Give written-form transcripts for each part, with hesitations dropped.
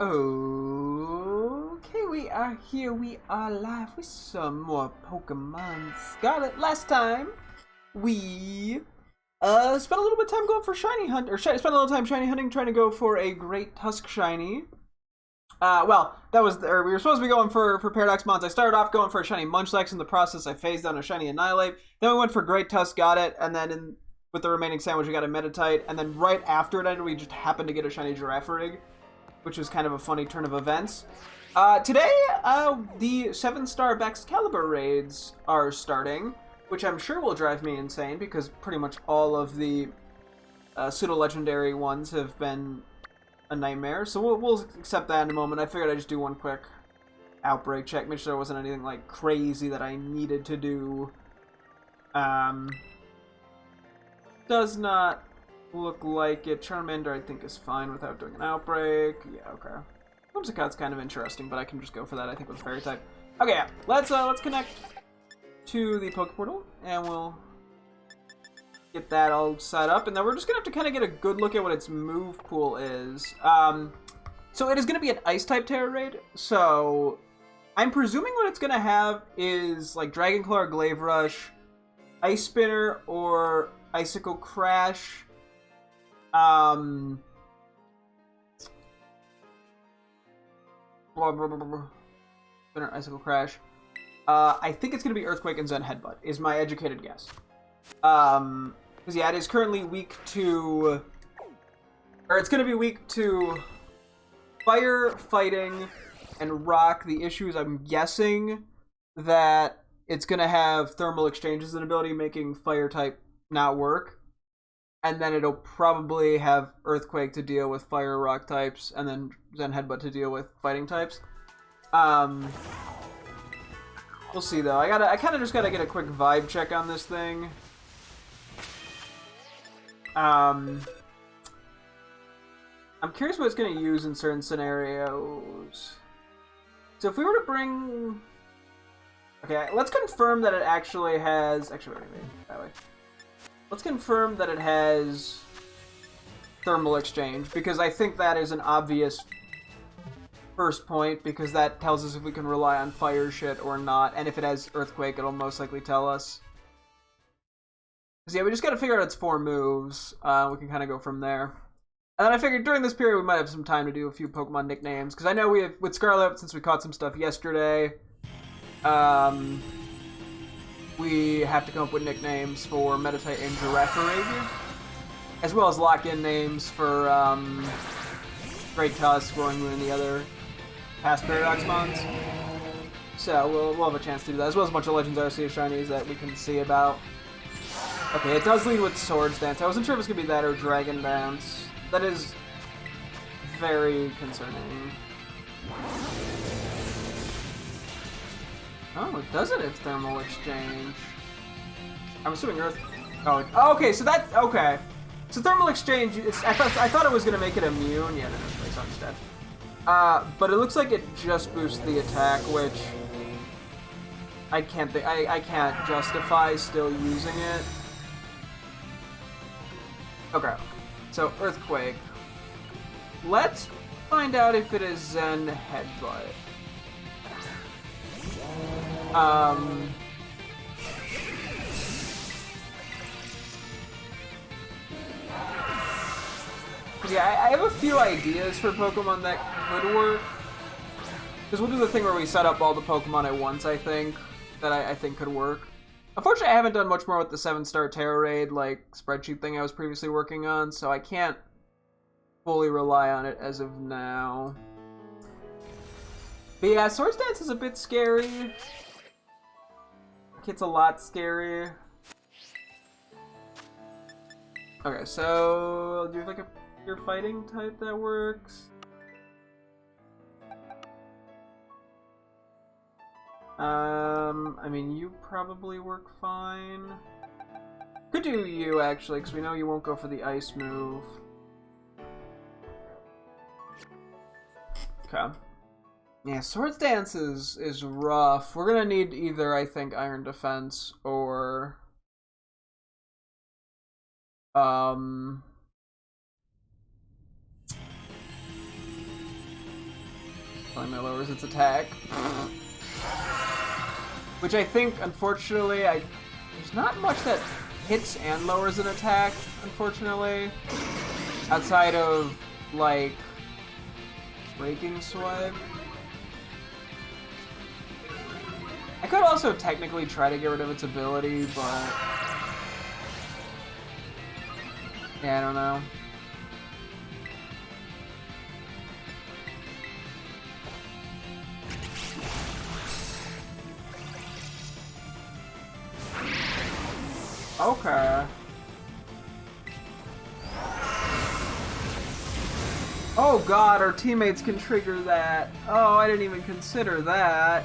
Okay, we are here. We are live with some more Pokemon Scarlet. Last time, we spent a little bit of time going for shiny hunt, spent a little time shiny hunting, trying to go for a Great Tusk shiny. Well, that was, or we were supposed to be going for Paradox Mons. I started off going for a shiny Munchlax. In the process, I phased down a shiny Annihilate. Then we went for Great Tusk, got it, and then with the remaining sandwich, we got a Meditite. And then right after it, we just happened to get a shiny Girafarig, which was kind of a funny turn of events. Today, the 7-star Baxcalibur raids are starting, which I'm sure will drive me insane because pretty much all of the pseudo-legendary ones have been a nightmare. So we'll accept that in a moment. I figured I'd just do one quick outbreak check, make sure there wasn't anything like crazy that I needed to do. Does not look like it. Charmander, I think, is fine without doing an outbreak. Yeah, okay. Whimsicott's kind of interesting, but I can just go for that, I think, with Fairy type. Okay, yeah. Let's connect to the Poke Portal, and we'll get that all set up, and then we're just gonna have to kind of get a good look at what its move pool is. So it is gonna be an Ice-type Terror Raid, so I'm presuming what it's gonna have is, like, Dragon Claw or Glaive Rush, Ice Spinner, or Icicle Crash. Spinner, Icicle Crash. I think it's going to be Earthquake and Zen Headbutt, is my educated guess. Because, yeah, it is currently weak to... Or it's going to be weak to Fire, Fighting, and Rock. The issue is I'm guessing that it's going to have Thermal Exchange as an ability, making Fire type not work. And then it'll probably have Earthquake to deal with Fire Rock types, and then Zen Headbutt to deal with Fighting types. We'll see though. I kind of just gotta get a quick vibe check on this thing. I'm curious what it's gonna use in certain scenarios. So if we were to bring... Okay, let's confirm that it actually has... Actually, wait, that way. Let's confirm that it has Thermal Exchange, because I think that is an obvious first point, because that tells us if we can rely on fire shit or not, and if it has Earthquake, it'll most likely tell us. So yeah, we just gotta figure out its 4 moves. We can kind of go from there. And then I figured during this period we might have some time to do a few Pokemon nicknames, because I know we have, with Scarlet, since we caught some stuff yesterday, we have to come up with nicknames for Meditite and Girafarig, as well as lock-in names for Great Tusk, Roaring Moon, and the other past Paradox Mons. So we'll have a chance to do that, as well as a bunch of Legends Arceus shinies that we can see about. Okay, it does lead with Swords Dance. I wasn't sure if it was going to be that or Dragon Dance. That is very concerning. Oh, it doesn't have Thermal Exchange. I'm assuming Earth... Oh, okay, so that... Okay. So Thermal Exchange, I thought it was going to make it immune. Yeah, no, it's not dead. But it looks like it just boosts the attack, which... I can't justify still using it. Okay. So, Earthquake. Let's find out if it is Zen Headbutt. Yeah, I have a few ideas for Pokemon that could work. Because we'll do the thing where we set up all the Pokemon at once, I think, that I think could work. Unfortunately, I haven't done much more with the 7-star Terror Raid, like, spreadsheet thing I was previously working on, so I can't fully rely on it as of now. But yeah, Swords Dance is a bit scary. It's a lot scary. Okay, so do you have like a pure fighting type that works? I mean, you probably work fine. Could do you actually, because we know you won't go for the ice move. Okay. Yeah, Swords Dance is rough. We're gonna need either, I think, Iron Defense or... Finally lowers its attack. Which I think, unfortunately, there's not much that hits and lowers an attack, unfortunately. Outside of, like, Breaking Swipe. I could also technically try to get rid of its ability, but... yeah, I don't know. Okay. Oh god, our teammates can trigger that. Oh, I didn't even consider that.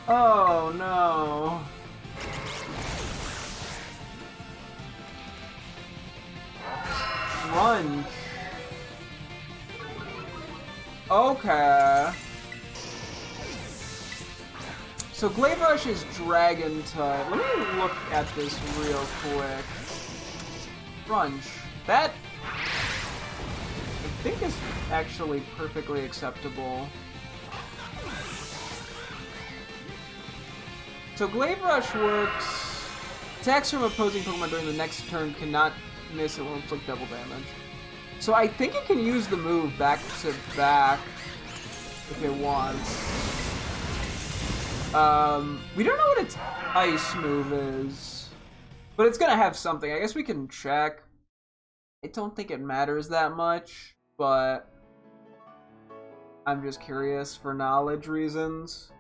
Oh no. Run. Okay. So Glaive Rush is Dragon type. Let me look at this real quick. Crunch. That I think is actually perfectly acceptable. So Glaive Rush works. Attacks from opposing Pokemon during the next turn cannot miss and will inflict double damage. So I think it can use the move back to back if it wants. We don't know what its ice move is, but it's gonna have something. I guess we can check. I don't think it matters that much, but I'm just curious for knowledge reasons.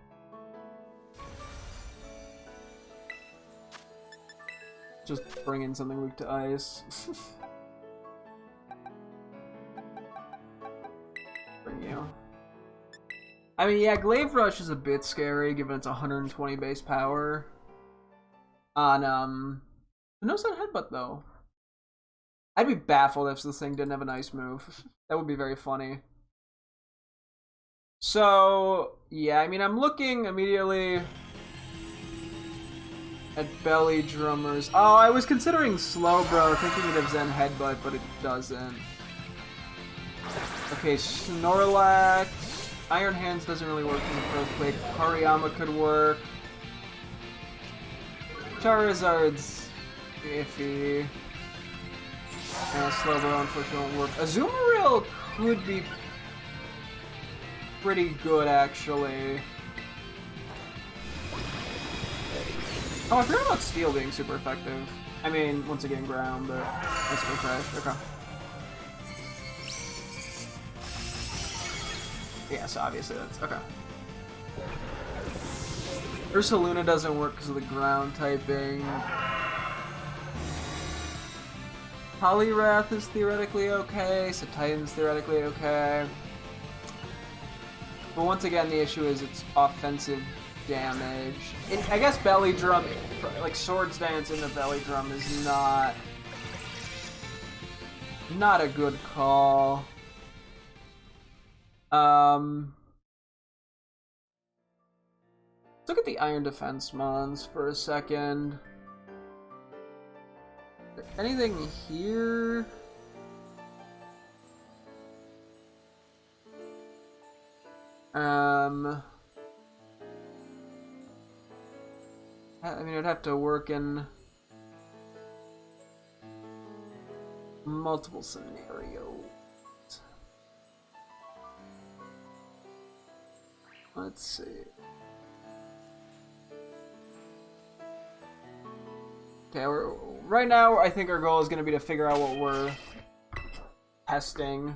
Just bring in something weak to ice. Bring you. I mean, yeah, Glaive Rush is a bit scary given it's 120 base power. On, no Sun Headbutt though. I'd be baffled if this thing didn't have an ice move. That would be very funny. So, yeah, I mean, I'm looking immediately at Belly Drummers. Oh, I was considering Slowbro, thinking it of Zen Headbutt, but it doesn't. Okay, Snorlax. Iron Hands doesn't really work in the Earthquake. Hariyama could work. Charizard's iffy. Slowbro unfortunately won't work. Azumarill could be pretty good, actually. Oh, I forgot about Steel being super effective. I mean, once again, ground, but that's okay. Okay. Yes, obviously that's okay. Ursaluna doesn't work because of the ground typing. Poliwrath is theoretically okay, so Titan's theoretically okay. But once again, the issue is its offensive damage. I guess Belly Drum, like Swords Dance in the Belly Drum, is not a good call. Let's look at the Iron Defense Mons for a second. Anything here? I mean, I'd have to work in multiple scenarios. Let's see. Okay, right now I think our goal is going to be to figure out what we're testing.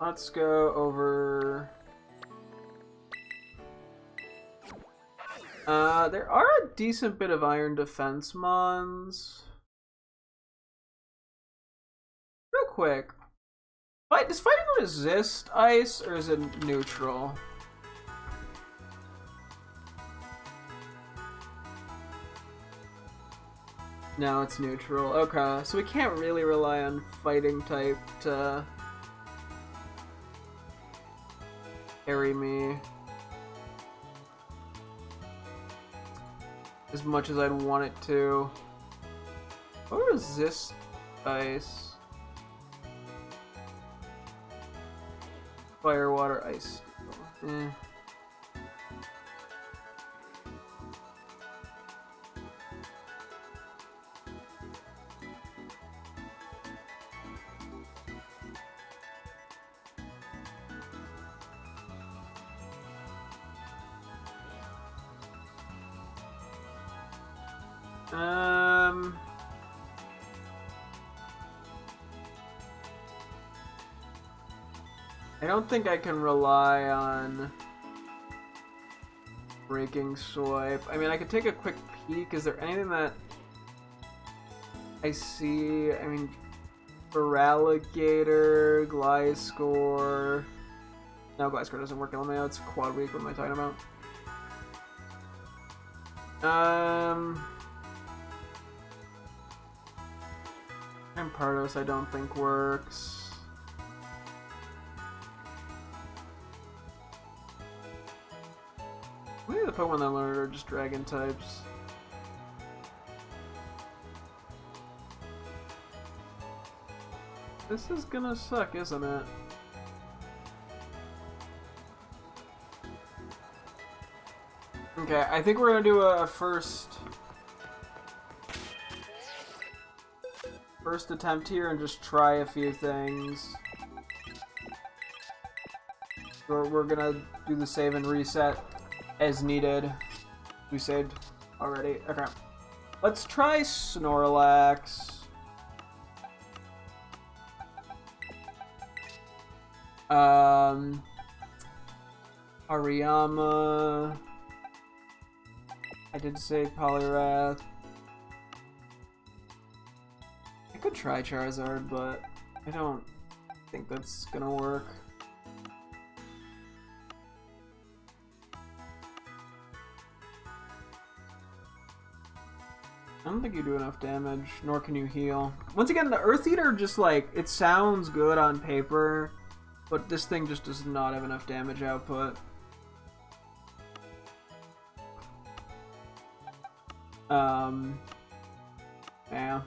Let's go over... there are a decent bit of Iron Defense Mons. Real quick. Does fighting resist ice, or is it neutral? No, it's neutral. Okay, so we can't really rely on fighting type to carry me as much as I'd want it to. What resist ice. Fire, water, ice. Eh. I don't think I can rely on breaking swipe. I mean, I could take a quick peek. Is there anything that I see? I mean, Feraligatr, Gliscor. No, Gliscor doesn't work. LMAO, it's quad weak. What am I talking about? Rampardos I don't think works. Maybe the Pokemon that learned are just dragon types. This is gonna suck, isn't it? Okay, I think we're gonna do a first attempt here and just try a few things. We're gonna do the save and reset as needed. We saved already. Okay. Let's try Snorlax. Hariyama. I did say Poliwrath. I could try Charizard, but I don't think that's gonna work. I don't think you do enough damage, nor can you heal. Once again, the Earth Eater just like, it sounds good on paper, but this thing just does not have enough damage output. Yeah.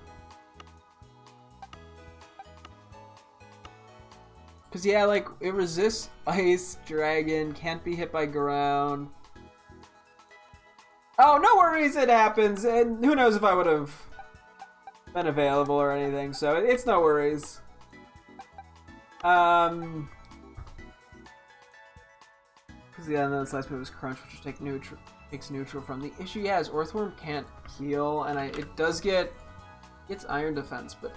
Cause yeah, like, it resists ice, dragon, can't be hit by ground. Oh, no worries, it happens, and who knows if I would have been available or anything, so it's no worries. Cause yeah, and then this last move is Crunch, which takes neutral from the issue. Yeah, is Earthworm can't heal, and it does gets Iron Defense, but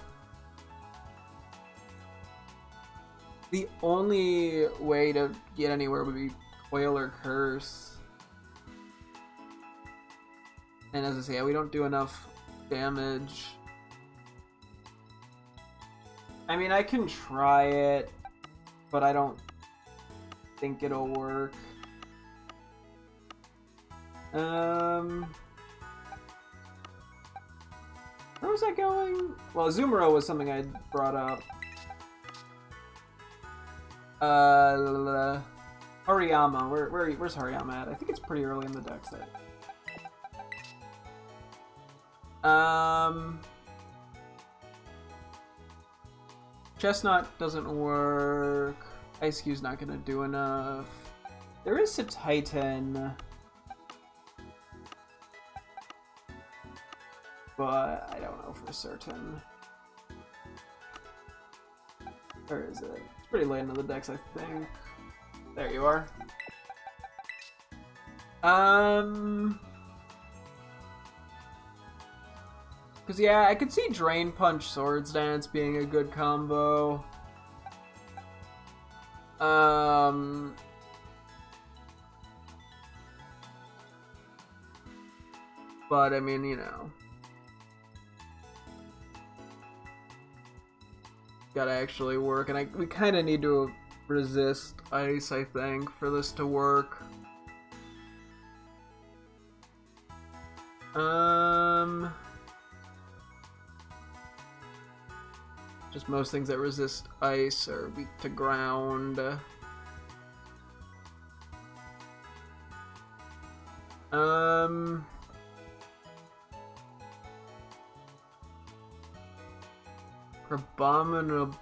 the only way to get anywhere would be Coil or Curse. And as I say, yeah, we don't do enough damage. I mean, I can try it, but I don't think it'll work. Where was I going? Well, Azumarill was something I brought up. Hariyama. Where's Hariyama at? I think it's pretty early in the deck set. Chestnut doesn't work. Ice Cube's not gonna do enough. There is a Titan, but I don't know for certain. Where is it? It's pretty late into the decks, I think. There you are. Cause yeah, I could see Drain Punch Swords Dance being a good combo. But I mean, you know, gotta actually work, and we kind of need to resist ice, I think, for this to work. Just most things that resist ice are weak to ground. Abominable.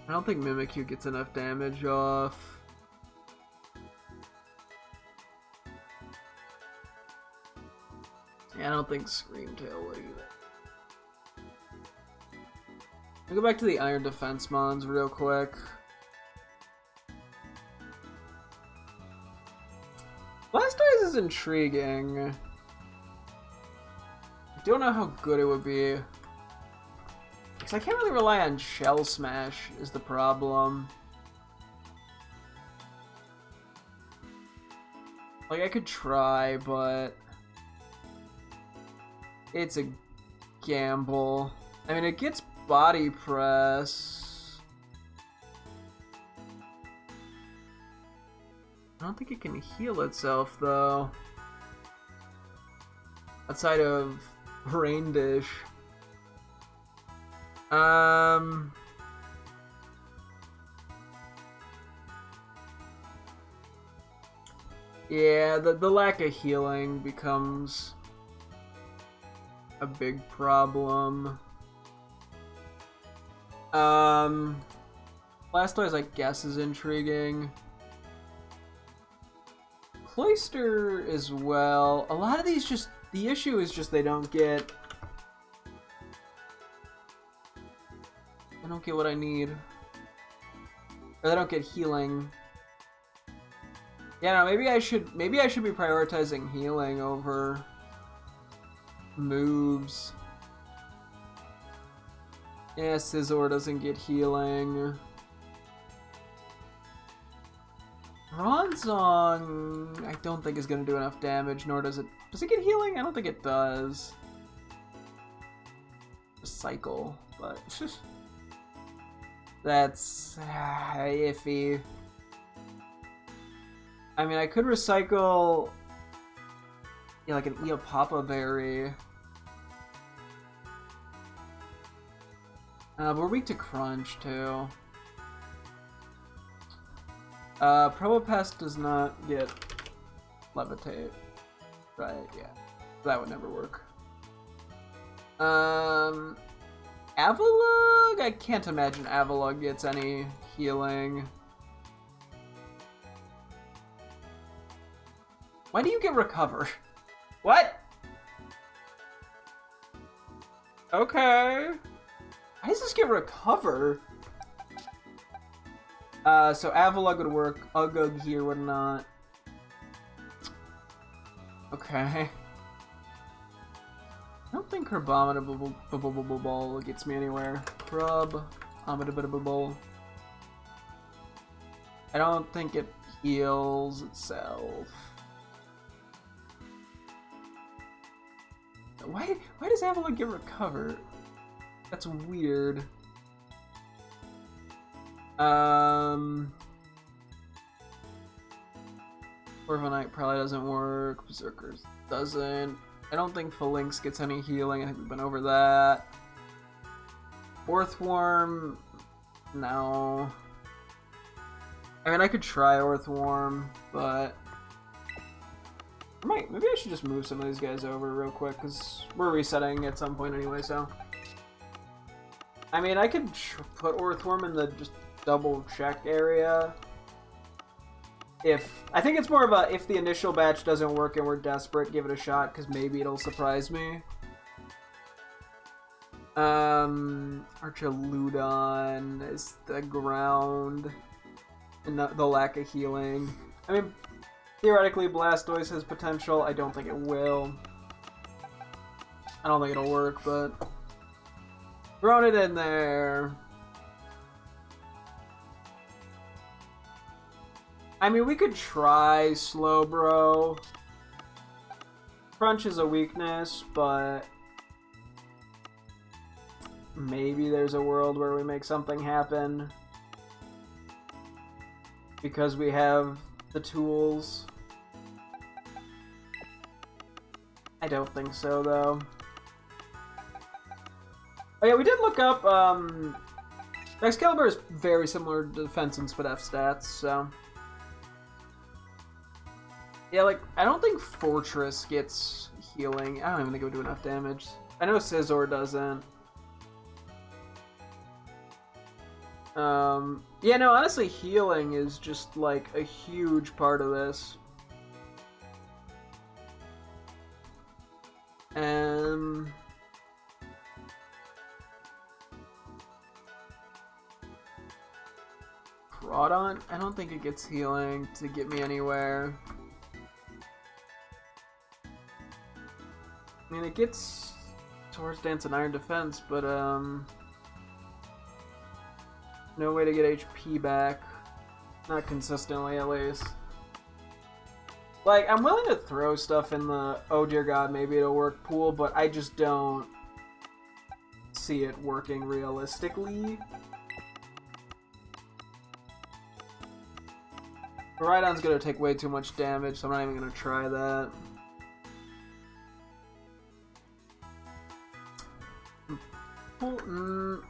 I don't think Mimikyu gets enough damage off. Yeah, I don't think Screamtail would either. I'll go back to the Iron Defense Mons real quick. Blastoise is intriguing. I don't know how good it would be. Because I can't really rely on Shell Smash is the problem. Like, I could try, but it's a gamble. I mean, it gets Body Press. I don't think it can heal itself, though. Outside of Rain Dish. Yeah, the lack of healing becomes a big problem. Blastoise, I guess, is intriguing. Cloyster as well. A lot of these just... The issue is just they don't get... I don't get what I need. Or they don't get healing. Yeah, no, maybe I should be prioritizing healing over moves. Yeah, Scizor doesn't get healing. Bronzong, I don't think is going to do enough damage, nor does it... Does it get healing? I don't think it does. Cycle, but... That's... iffy. I mean, I could recycle... Yeah, like an Eopapa Berry. But we're weak to Crunch, too. Probopass does not get Levitate. Right, yeah. That would never work. Avalugg? I can't imagine Avalugg gets any healing. Why do you get Recover? What? Okay. Why does this get Recover? So Avalugg would work, Uggug here would not. Okay. I don't think Crabominable gets me anywhere. Crabominable. I don't think it heals itself. Why does Avalugg get Recover? That's weird. Corviknight probably doesn't work. Berserkers doesn't. I don't think Phalanx gets any healing. I think we've been over that. Orthworm, no. I mean, I could try Orthworm, but maybe I should just move some of these guys over real quick because we're resetting at some point anyway. So, I mean, I could put Orthworm in the just double check area. I think it's more of a, if the initial batch doesn't work and we're desperate, give it a shot, because maybe it'll surprise me. Archaludon is the ground, and the lack of healing. I mean, theoretically, Blastoise has potential. I don't think it will. I don't think it'll work, but throwing it in there. I mean, we could try Slowbro. Crunch is a weakness, but maybe there's a world where we make something happen because we have the tools. I don't think so, though. Oh yeah, we did look up, Baxcalibur is very similar to Defense and Spadef stats, so Yeah, like, I don't think Fortress gets healing. I don't even think it would do enough damage. I know Scizor doesn't. Yeah, no, honestly, healing is just, like, a huge part of this. Groudon? I don't think it gets healing to get me anywhere. I mean, it gets Swords Dance and Iron Defense, but, no way to get HP back. Not consistently, at least. Like, I'm willing to throw stuff in the oh dear god, maybe it'll work pool, but I just don't see it working realistically. Rhydon's gonna take way too much damage, so I'm not even gonna try that.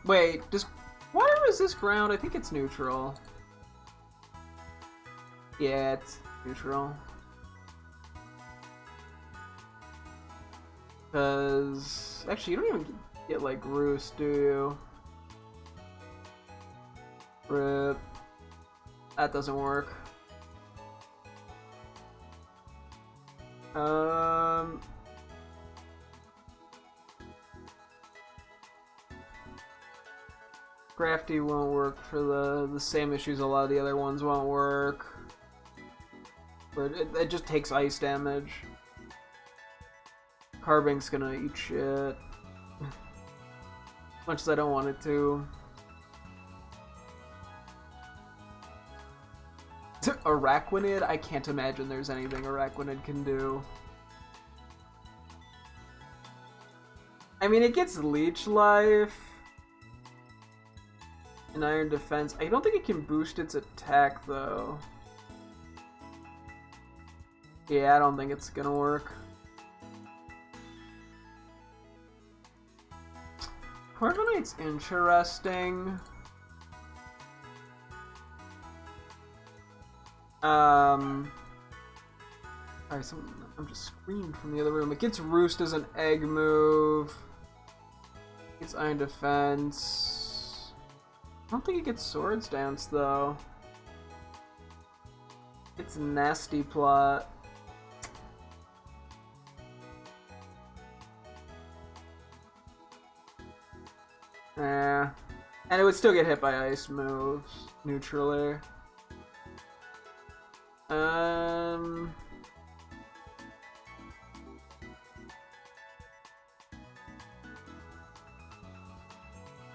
Wait, does water resist ground? I think it's neutral. Yeah, it's neutral. Because actually, you don't even get like Roost, do you? Rip. That doesn't work. Crafty won't work for the same issues a lot of the other ones won't work. But it just takes ice damage. Carbink's gonna eat shit. Much as I don't want it to. Araquanid? I can't imagine there's anything Araquanid can do. I mean, it gets Leech Life and Iron Defense. I don't think it can boost its attack, though. Yeah, I don't think it's gonna work. Corviknight's interesting. Alright, so I'm just screamed from the other room. It gets Roost as an egg move. It's Iron Defense. I don't think it gets Swords Dance, though. It's Nasty Plot. And it would still get hit by ice moves, neutrally.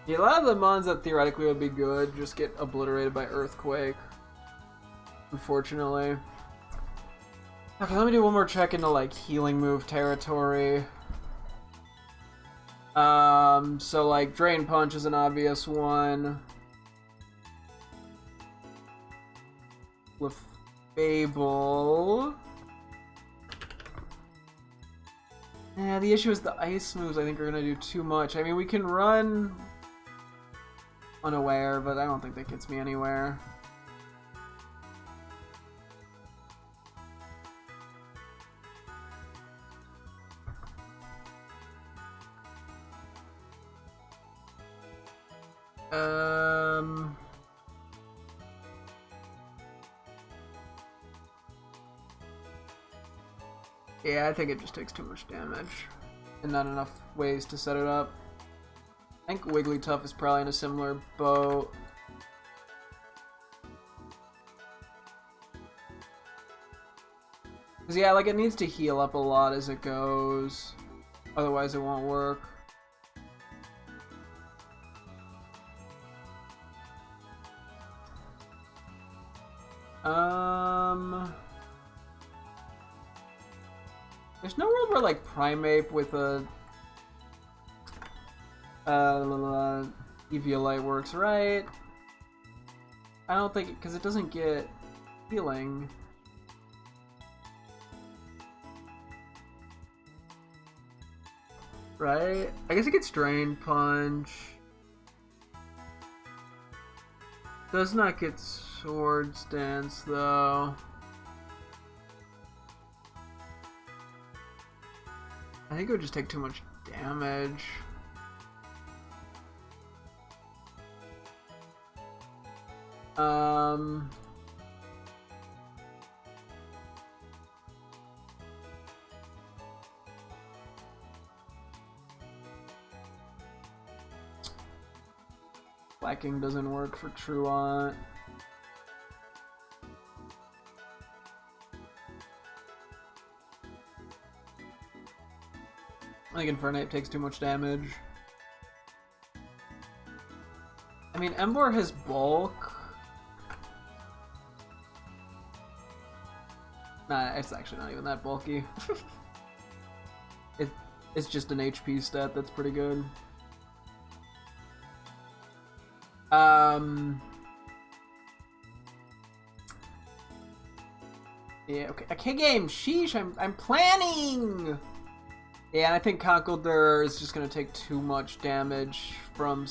Yeah, a lot of the mons that theoretically would be good just get obliterated by Earthquake. Unfortunately. Okay, let me do one more check into like healing move territory. So like Drain Punch is an obvious one. Fable. Yeah, the issue is the ice moves I think are gonna do too much. I mean, we can run Unaware, but I don't think that gets me anywhere. Yeah, I think it just takes too much damage and not enough ways to set it up. I think Wigglytuff is probably in a similar boat. Cause yeah, like it needs to heal up a lot as it goes, otherwise it won't work. There's no world where like Primeape with a Eviolite works, right? I don't think, because it doesn't get healing. Right? I guess it gets Drain Punch. Does not get Swords Dance though. think it would just take too much damage. Blacking doesn't work for Truant. I think Infernape takes too much damage. I mean, Emboar has bulk. Nah, it's actually not even that bulky. It's just an HP stat that's pretty good. Yeah, okay, game, sheesh, I'm planning! Yeah, and I think Conkeldurr is just gonna take too much damage from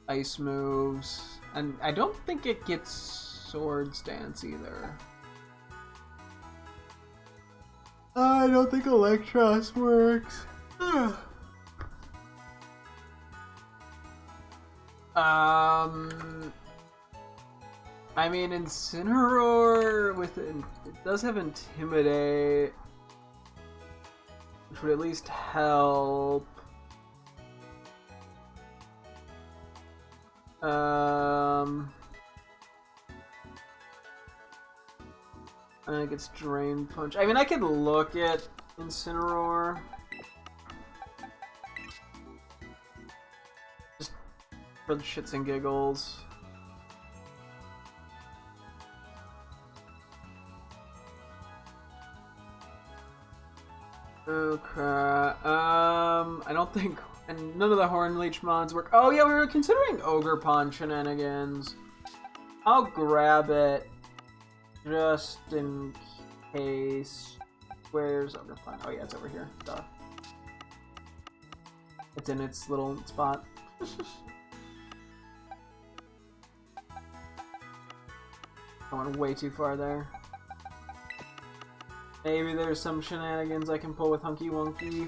ice moves. And I don't think it gets Swords Dance either. I don't think Electros works. I mean, Incineroar with it does have Intimidate, which would at least help. I think it's Drain Punch. I mean, I could look at Incineroar. Just for the shits and giggles. Okay, I don't think, and none of the Horn Leech mods work. Oh yeah, we were considering Ogre Pond shenanigans. I'll grab it just in case. Where's Ogre Pond? Oh yeah, it's over here. Duh. It's in its little spot. I went way too far there. Maybe there's some shenanigans I can pull with Hunky Wunky.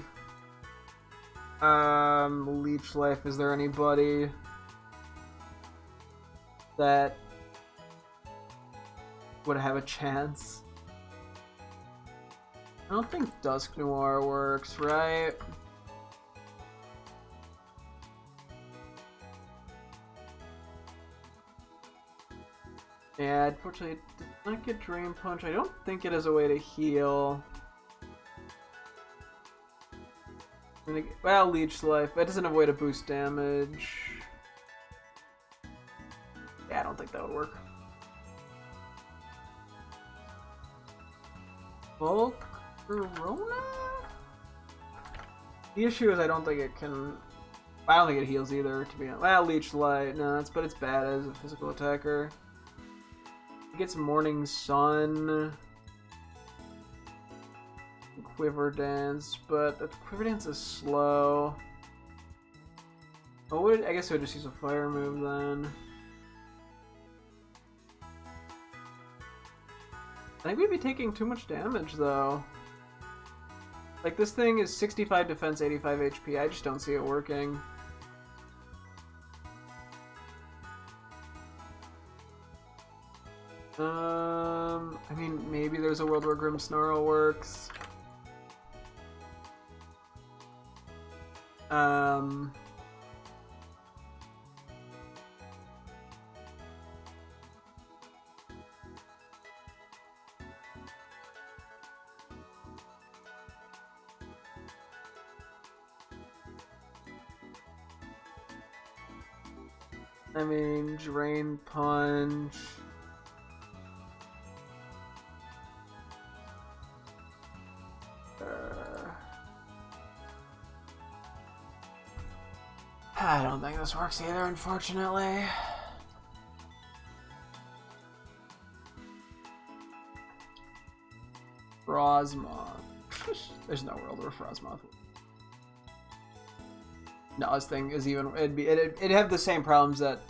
Leech Life, is there anybody that would have a chance? I don't think Dusk Noir works, right? Yeah, unfortunately it did not get Drain Punch. I don't think it has a way to heal. Well, Leech Life. That doesn't have a way to boost damage. Yeah, I don't think that would work. Volcarona? The issue is I don't think it can... I don't think it heals either, to be honest. Well, Leech Light, no, but it's bad as a physical attacker. It gets Morning Sun, Quiver Dance, but the Quiver Dance is slow. Oh, I guess I would just use a fire move then. I think we'd be taking too much damage though. Like, this thing is 65 defense, 85 HP. I just don't see it working. I mean, maybe there's a world where Grimmsnarl works. I mean, Drain Punch. I don't think this works either, unfortunately. Frosmoth. There's no world where Frosmoth. No, this thing is even. It'd have the same problems that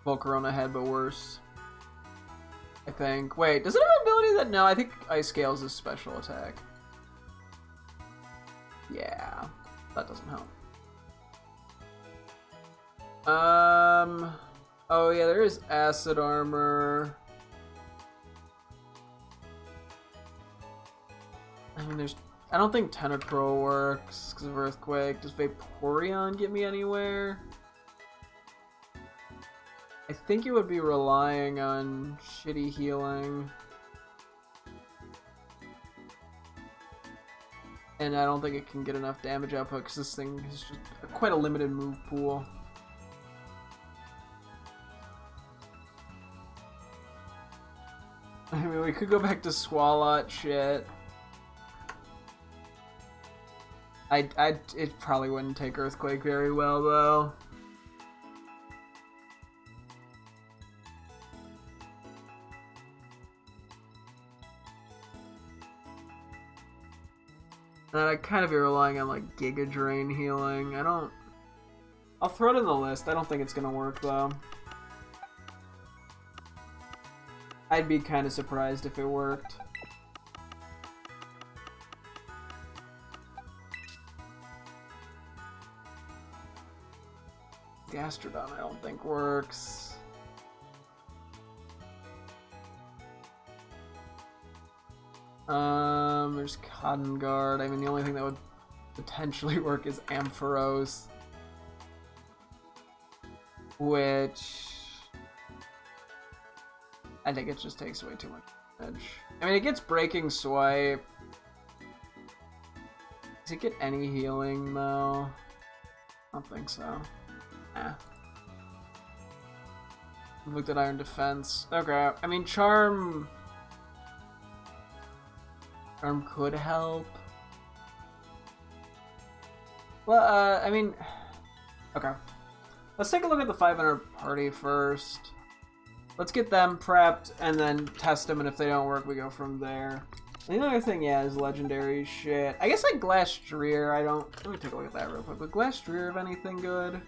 Volcarona had, but worse. I think. Wait, does it have an ability that... No, I think Ice Scale is a special attack. Yeah, that doesn't help. Oh yeah, there is Acid Armor. I mean, there's... I don't think Tentacruel works because of Earthquake. Does Vaporeon get me anywhere? I think it would be relying on shitty healing. And I don't think it can get enough damage output because this thing is just quite a limited move pool. I mean, we could go back to Swalot shit. It probably wouldn't take Earthquake very well, though. And I'd kind of be relying on, like, Giga Drain healing. I'll throw it in the list. I don't think it's gonna work, though. I'd be kind of surprised if it worked. Gastrodon I don't think works. There's Cotton Guard. I mean, the only thing that would potentially work is Ampharos. Which... I think it just takes away too much damage. I mean, it gets Breaking Swipe. Does it get any healing, though? I don't think so. Nah. Looked at Iron Defense. Okay. I mean, Charm could help. Well, I mean... Okay. Let's take a look at the 5 in our party first. Let's get them prepped, and then test them, and if they don't work, we go from there. And the other thing, yeah, is legendary shit. I guess, like, Glastrier, I don't... Let me take a look at that real quick. But Glastrier, if anything good...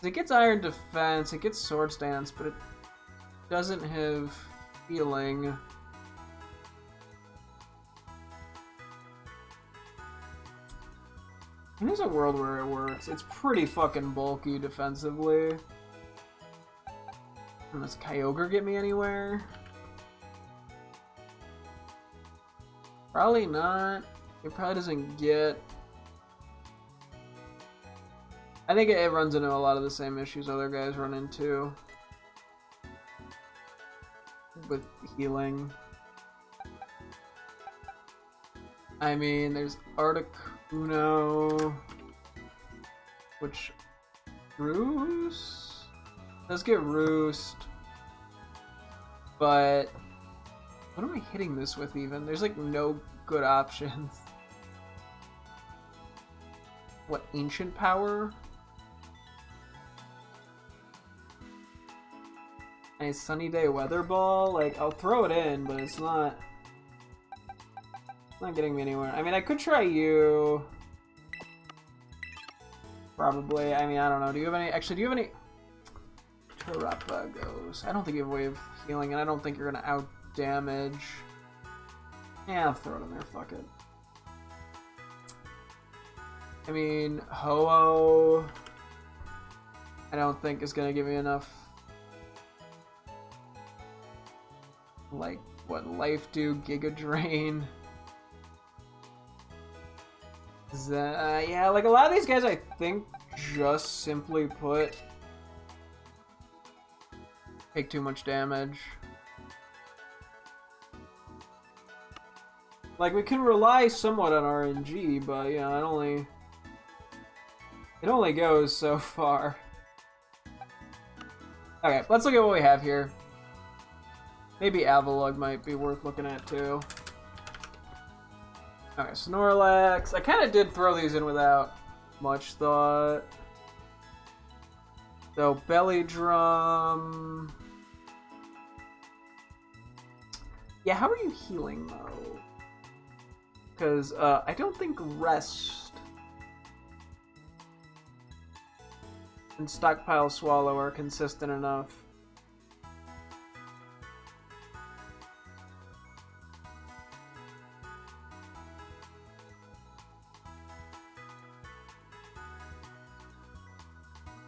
It gets Iron Defense, it gets Swords Dance, but it doesn't have healing. And there's a world where it works. It's pretty fucking bulky defensively. And does Kyogre get me anywhere? Probably not. It probably doesn't get... I think it runs into a lot of the same issues other guys run into. With healing. I mean, there's Articuno, which Roost does get Roost, but what am I hitting this with even? There's like no good options. What, Ancient Power? A Sunny Day Weather Ball? Like, I'll throw it in, but it's not getting me anywhere. I mean, I could try you. Probably. I mean, I don't know. Do you have any... Actually, do you have any... Terapagos. I don't think you have a way of healing, and I don't think you're gonna out-damage. Yeah, I'll throw it in there. Fuck it. I mean, Ho-Oh... I don't think is gonna give me enough... Like, what, Life Dew, Giga Drain... yeah, like a lot of these guys I think just simply put take too much damage. Like we can rely somewhat on RNG, but you know, it only goes so far. Okay, let's look at what we have here. Maybe Avalugg might be worth looking at too. Okay, Snorlax. I kind of did throw these in without much thought. So, Belly Drum. Yeah, how are you healing, though? Because, I don't think Rest and Stockpile Swallow are consistent enough.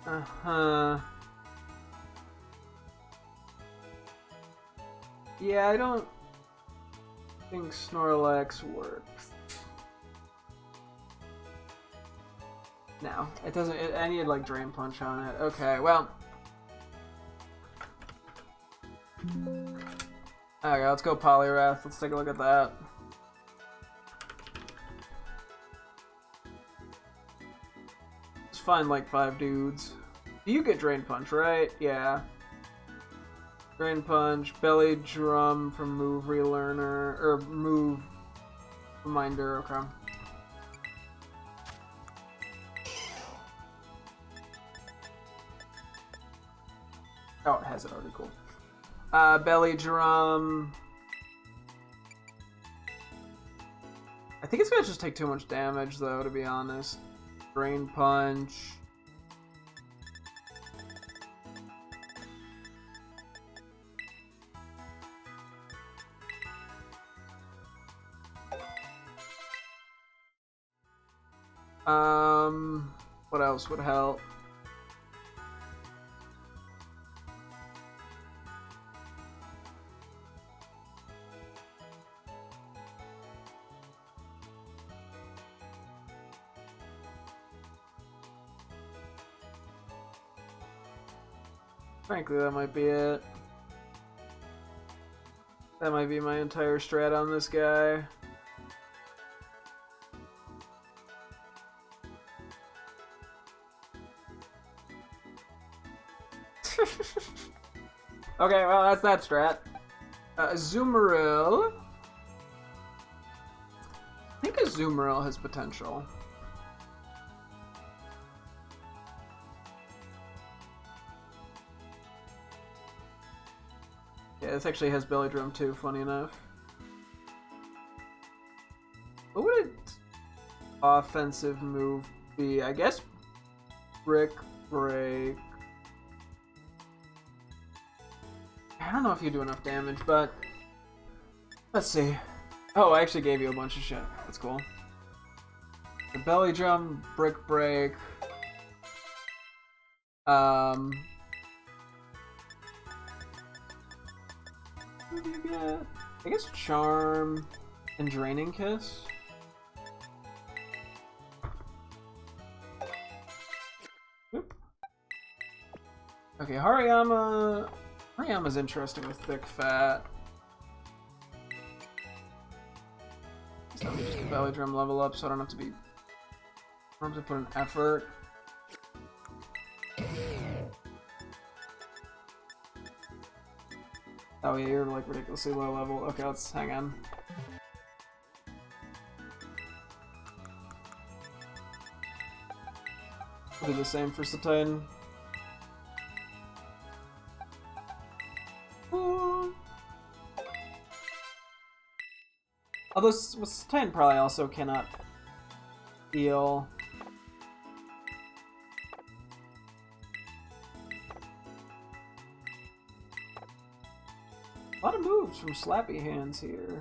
Uh-huh. Yeah, I don't think Snorlax works. No, it doesn't. I need like Drain Punch on it. Okay, well. Okay, let's go Poliwrath. Let's take a look at that. Let's find like 5 dudes. You get Drain Punch, right? Yeah. Drain Punch, Belly Drum from Move Relearner, or Move Reminder, okay. Oh, it has it already, cool. Belly Drum. I think it's gonna just take too much damage, though, to be honest. Drain Punch. What else would help? Frankly, that might be it. That might be my entire strat on this guy. Okay, well, that's that strat. Azumarill. I think Azumarill has potential. Yeah, this actually has Belly Drum too, funny enough. What would its offensive move be? I guess Brick Break. I don't know if you do enough damage, but let's see. Oh, I actually gave you a bunch of shit. That's cool. The Belly Drum, Brick Break. What do you get? I guess Charm and Draining Kiss. Oop. Okay, Hariyama's interesting with Thick Fat. So let me just Belly Drum level up so I don't have to put an effort. Oh yeah, you're like ridiculously low level. Okay, let's hang on. We'll do the same for Satan. Although Satan probably also cannot heal. A lot of moves from Slappy Hands here.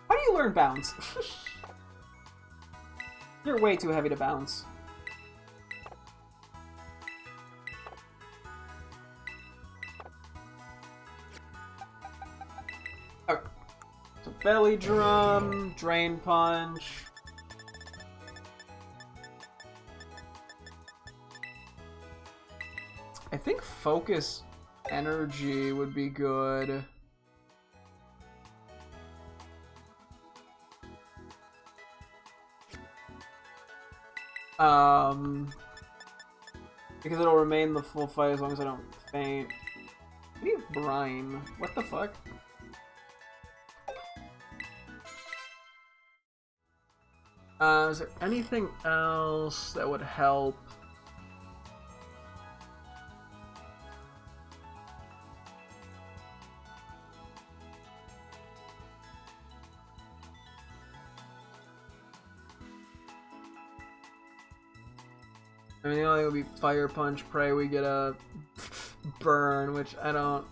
How do you learn bounce? You're way too heavy to bounce. Okay. So Belly Drum, Drain Punch. I think Focus Energy would be good. Because it'll remain the full fight as long as I don't faint. What do you have Brine? What the fuck? Is there anything else that would help? I mean, the only thing would be Fire Punch. Pray we get a burn, which I don't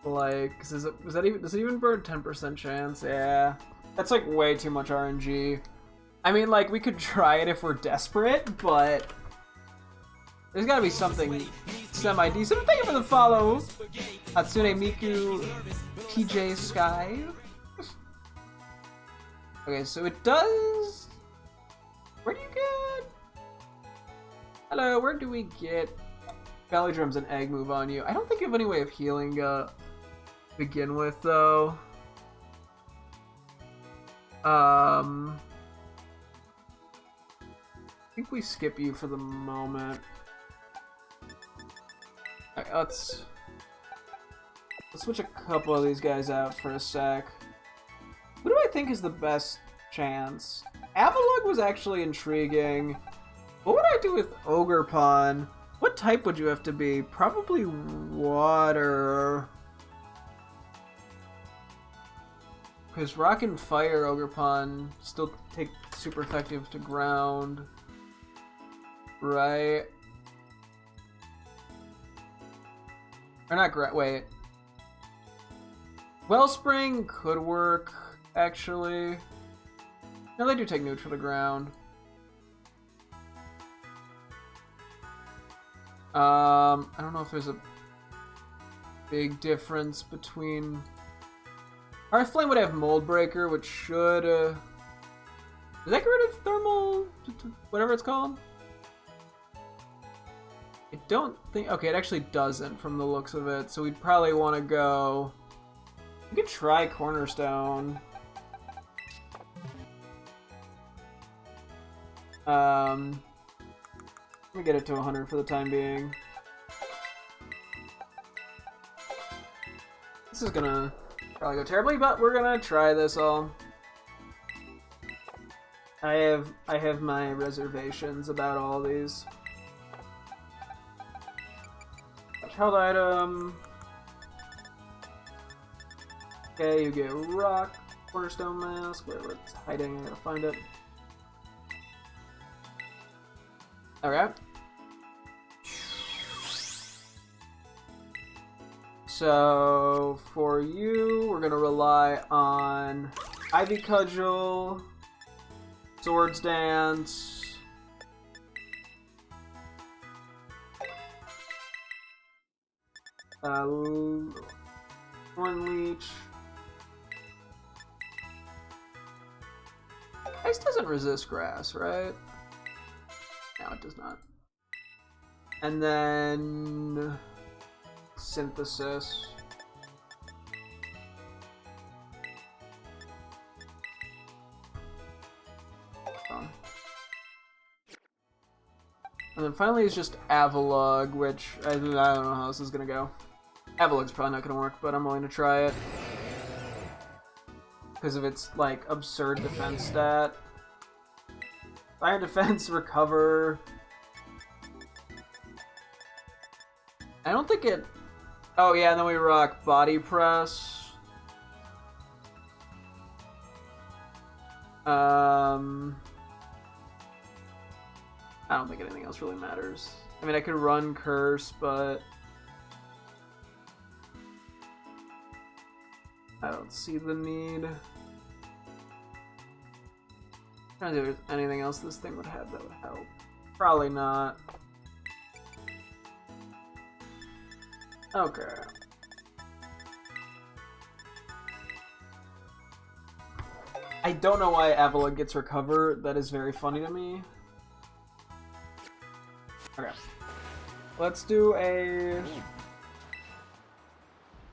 like. Does it even burn 10% chance? Yeah, that's like way too much RNG. I mean, like, we could try it if we're desperate, but there's gotta be something semi-decent. Thank you for the follow, Hatsune Miku PJ Sky. Okay, so it does... Where do you get... Hello, where do we get Belly Drums and Egg Move on you? I don't think you have any way of healing to begin with, though. I think we skip you for the moment. Alright, let's switch a couple of these guys out for a sec. Who do I think is the best chance? Avalugg was actually intriguing. What would I do with Ogerpon? What type would you have to be? Probably water. Because Rock and Fire Ogerpon still take super effective to ground. Right? Or not wait. Wellspring could work, actually. No, they do take neutral to ground. I don't know if there's a big difference between... Earth Flame would have Mold Breaker, which should... Does that get rid of Thermal... whatever it's called? I don't think... Okay, it actually doesn't from the looks of it, so we'd probably want to go... We could try Cornerstone. Let me get it to 100 for the time being. This is gonna probably go terribly, but we're gonna try this all. I have my reservations about all these. Held item. Okay, you get Rock, Cornerstone Mask, wherever it's hiding, I gotta find it. Alright. So, for you, we're gonna rely on Ivy Cudgel, Swords Dance, Thorn Leech. Ice doesn't resist grass, right? No, it does not. And then... Synthesis. And then finally is just Avalugg, which I don't know how this is gonna go. Avalugg's probably not gonna work, but I'm willing to try it. Because of its, like, absurd defense stat. Fire defense, recover. I don't think it... Oh yeah, and then we rock body press. I don't think anything else really matters. I mean, I could run curse, but I don't see the need. I don't think there's anything else this thing would have that would help. Probably not. Okay. I don't know why Avalugg gets recover. That is very funny to me. Okay. Let's do a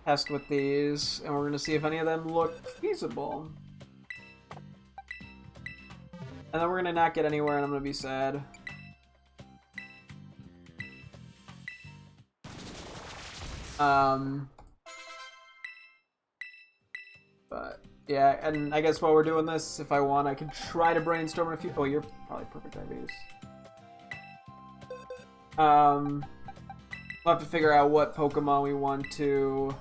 test with these, and we're going to see if any of them look feasible. And then we're going to not get anywhere, and I'm going to be sad. But, yeah, and I guess while we're doing this, if I want, I can try to brainstorm a few... Oh, you're probably perfect IVs. We'll have to figure out what Pokemon we want to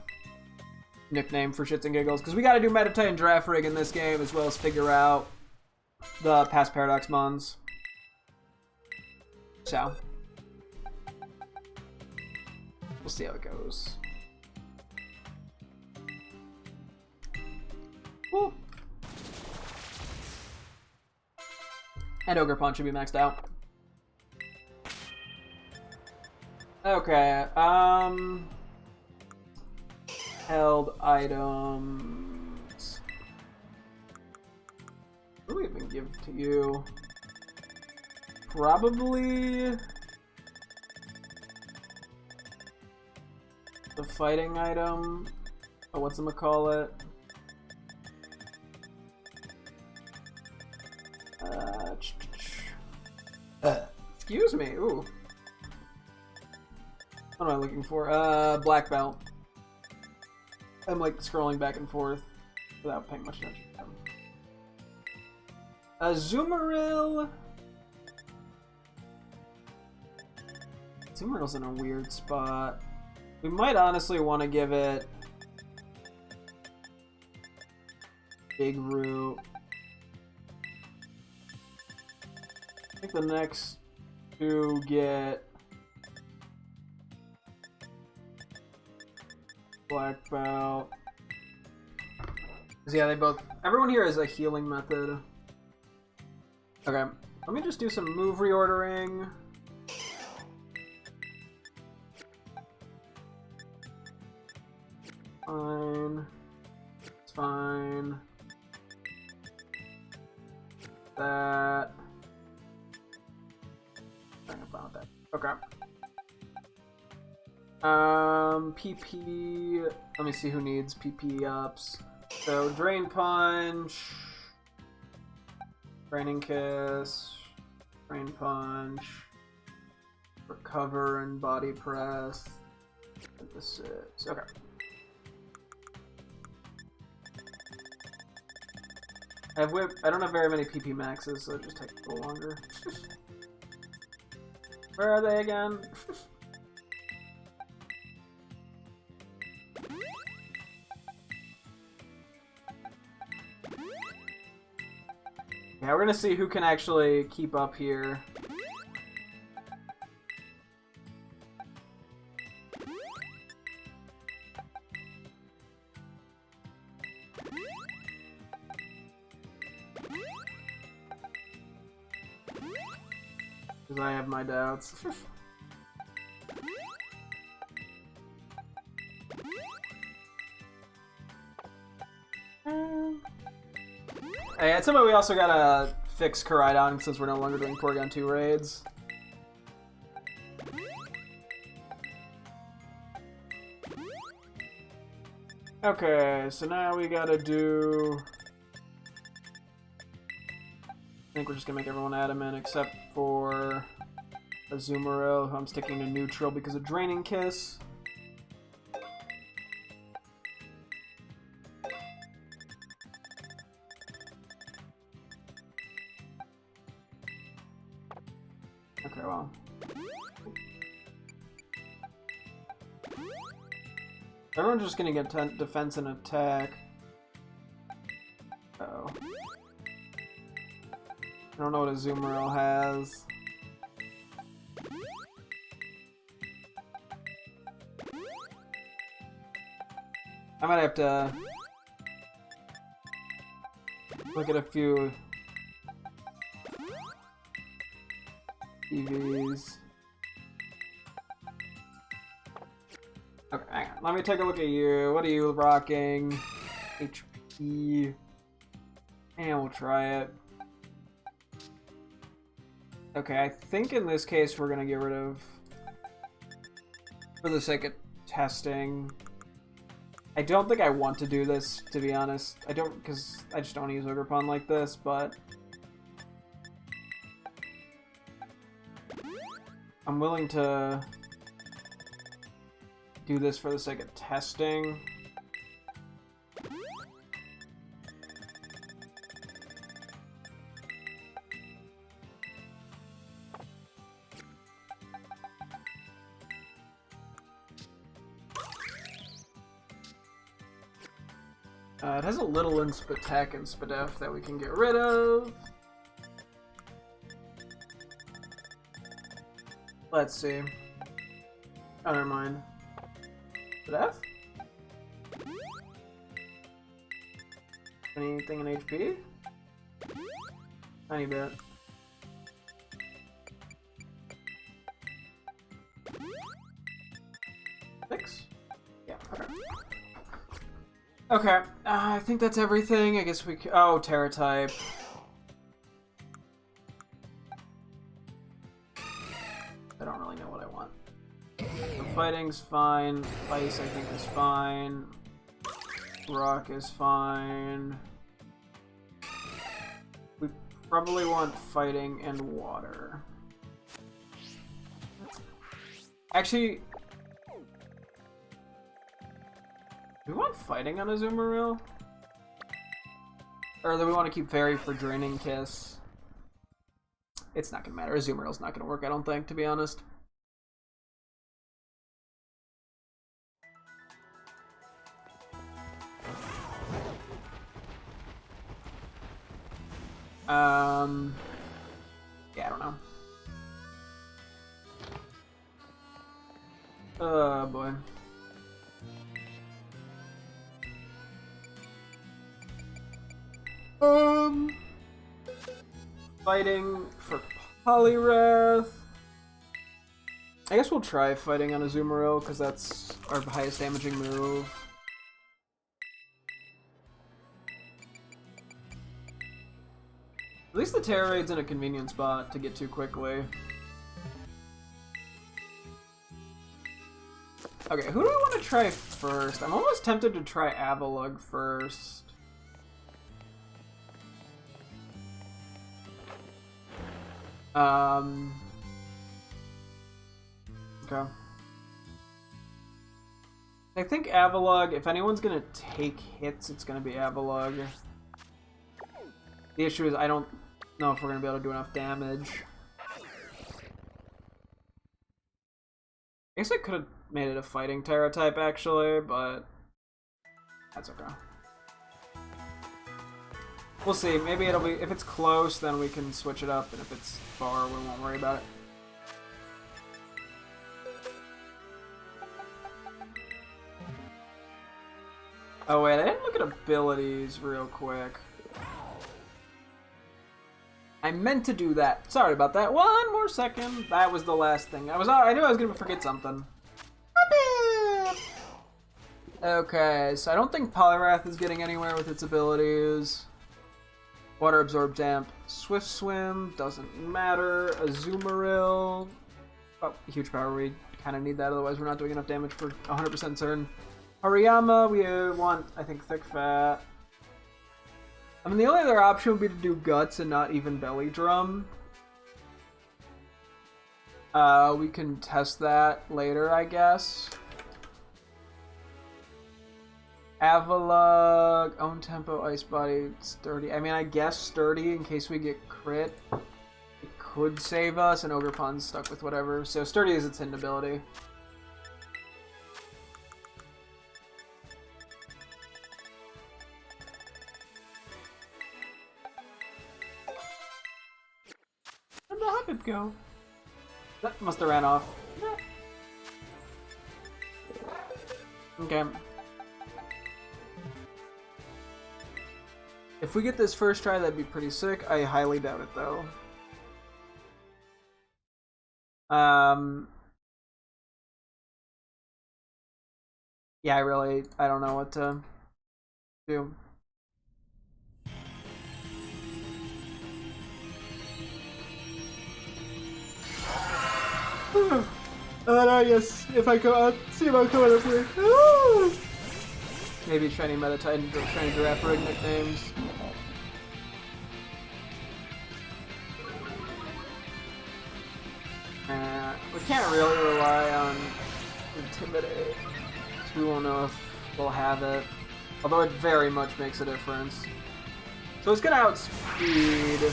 nickname for shits and giggles, because we gotta do Meditite and Draft Rig in this game, as well as figure out the past Paradox Mons. So, we'll see how it goes. Cool. And Ogre Punch should be maxed out. Okay, held items. What do we even give to you? Probably the fighting item. Oh, what's it call it? Excuse me. Ooh. What am I looking for? Black belt. I'm like scrolling back and forth without paying much attention to them. Azumarill. Azumarill's in a weird spot. We might honestly want to give it Big Root. I think the next two get Black Belt. Yeah, they both. Everyone here has a healing method. Okay, let me just do some move reordering. Fine. It's fine. That. I'm fine with that. Okay. PP. Let me see who needs PP ups. So Drain Punch, Draining Kiss, Drain Punch, Recover and Body Press. This is okay. I have whip. I don't have very many PP maxes, so it just takes a little longer. Where are they again? Yeah, we're gonna see who can actually keep up here. Because I have my doubts. Hey, at some point we also gotta fix Koraidon since we're no longer doing Porygon 2 raids. Okay, so now we gotta do... I think we're just gonna make everyone adamant except for Azumarill, who I'm sticking to neutral because of Draining Kiss. Okay, well. Everyone's just gonna get defense and attack. Uh-oh. I don't know what Azumarill has. I might have to look at a few EVs. Okay, hang on. Let me take a look at you. What are you rocking? HP. And we'll try it. Okay, I think in this case we're gonna get rid of, for the sake of testing. I don't think I want to do this, to be honest. I don't, because I just don't want to use Ogerpon like this, but I'm willing to do this for the sake of testing. It has a little in Spatek and Spadef that we can get rid of. Let's see. Oh, never mind. Spadef? Anything in HP? Tiny bit. Okay, I think that's everything. I guess we c oh, Terra type. I don't really know what I want. The fighting's fine. Ice, I think, is fine. Rock is fine. We probably want fighting and water. Actually, do we want fighting on Azumarill? Or do we want to keep Fairy for Draining Kiss? It's not gonna matter. Azumarill's not gonna work, I don't think, to be honest. Yeah, I don't know. Oh boy. Fighting for Poliwrath. I guess we'll try fighting on Azumarill because that's our highest damaging move. At least the Terra Raid's in a convenient spot to get to quickly. Okay, who do we want to try first? I'm almost tempted to try Avalugg first. Okay. I think Avalugg, if anyone's gonna take hits, it's gonna be Avalugg. The issue is I don't know if we're gonna be able to do enough damage. I guess I could have made it a fighting Terra type actually, but that's okay. We'll see. Maybe it'll be, if it's close, then we can switch it up, and if it's far, we won't worry about it. Oh wait, I didn't look at abilities real quick. I meant to do that. Sorry about that. One more second. That was the last thing. I knew I was gonna forget something. Okay, so I don't think Poliwrath is getting anywhere with its abilities. Water Absorb Damp. Swift Swim. Doesn't matter. Azumarill. Oh, huge power. We kind of need that, otherwise we're not doing enough damage for 100% certain. Hariyama, we want, I think, Thick Fat. I mean, the only other option would be to do Guts and not even Belly Drum. We can test that later, I guess. Avalugg, Own Tempo, Ice Body, Sturdy. I mean, I guess Sturdy in case we get crit. It could save us, and Ogerpon's stuck with whatever. So Sturdy is its hidden ability. Where'd the Hoppip go? That must have ran off. Okay. If we get this first try, that'd be pretty sick. I highly doubt it, though. Yeah, I don't know what to do. Oh no, yes. If I go, I'll see if I'm coming up here. Maybe Shiny Meditite and Shiny Girafarig nicknames. We can't really rely on Intimidate, so we won't know if we'll have it. Although it very much makes a difference. So it's gonna outspeed.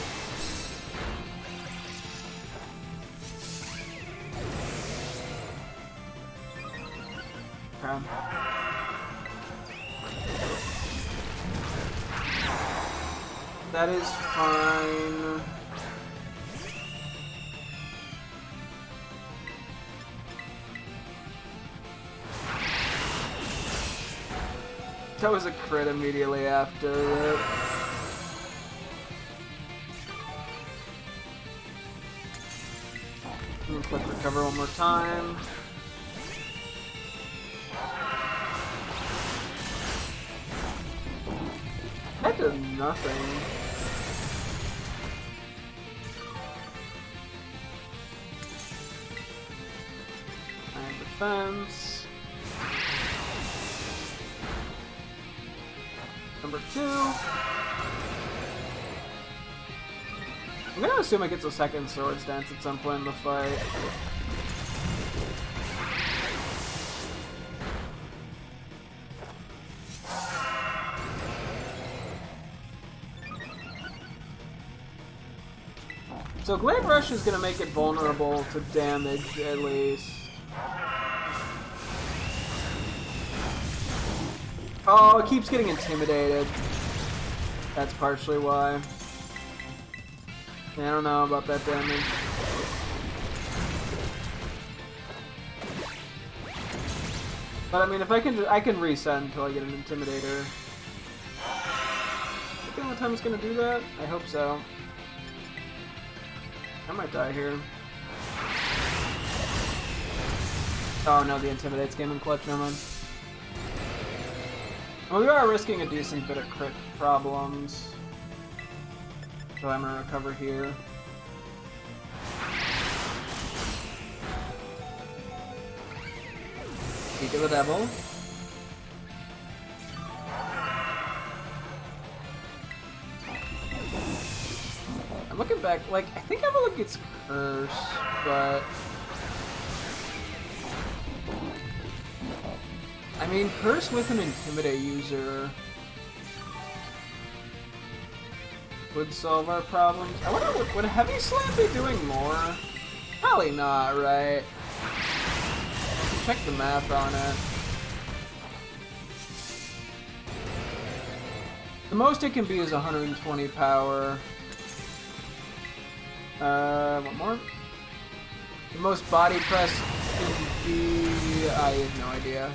Okay. That is fine. That was a crit immediately after it. Quick recover one more time. to nothing. And defense. Number 2. I'm gonna assume it gets a second Swords Dance at some point in the fight. So Glaive Rush is gonna make it vulnerable to damage, at least. Oh, it keeps getting intimidated. That's partially why. Yeah, I don't know about that damage. But I mean, if I can reset until I get an Intimidator. Is that the only time it's gonna do that? I hope so. I might die here. Oh no, the Intimidate's came in clutch, never mind. Well, we are risking a decent bit of crit problems. So I'm gonna recover here. Peak of the Devil. I'm looking back, like, I think Evelyn gets cursed, but... I mean, curse with an Intimidate user would solve our problems. I wonder, would Heavy Slam be doing more? Probably not, right? Check the math on it. The most it can be is 120 power. One more? The most body press can be... I have no idea.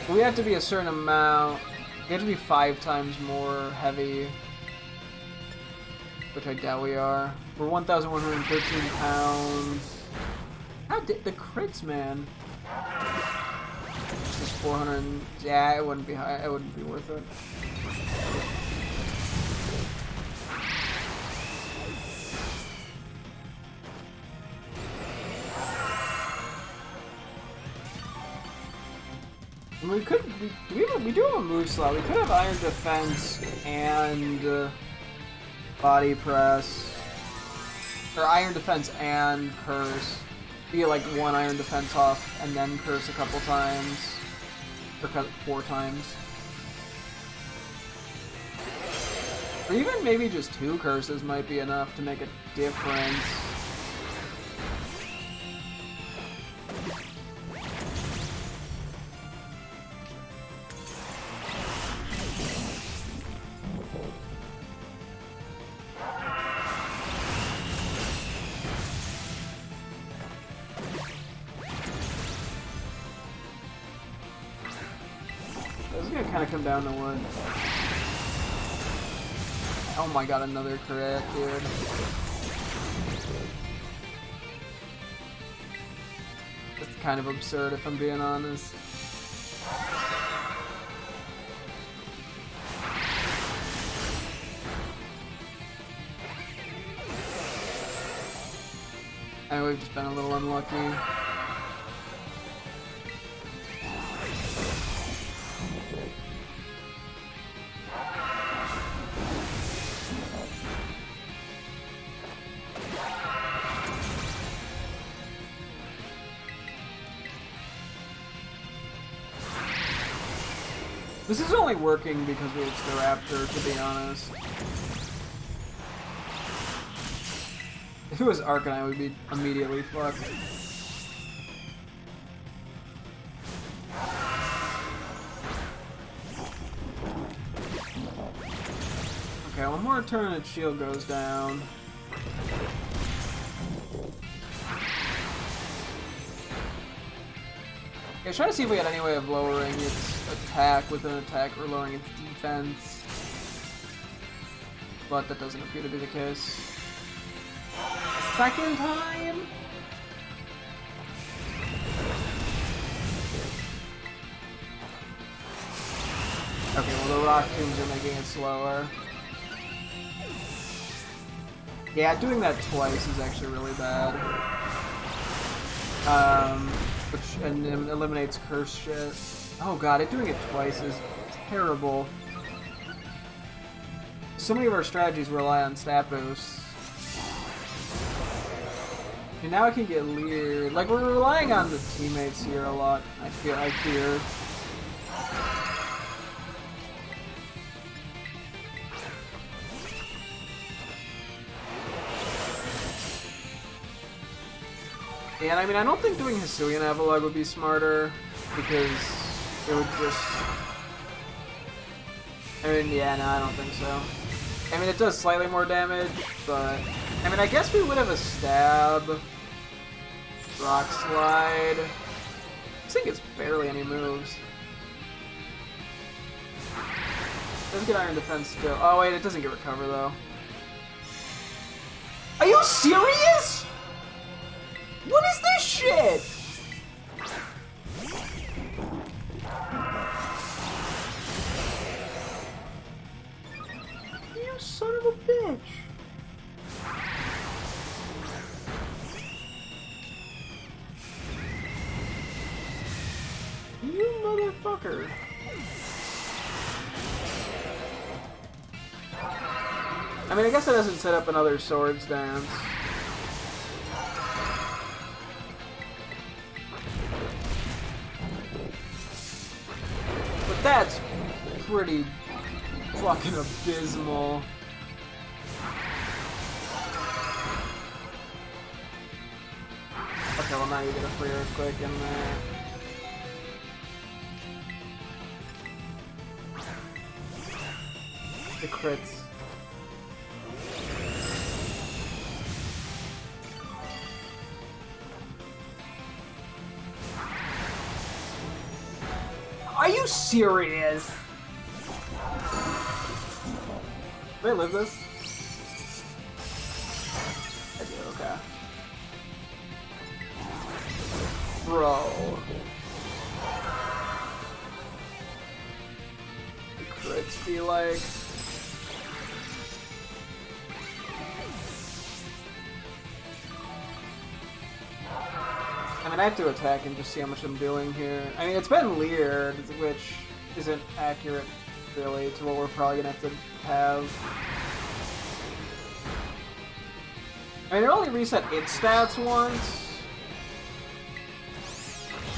We have to be a certain amount. We have to be 5 times more heavy. Which I doubt we are. We're 1,113 pounds. How did the crits, man? Just 400. Yeah, it wouldn't be high. It wouldn't be worth it. We could. We do have a move slot. We could have Iron Defense and Body Press, or Iron Defense and Curse. You get like 1 Iron Defense off, and then Curse a couple times, or 4 times, or even maybe just 2 Curses might be enough to make a difference. Come down to 1. Oh my god, another crit, dude. It's kind of absurd if I'm being honest. I know we've just been a little unlucky. This is only working because it's the Raptor, to be honest. If it was Arcanine, we'd be immediately fucked. Okay, one more turn and its shield goes down. Okay, try to see if we had any way of lowering its attack with an attack or lowering its defense. But that doesn't appear to be the case. Second time? Okay, well the rock tombs are making it slower. Yeah, doing that twice is actually really bad. Which eliminates curse shit. Oh god, doing it twice is terrible. So many of our strategies rely on stat boosts. And now I can get leered. Like, we're relying on the teammates here a lot, I fear. And I mean, I don't think doing Hisuian Avalugg would be smarter, because it would just... I mean, yeah, no, I don't think so. I mean, it does slightly more damage, but... I mean, I guess we would have a stab. Rock slide. I think it's barely any moves. Doesn't get iron defense still. Oh wait, it doesn't get recover though. Are you serious? What is this shit? You son of a bitch. You motherfucker. I mean, I guess it doesn't set up another swords dance. But that's pretty fucking abysmal. Okay, well now you get a free earthquake in there. The crits. Are you serious? Did I live this? I do, okay. Bro. The crits be like... I mean, I have to attack and just see how much I'm doing here. I mean, it's been leered, which isn't accurate, really, to what we're probably gonna have. I mean, it only reset its stats once,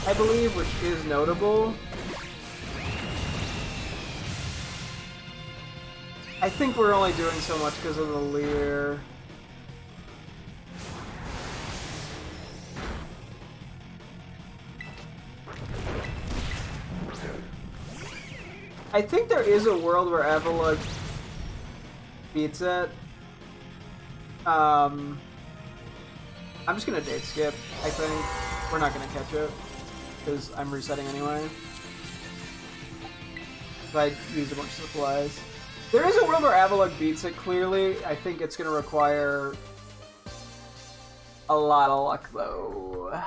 I believe, which is notable. I think we're only doing so much because of the leer. I think there is a world where Avalugg beats it. I'm just gonna date skip, I think. We're not gonna catch it, because I'm resetting anyway. So I used a bunch of supplies. There is a world where Avalugg beats it, clearly. I think it's gonna require a lot of luck, though.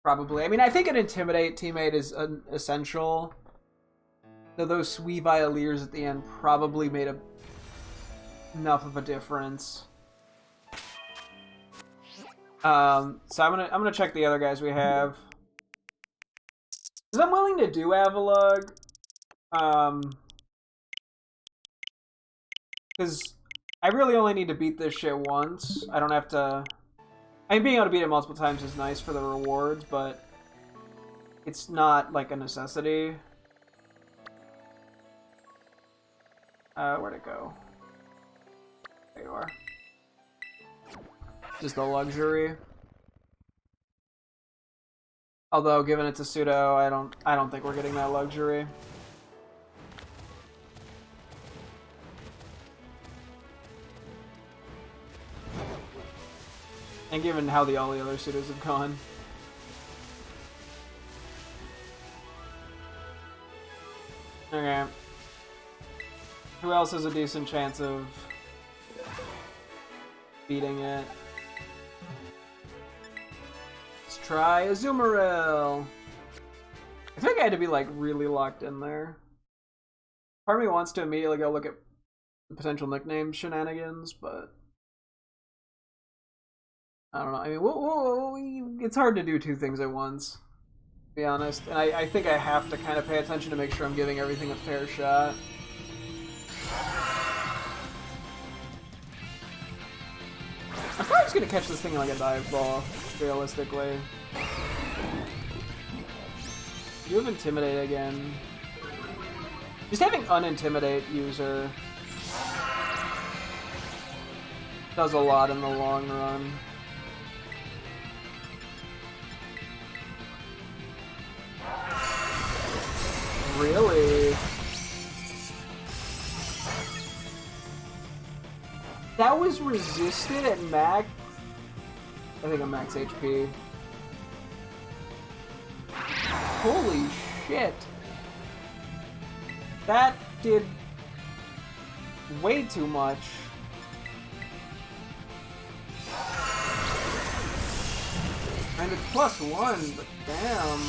Probably. I mean, I think an Intimidate teammate is essential. Though those Weavile Leers at the end probably made enough of a difference. So I'm gonna check the other guys we have. Because I'm willing to do Avalugg. Because I really only need to beat this shit once. I don't have to... I mean, being able to beat it multiple times is nice for the rewards, but it's not like a necessity. Where'd it go? There you are. Just a luxury. Although, given it's a pseudo, I don't think we're getting that luxury. And given how all the other pseudos have gone. Okay. Who else has a decent chance of beating it? Let's try Azumarill. I think like I had to be like really locked in there. Part of me wants to immediately go look at potential nickname shenanigans, but I don't know. I mean, it's hard to do two things at once, to be honest. And I think I have to kind of pay attention to make sure I'm giving everything a fair shot. I'm probably just gonna catch this thing in like a dive ball, realistically. You have Intimidate again. Just having Unintimidate user does a lot in the long run. Really? That was resisted at max? I think I'm max HP. Holy shit. That did way too much. And it's +1, but damn.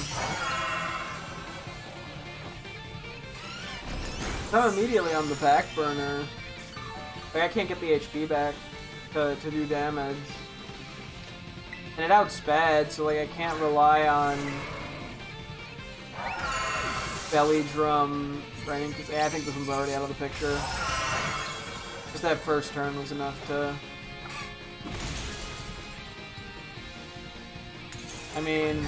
I'm immediately on the back burner. Like, I can't get the HP back to do damage. And it outsped, so like I can't rely on belly drum, right? Because I think this one's already out of the picture. Just that first turn was enough to... I mean...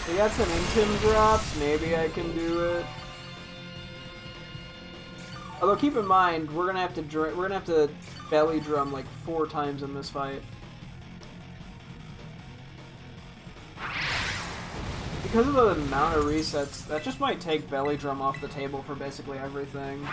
We got some Intim drops, maybe I can do it. Although keep in mind, we're gonna have to belly drum like 4 times in this fight. Because of the amount of resets, that just might take belly drum off the table for basically everything.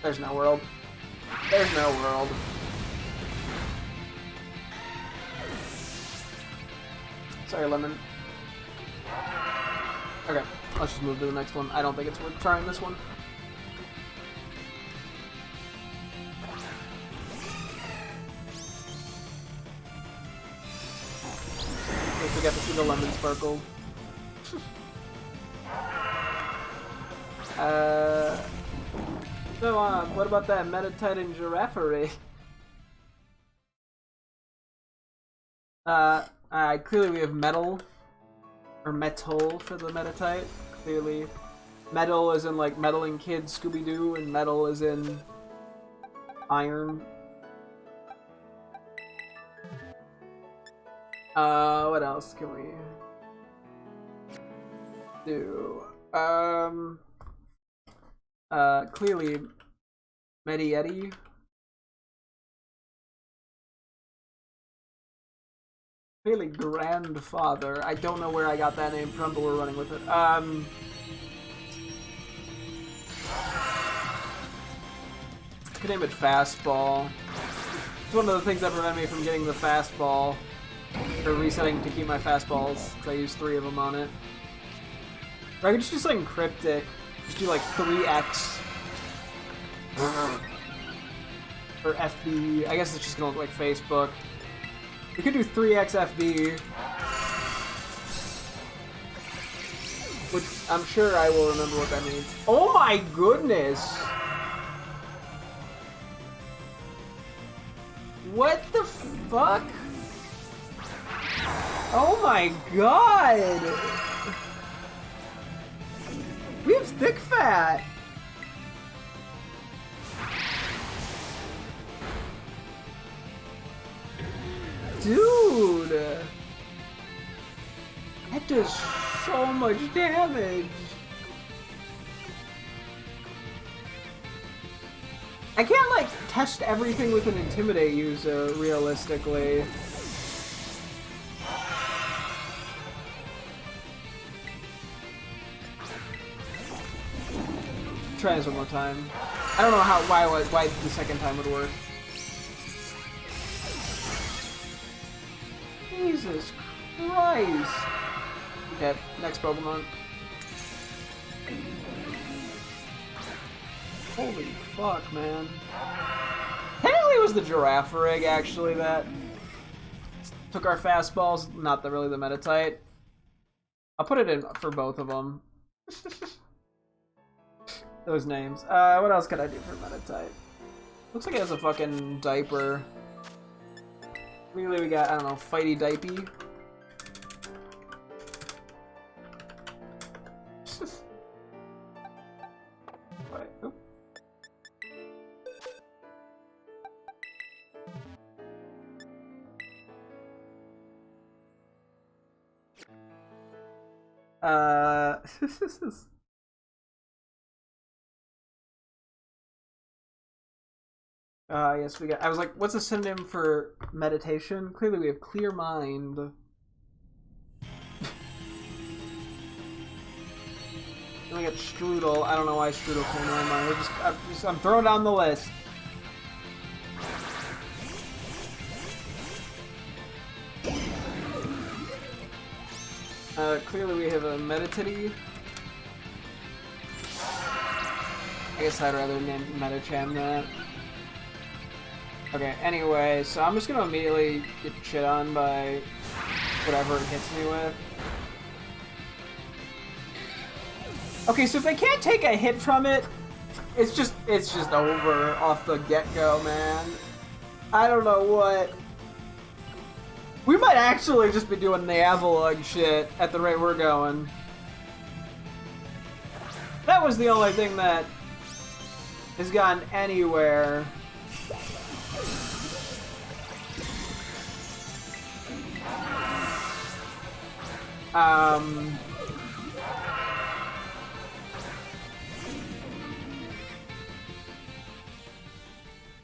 There's no world. There's no world. Sorry, Lemon. Okay, let's just move to the next one. I don't think it's worth trying this one. At least we got to see the lemon sparkle. So, what about that Metatitan Giraffery? Clearly we have metal, or metal for the Metatite, clearly. Metal is in, like, meddling kids Scooby-Doo, and metal is in iron. What else can we do? Clearly, Medietti. Clearly, Grandfather. I don't know where I got that name from, but we're running with it. Could name it Fastball. It's one of the things that prevent me from getting the Fastball, or resetting to keep my Fastballs, because I use 3 of them on it. Or I could just do something cryptic. Just do like 3x. Or FB. I guess it's just gonna look like Facebook. We could do 3x FB. Which I'm sure I will remember what that means. Oh my goodness! What the fuck? Oh my god! We have thick fat! Dude! That does so much damage! I can't, like, test everything with an Intimidate user, realistically. Try this one more time. I don't know why the second time would work. Jesus Christ. Okay, next Pokemon. Holy fuck, man. Technically it was the Giraffe rig, actually, that took our fastballs, not really the Meditite. I'll put it in for both of them. Those names. What else could I do for Meditite? Looks like it has a fucking diaper. Really, we got, I don't know, Fighty Dipey. Wait, oop. Yes, we got. I was like, what's a synonym for meditation? Clearly, we have clear mind. Then we got Strudel. I don't know why Strudel came to my mind. I'm throwing down the list. Clearly, we have a Meditity. I guess I'd rather name Medicham that. Okay, anyway, so I'm just gonna immediately get shit on by whatever it hits me with. Okay, so if they can't take a hit from it, it's just over off the get-go, man. I don't know what. We might actually just be doing the Avalugg shit at the rate we're going. That was the only thing that has gotten anywhere.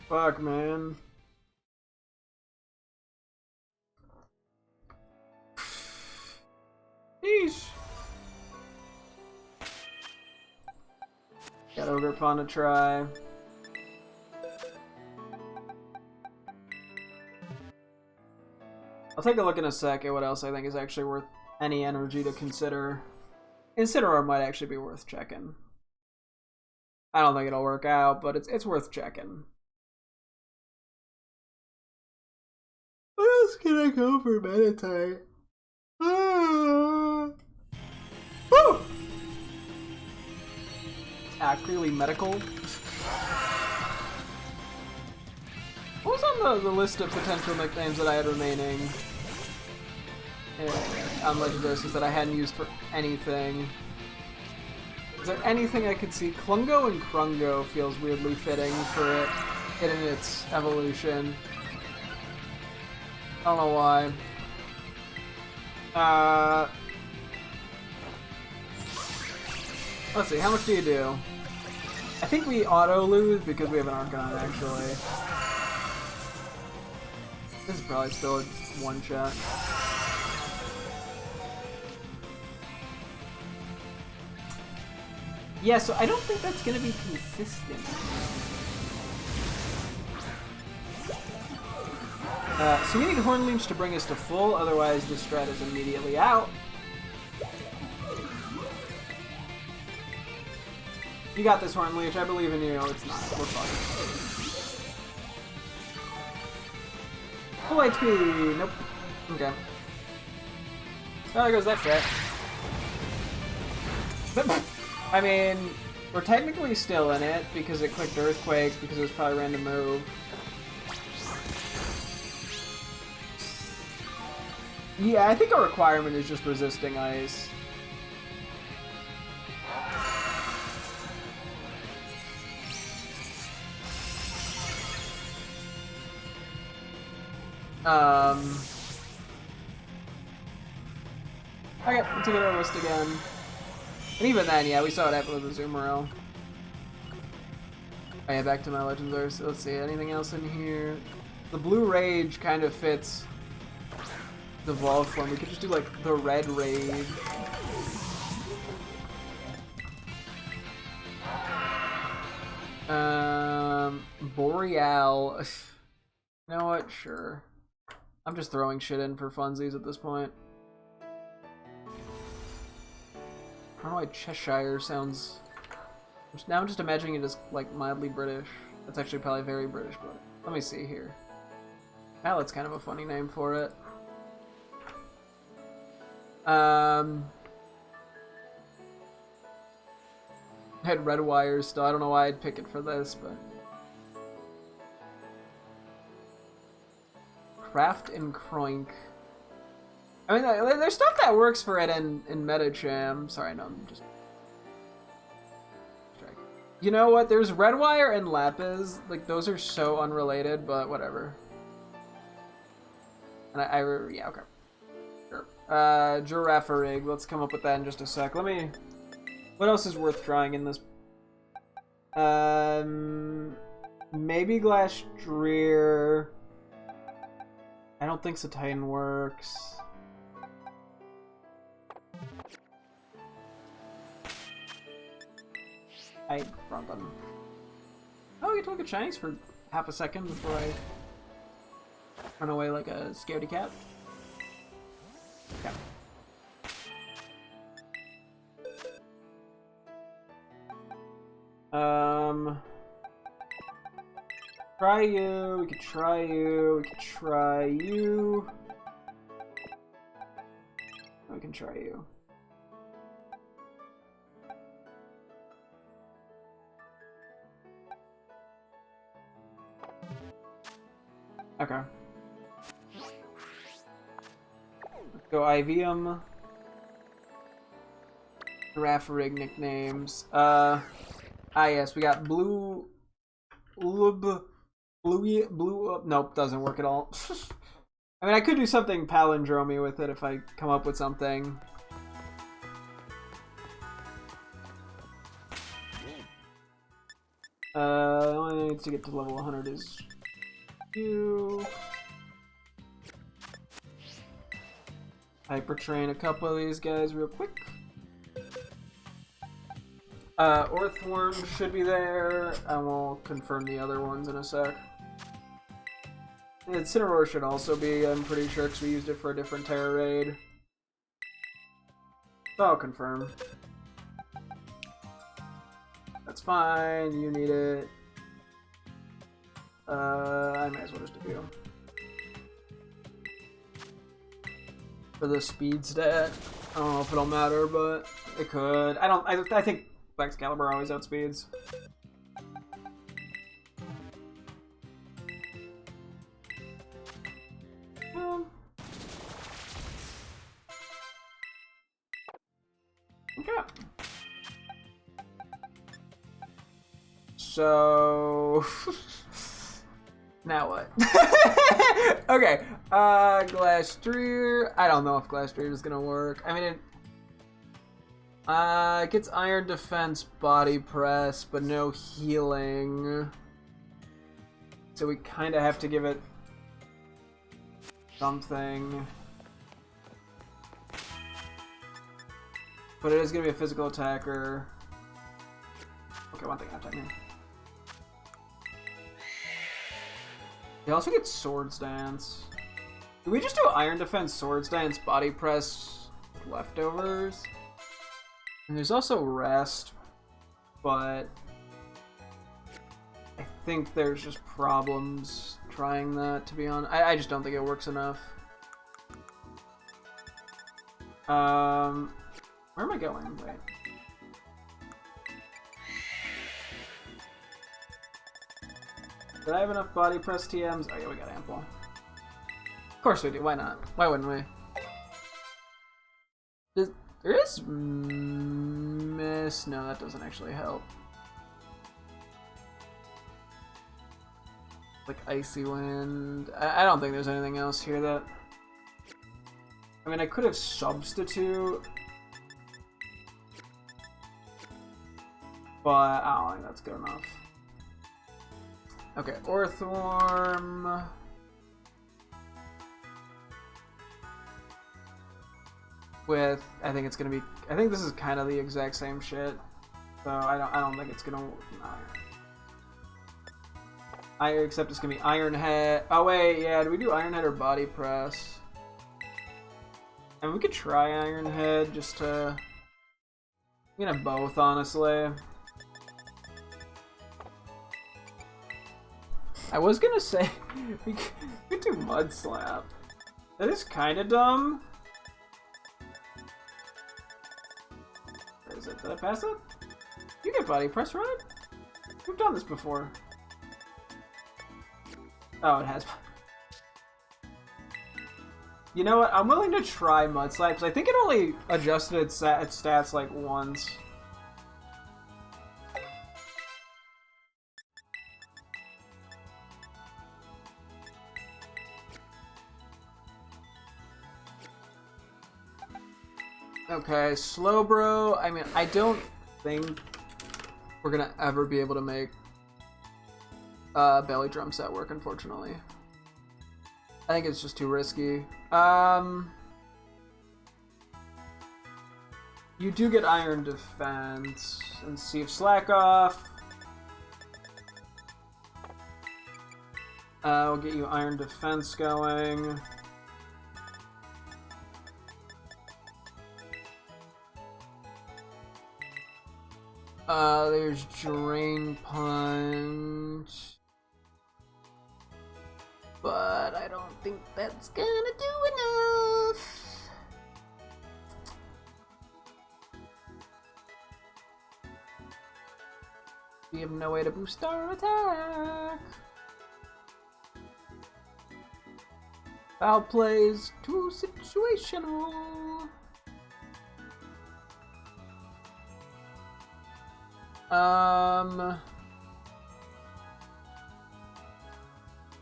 Fuck, man. Yeesh. Got Ogerpon to try. I'll take a look in a sec at what else I think is actually worth any energy to consider. Incineroar might actually be worth checking. I don't think it'll work out, but it's worth checking. What else can I go for Meditite? Woo! Clearly medical. What was on the list of potential nicknames that I had remaining on Legendary that I hadn't used for anything? Is there anything I could see? Klungo and Krungo feels weirdly fitting for it in its evolution. I don't know why. Let's see, how much do you do? I think we auto-lose because we have an Arcanine, actually. This is probably still a one-shot. Yeah, so I don't think that's going to be consistent. So we need Hornleech to bring us to full, otherwise this strat is immediately out. You got this, Hornleech. I believe in you. It's not. We're fucked. Full HP. Nope. Okay. Oh, there goes that strat. I mean, we're technically still in it because it clicked Earthquake because it was probably a random move. Yeah, I think our requirement is just resisting ice. Okay, let's look at our list again. And even then, yeah, we saw what happened with the Azumarill. Oh yeah, back to my Legendary. So let's see, anything else in here? The Blue Rage kind of fits the evolved form. We could just do like the Red Rage. Boreal. You know what? Sure. I'm just throwing shit in for funsies at this point. I don't know why Cheshire sounds... Now I'm just imagining it as, like, mildly British. That's actually probably very British, but let me see here. Mallet's kind of a funny name for it. I had red wires still. I don't know why I'd pick it for this, but... Craft and Croink. I mean, there's stuff that works for it in Metacham. Sorry, no, I'm just... You know what? There's Redwire and Lapis. Like, those are so unrelated, but whatever. And yeah, okay. Sure. Giraffarig. Let's come up with that in just a sec. Let me... What else is worth trying in this? Maybe Glastrier. I don't think Titan works. I front them. Oh, you took a Chinese for half a second before I run away like a scaredy cat. Okay. Try you. We could try you. We could try you. We can try you. Okay. Let's go Ivium. Giraffarig nicknames. Yes, we got Blue. Nope, doesn't work at all. I mean, I could do something palindromy with it if I come up with something. Only needs to get to level 100 is you. Hyper train a couple of these guys real quick. Orthworm should be there, and we'll confirm the other ones in a sec. Incineroar should also be, I'm pretty sure, because we used it for a different Terra raid. So I'll confirm. That's fine, you need it. I might as well just do. For the speed stat, I don't know if it'll matter, but it could. I think Baxcalibur always outspeeds. Okay. So now what? Okay. Glastrier. I don't know if Glastrier is gonna work. I mean, it gets Iron Defense, Body Press, but no healing. So we kind of have to give it something. But it is going to be a physical attacker. Okay, one thing at a time here. He also gets Swords Dance. Did we just do Iron Defense, Swords Dance, Body Press, leftovers? And there's also Rest, but I think there's just problems trying that, to be honest. I just don't think it works enough. Where am I going? Wait. Did I have enough Body Press TMs? Oh yeah, we got ample. Of course we do, why not? Why wouldn't we? There is miss. No, that doesn't actually help. Like Icy Wind. I don't think there's anything else here that... I mean, I could have Substitute. But I don't think that's good enough. Okay, Orthworm. With, I think it's gonna be, I think this is kind of the exact same shit. So I don't think it's gonna work. Except it's gonna be Iron Head. Oh wait, yeah, do we do Iron Head or Body Press? And we could try Iron Head just to... We can have both, honestly. I was gonna say, we could do Mud Slap. That is kinda dumb. Where is it? Did I pass it? You get Body Press, right? We've done this before. Oh, it has. You know what? I'm willing to try Mud Slap, because I think it only adjusted its stats like once. Okay, Slowbro. I mean, I don't think we're gonna ever be able to make Belly Drum set work, unfortunately. I think it's just too risky. You do get Iron Defense and see if Slack Off. We'll get you Iron Defense going. There's Drain Punch. But I don't think that's gonna do enough. We have no way to boost our attack. Foul plays too situational.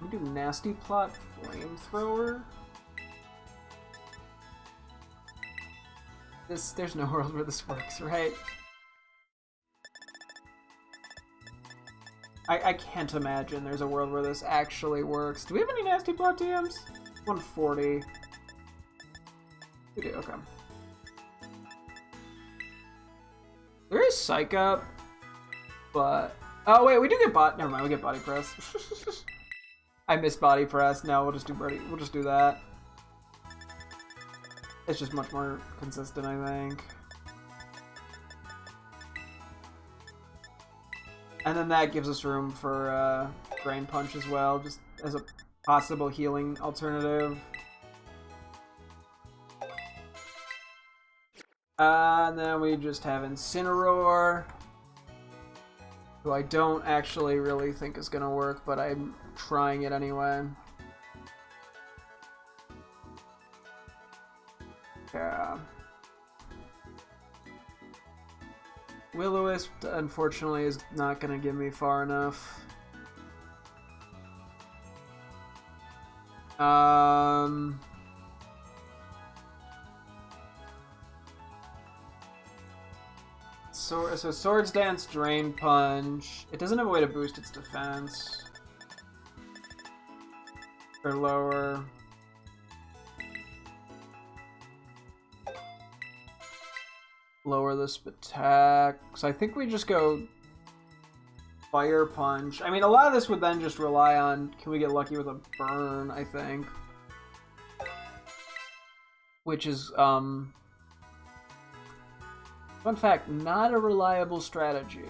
We do Nasty Plot Flamethrower. There's no world where this works, right? I can't imagine there's a world where this actually works. Do we have any Nasty Plot TMs? 140. We do, okay. There is Psych Up, but... Oh wait, we do get never mind, we get Body Press. I missed Body Press. No, we'll just do that. It's just much more consistent, I think. And then that gives us room for Drain Punch as well, just as a possible healing alternative. And then we just have Incineroar, who I don't actually really think is gonna work, but I'm trying it anyway. Yeah. Will-O-Wisp, unfortunately, is not gonna get me far enough. So Swords Dance, Drain Punch. It doesn't have a way to boost its defense. Or lower. Lower this attack. So I think we just go Fire Punch. I mean, a lot of this would then just rely on, can we get lucky with a burn, I think. Which is, fun fact, not a reliable strategy.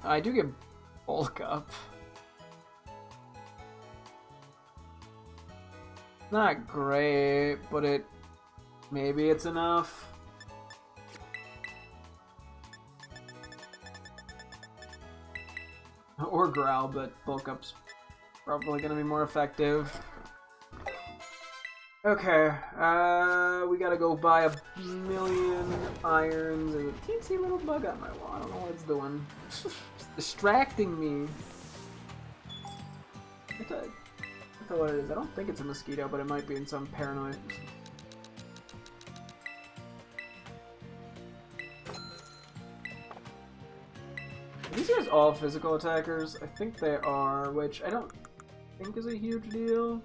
I do get Bulk Up. Not great, but maybe it's enough. Or Growl, but Bulk Up's probably gonna be more effective. Okay, we gotta go buy 1,000,000 irons. There's a teensy little bug on my wall. I don't know what it's doing. It's distracting me. I don't know what it is. I don't think it's a mosquito, but it might be in some paranoid. Are these guys all physical attackers? I think they are, which I don't think is a huge deal.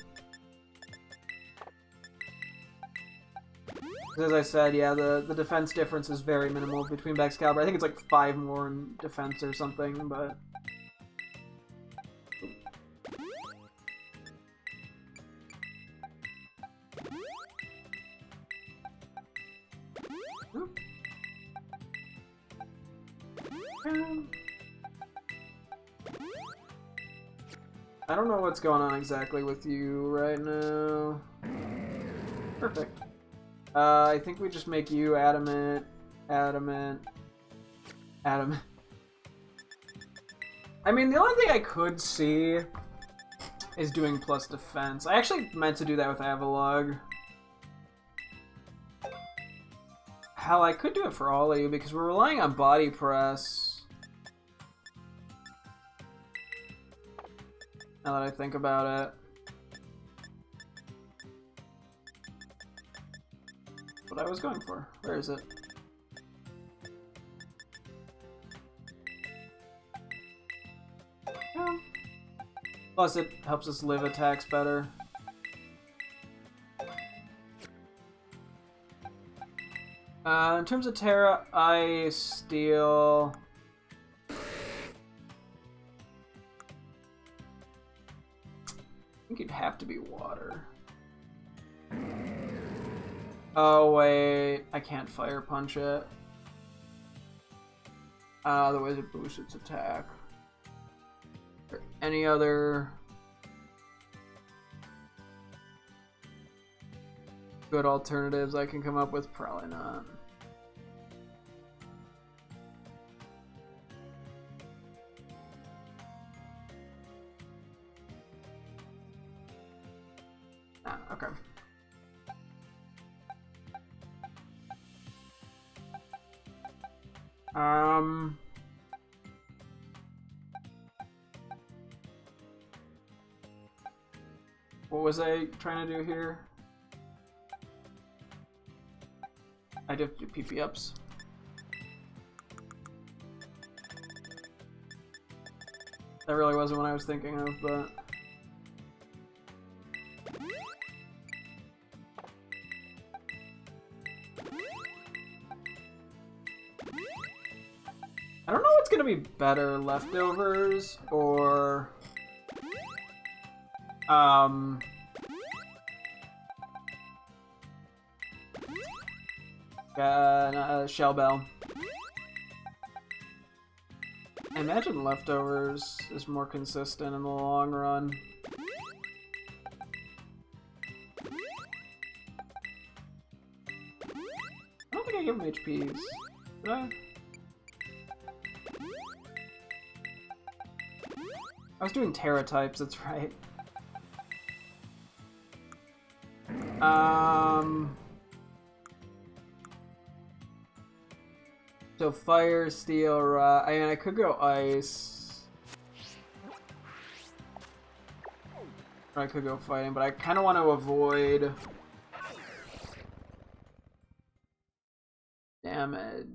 As I said, yeah, the defense difference is very minimal between Baxcalibur. I think it's like 5 more in defense or something, but... I don't know what's going on exactly with you right now. Perfect. I think we just make you adamant, adamant, adamant. I mean, the only thing I could see is doing plus defense. I actually meant to do that with Avalugg. Hell, I could do it for all of you because we're relying on body press. Now that I think about it. What I was going for. Where is it? Yeah. Plus it helps us live attacks better. In terms of Terra, Ice, Steel... I think you'd have to be Water. Oh wait, I can't Fire Punch it. Otherwise it boosts its attack. Or any other good alternatives I can come up with? Probably not. Okay. What was I trying to do here? I did do PP ups. That really wasn't what I was thinking of, but... I don't know what's gonna be better, Leftovers or Shell Bell. I imagine Leftovers is more consistent in the long run. I don't think I give him HPs. Did I? I was doing Terra types, that's right. So Fire, Steel, I mean, I could go Ice. Or I could go Fighting, but I kind of want to avoid damage.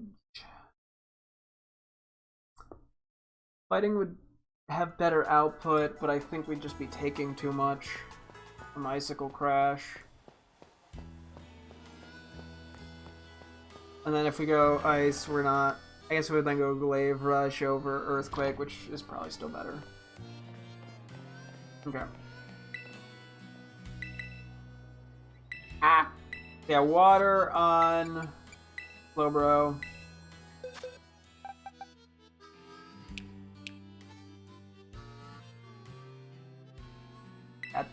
Fighting would have better output, but I think we'd just be taking too much from Icicle Crash. And then if we go Ice, we're not... I guess we would then go Glaive Rush over Earthquake, which is probably still better. Okay. Ah! Yeah, Water on Slowbro.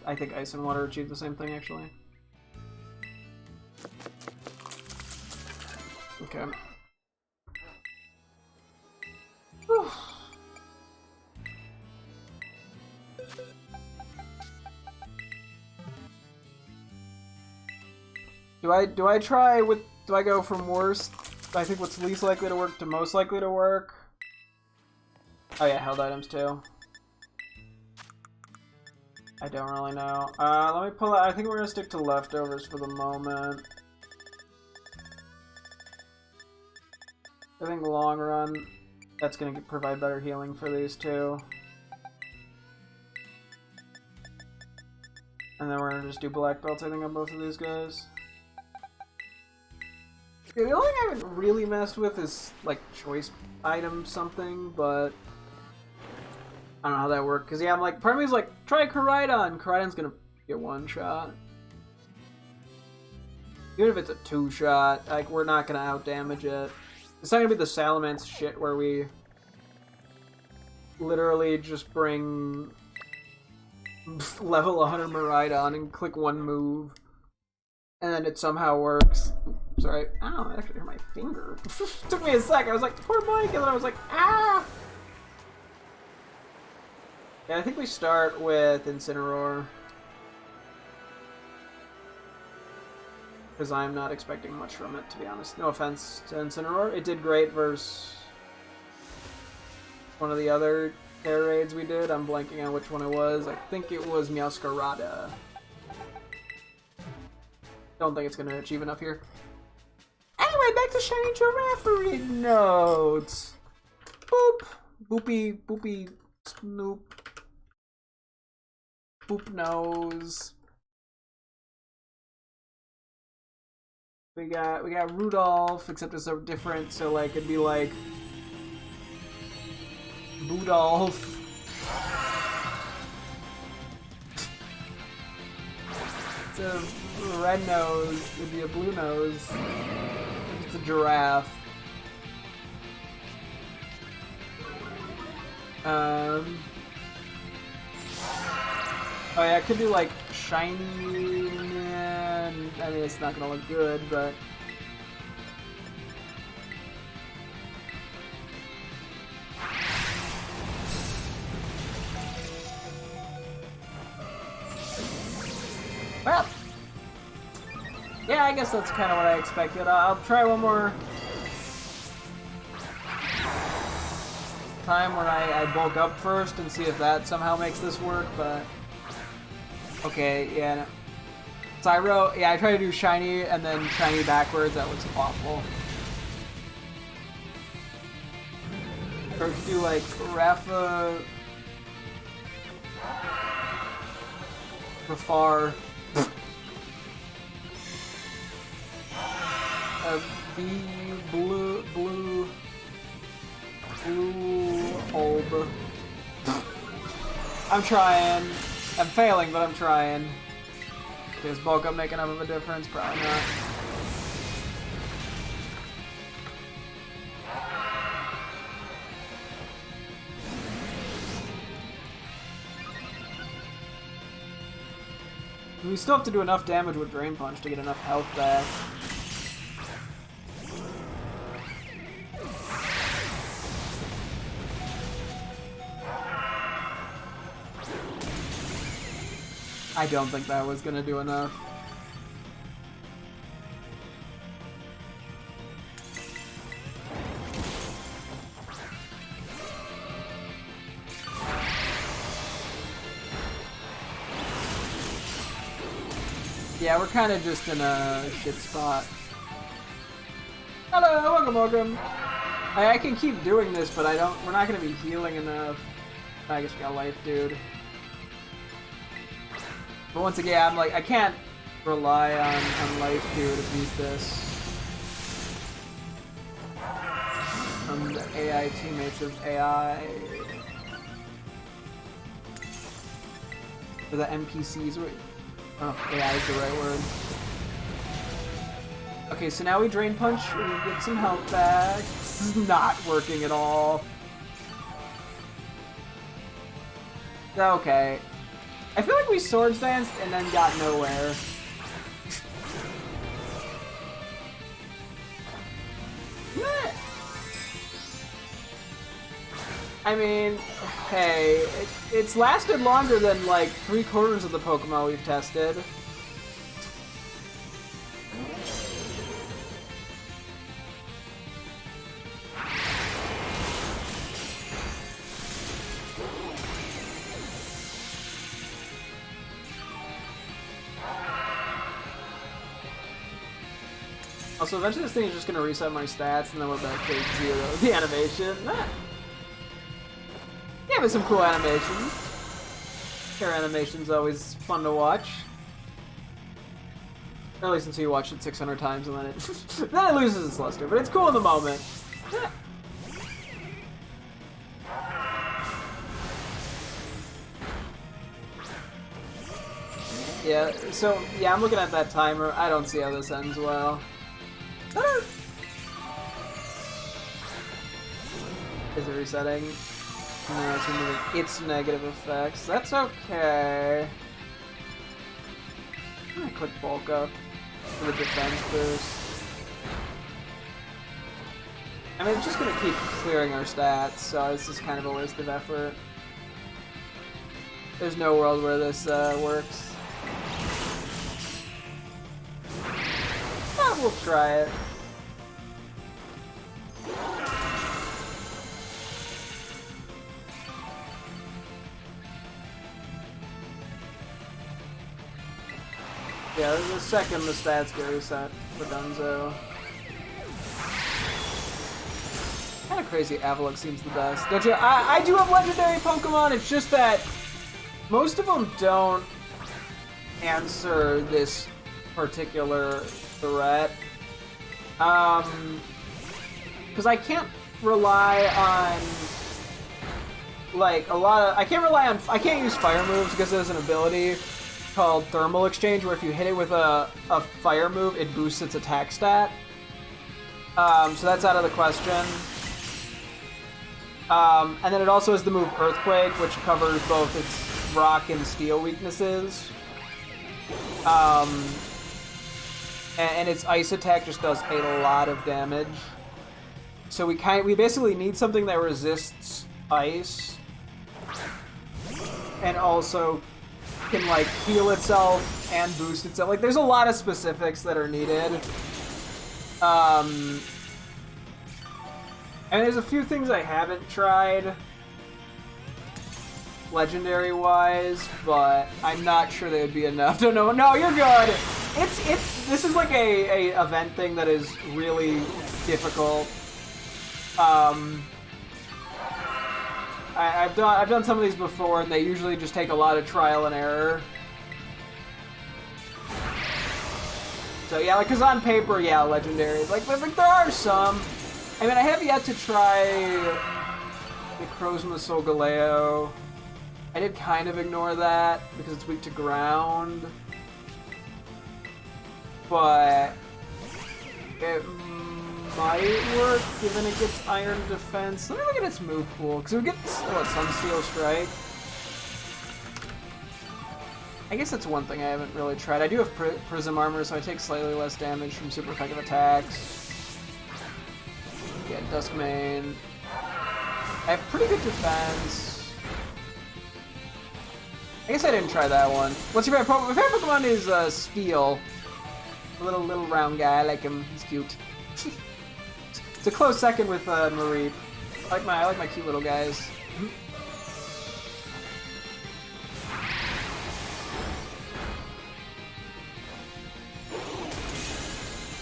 I think Ice and Water achieve the same thing, actually. Okay. Whew. Do I try with... Do I go from worst, I think what's least likely to work, to most likely to work? Oh yeah, held items too. I don't really know. Let me pull out... I think we're gonna stick to Leftovers for the moment. I think long run, that's gonna provide better healing for these two. And then we're gonna just do Black Belts, I think, on both of these guys. Yeah, the only thing I haven't really messed with is, like, choice item something, but I don't know how that works. Because, yeah, I'm like, part of me is like, try Koraidon. Koraidon's gonna get one shot. Even if it's a 2-shot, like, we're not gonna out-damage it. It's not gonna be the Salamence shit where we literally just bring level 100 Miraidon and click one move. And then it somehow works. Sorry. Ow, I actually hurt my finger. Took me a sec. I was like, poor Mike, and then I was like, ah! Yeah, I think we start with Incineroar. Because I'm not expecting much from it, to be honest. No offense to Incineroar. It did great versus one of the other air raids we did. I'm blanking on which one it was. I think it was Meowscarada. Don't think it's going to achieve enough here. Anyway, back to Shiny Giraffe notes. Boop. Boopy, boopy, snoop. Boop nose. We got Rudolph, except it's so different, so like it'd be like Boodolph. It's a red nose, it'd be a blue nose. It's a giraffe. Oh yeah, it could be like shiny. I mean, it's not gonna look good, but well, yeah, I guess that's kind of what I expected. I'll try one more time where I bulk up first and see if that somehow makes this work, but okay, yeah. No. So I wrote, yeah, I tried to do shiny and then shiny backwards. That looks awful. Or we could do like Rafa, Rafar, blue Olb. I'm trying. I'm failing, but I'm trying. Is bulk up making enough of a difference? Probably not. We still have to do enough damage with Drain Punch to get enough health back. I don't think that was gonna do enough. Yeah, we're kind of just in a shit spot. Hello, welcome. I can keep doing this, but we're not gonna be healing enough. I guess we got life, dude. But once again, I'm like, I can't rely on life here to beat this. From the AI teammates of AI. Or the NPCs. Oh, AI is the right word. Okay, so now we Drain Punch, we get some health back. This is not working at all. Okay. I feel like we Swords Danced and then got nowhere. I mean, hey, it's lasted longer than like 3/4 of the Pokemon we've tested. Also, eventually this thing is just going to reset my stats, and then we're back to 0. The animation. Yeah, but some cool animations. Hair animation's always fun to watch. Or at least until you watch it 600 times and then it then it loses its luster. But it's cool in the moment. Yeah, so, yeah, I'm looking at that timer. I don't see how this ends well. Is it resetting? No, it's removing its negative effects. That's okay. I'm gonna click bulk up for the defense boost. I mean, it's just gonna keep clearing our stats, so it's just kind of a waste of effort. There's no world where this works. We'll try it. Yeah, there's a second the stats get reset for Dunzo. Kinda crazy Avalok seems the best. Don't you? I do have legendary Pokemon, it's just that most of them don't answer this particular threat. Because I can't rely on like a lot of I can't use fire moves because there's an ability called Thermal Exchange where if you hit it with a fire move it boosts its attack stat. So that's out of the question. And then it also has the move Earthquake, which covers both its rock and steel weaknesses. And its ice attack just does a lot of damage. So we basically need something that resists ice and also can like heal itself and boost itself. Like there's a lot of specifics that are needed. And there's a few things I haven't tried legendary wise, but I'm not sure they would be enough. No, you're good. This is like a event thing that is really difficult. I've done some of these before, and they usually just take a lot of trial and error. So yeah, like, cause on paper, yeah, legendaries. Like there are some. I mean, I have yet to try the Crozma Solgaleo. I did kind of ignore that because it's weak to ground. But it might work given it gets Iron Defense. Let me look at its move pool, because it gets Sunsteel Strike. I guess that's one thing I haven't really tried. I do have Prism Armor, so I take slightly less damage from super effective attacks. Yeah, Duskmane. I have pretty good defense. I guess I didn't try that one. What's your favorite Pokemon? My favorite Pokemon is Steel. A little round guy. I like him. He's cute. It's a close second with Mareep. I like my cute little guys.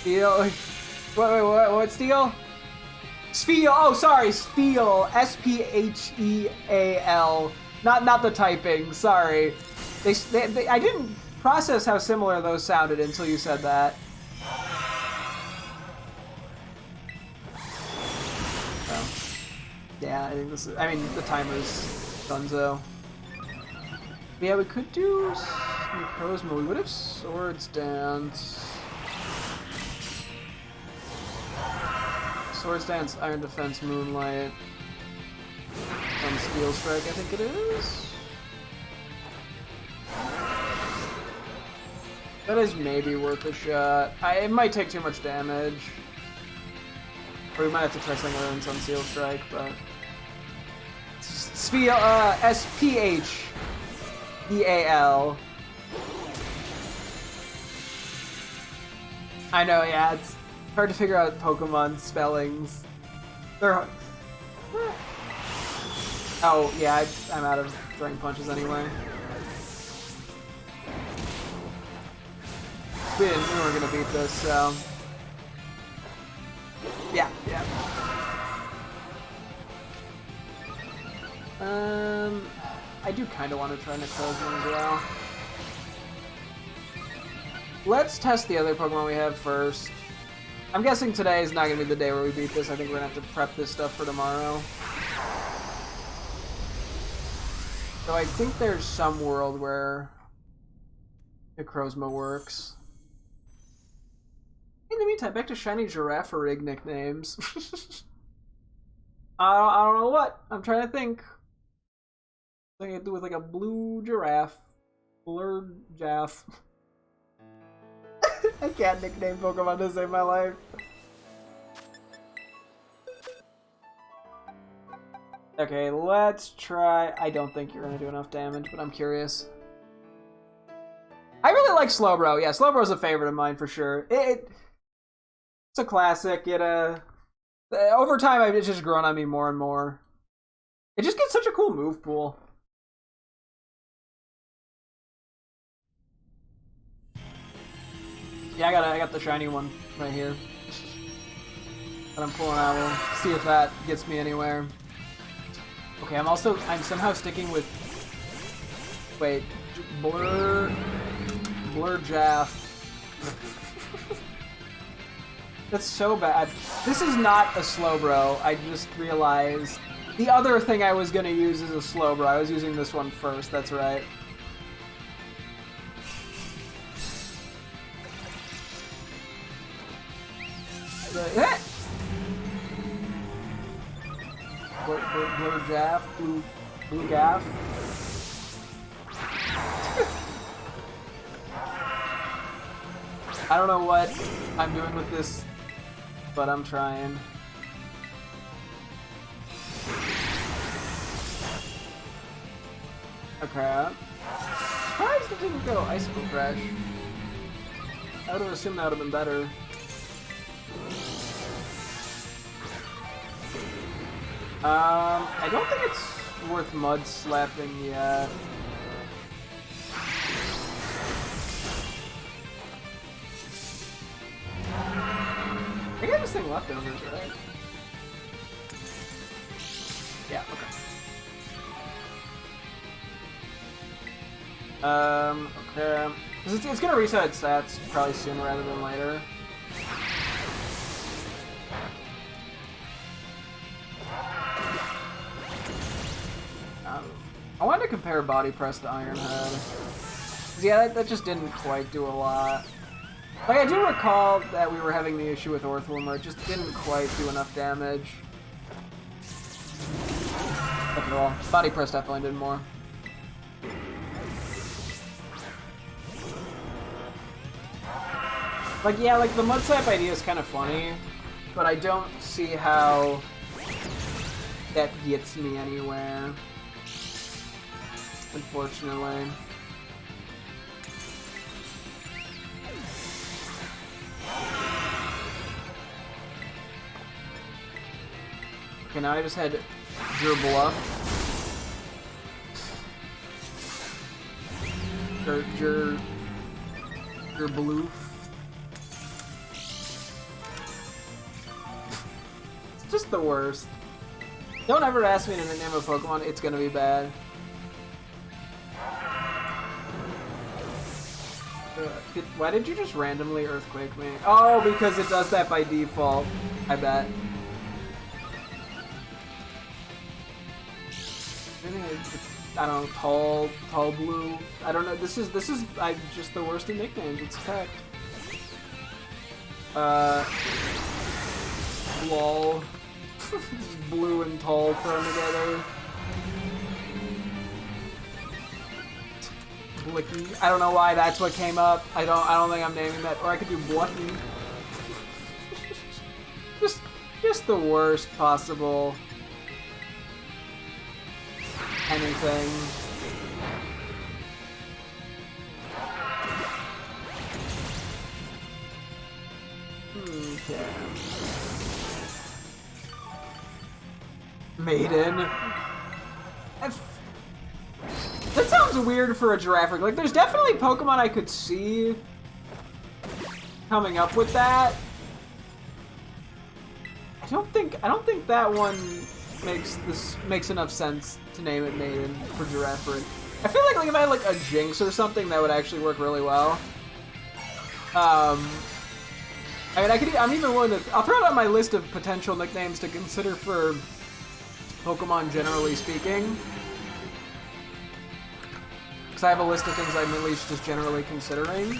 Steel. What? Steel? Spheal. Oh, sorry. Spheal. S-P-H-E-A-L. Not the typing. Sorry. I didn't process how similar those sounded until you said that. So, yeah, I think this is. I mean, the timer's Dunzo. Yeah, we could do Necrozma. We would have Swords Dance. Swords Dance, Iron Defense, Moonlight. Steel Strike, I think it is. That is maybe worth a shot. It might take too much damage. Or we might have to try something other than Sunsteel Strike, but... Spheal, S-P-H-E-A-L. I know, yeah, it's hard to figure out Pokemon spellings. They're hard. Oh, yeah, I'm out of throwing punches anyway. We weren't gonna beat this, so... Yeah. I do kind of want to try Necrozma as well. let's test the other Pokemon we have first. I'm guessing today is not going to be the day where we beat this. I think we're going to have to prep this stuff for tomorrow. So I think there's some world where Necrozma works. In the meantime, back to Shiny Giraffe-rig nicknames. I don't know what. I'm trying to think. Something to do with like a blue giraffe. Blurred Jaff. I can't nickname Pokemon to save my life. Okay, let's try. I don't think you're gonna do enough damage, but I'm curious. I really like Slowbro. Yeah, Slowbro's a favorite of mine for sure. It's a classic. Over time, it's just grown on me more and more. It just gets such a cool move pool. Yeah, I got the shiny one right here. That I'm pulling out. We'll see if that gets me anywhere. Okay, I'm somehow sticking with. Wait, Blur Jaff. That's so bad. This is not a Slowbro. I just realized the other thing I was gonna use is a Slowbro. I was using this one first. That's right. Blue Jaff, Blue Gaff. I don't know what I'm doing with this, but I'm trying. Okay. Surprised it didn't go Icicle Crash. I would have assumed that would have been better. I don't think it's worth mud slapping yet. I got this thing leftovers, right? Yeah, okay. Okay. Because it's gonna reset its stats probably sooner rather than later. I wanted to compare Body Press to Iron Head. Yeah, that just didn't quite do a lot. Like, I do recall that we were having the issue with Orthworm where it just didn't quite do enough damage. Okay, well, Body Press definitely did more. Like, yeah, like, the Mud Slap idea is kind of funny, but I don't see how that gets me anywhere. Unfortunately. Okay, now I just had Gerbluff. Gerbloof. It's just the worst. Don't ever ask me to name a Pokemon, it's gonna be bad. Why did you just randomly Earthquake me? Oh, because it does that by default, I bet. I don't know, tall blue. I don't know. This is just the worst of nicknames. It's fact. Lol. Blue and tall thrown together. Blicky. I don't know why that's what came up. I don't think I'm naming that. Or I could do Blucky. just the worst possible anything. Okay. Maiden. That sounds weird for a giraffe. Like, there's definitely Pokemon I could see coming up with that. I don't think that one makes enough sense to name it Maiden for Giraffe. I feel like if I had like a Jinx or something, that would actually work really well. I mean, I'm even willing to. I'll throw it on my list of potential nicknames to consider for Pokemon, generally speaking. Because I have a list of things I'm at least just generally considering.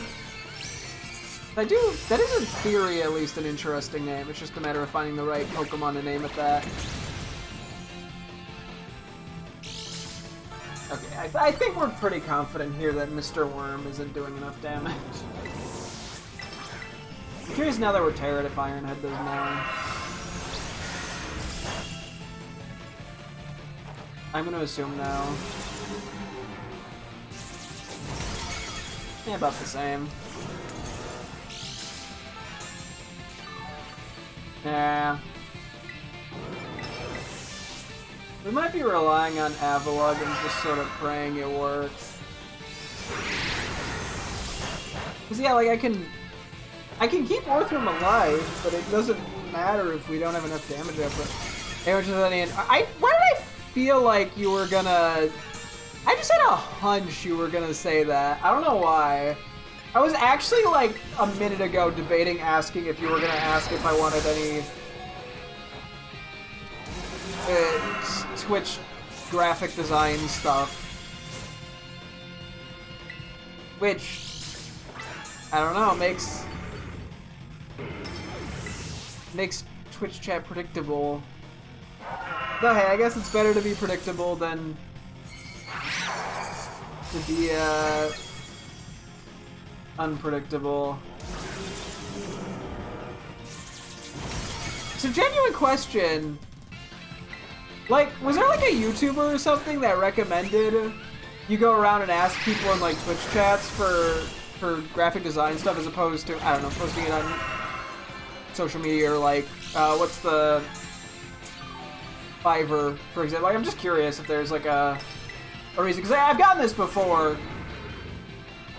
That is in theory at least an interesting name. It's just a matter of finding the right Pokemon to name it that. Okay, I think we're pretty confident here that Mr. Worm isn't doing enough damage. I'm curious now that we're Terran if Ironhead does more. I'm gonna assume now. Yeah, about the same. Yeah. We might be relying on Avalugg and just sort of praying it works. Cause yeah, like I can keep Orthrum alive, but it doesn't matter if we don't have enough damage output. Why did I feel like you were gonna? I just had a hunch you were gonna say that. I don't know why. I was actually like a minute ago debating asking if you were gonna ask if I wanted any Twitch graphic design stuff, which I don't know makes Twitch chat predictable. But hey, I guess it's better to be predictable than to be unpredictable. So, genuine question. Like, was there like a YouTuber or something that recommended you go around and ask people in like Twitch chats for graphic design stuff as opposed to, I don't know, posting it on social media or like, what's the Fiverr, for example? Like, I'm just curious if there's like a reason, because I've gotten this before.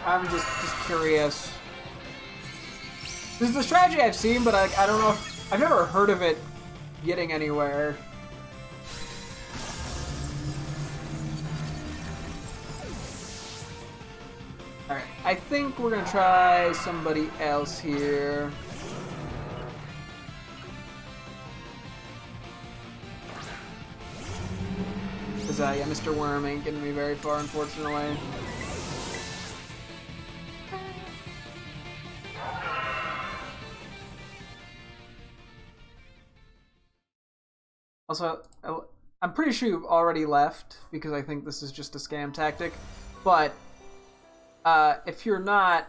I'm just curious. This is a strategy I've seen, but I don't know if, I've never heard of it getting anywhere. Alright, I think we're gonna try somebody else here. Because, yeah, Mr. Worm ain't getting me very far, unfortunately. Also, I'm pretty sure you've already left, because I think this is just a scam tactic, but if you're not,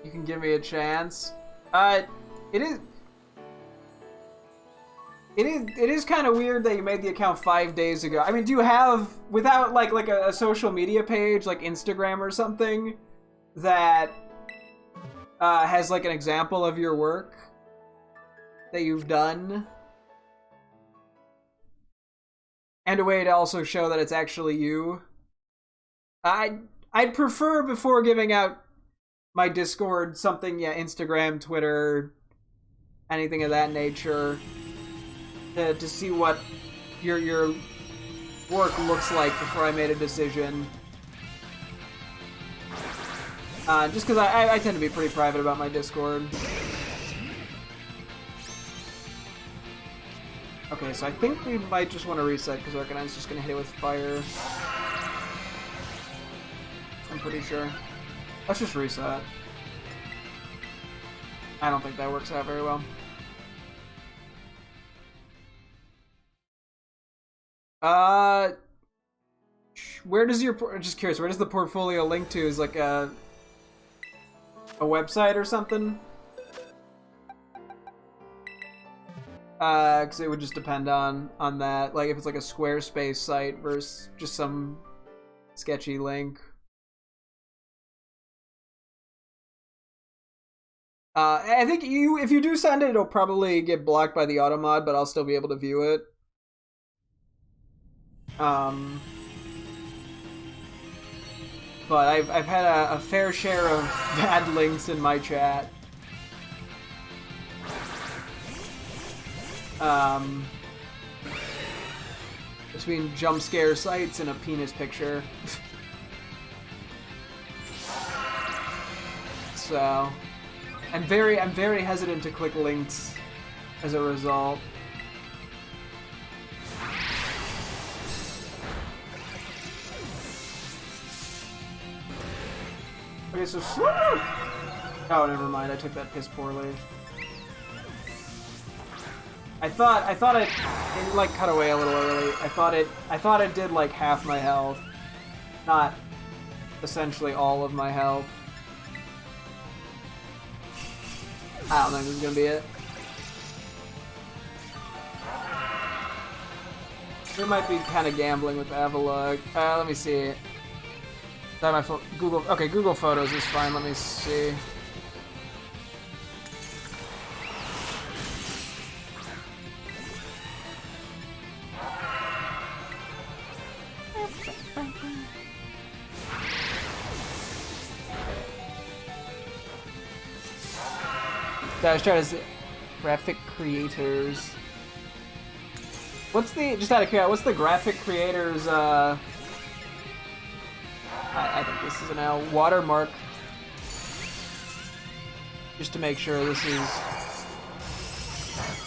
you can give me a chance. It is kind of weird that you made the account 5 days ago. I mean, do you have, without like a social media page, like Instagram or something, that has like an example of your work that you've done? And a way to also show that it's actually you? I'd prefer, before giving out my Discord, something, yeah, Instagram, Twitter, anything of that nature, to see what your work looks like before I made a decision. Just because I tend to be pretty private about my Discord. Okay, so I think we might just want to reset because Arcanine's just going to hit it with fire. I'm pretty sure. Let's just reset. I don't think that works out very well. Where does your... Just curious, where does the portfolio link to? Is like a website or something? Because it would just depend on that. Like, if it's like a Squarespace site versus just some sketchy link. I think if you do send it, it'll probably get blocked by the automod, but I'll still be able to view it. But I've had a fair share of bad links in my chat. Between jump scare sites and a penis picture. so I'm very hesitant to click links as a result. Okay, so oh, never mind. I took that piss poorly. I thought it like cut away a little early. I thought it did like half my health, not essentially all of my health. I don't think this is gonna be it. We might be kind of gambling with Avalug. Let me see. That my Google. Okay, Google Photos is fine. Let me see. I was trying to see graphic creators. What's the just out of curiosity? What's the graphic creators? I think this is an L watermark. Just to make sure this is,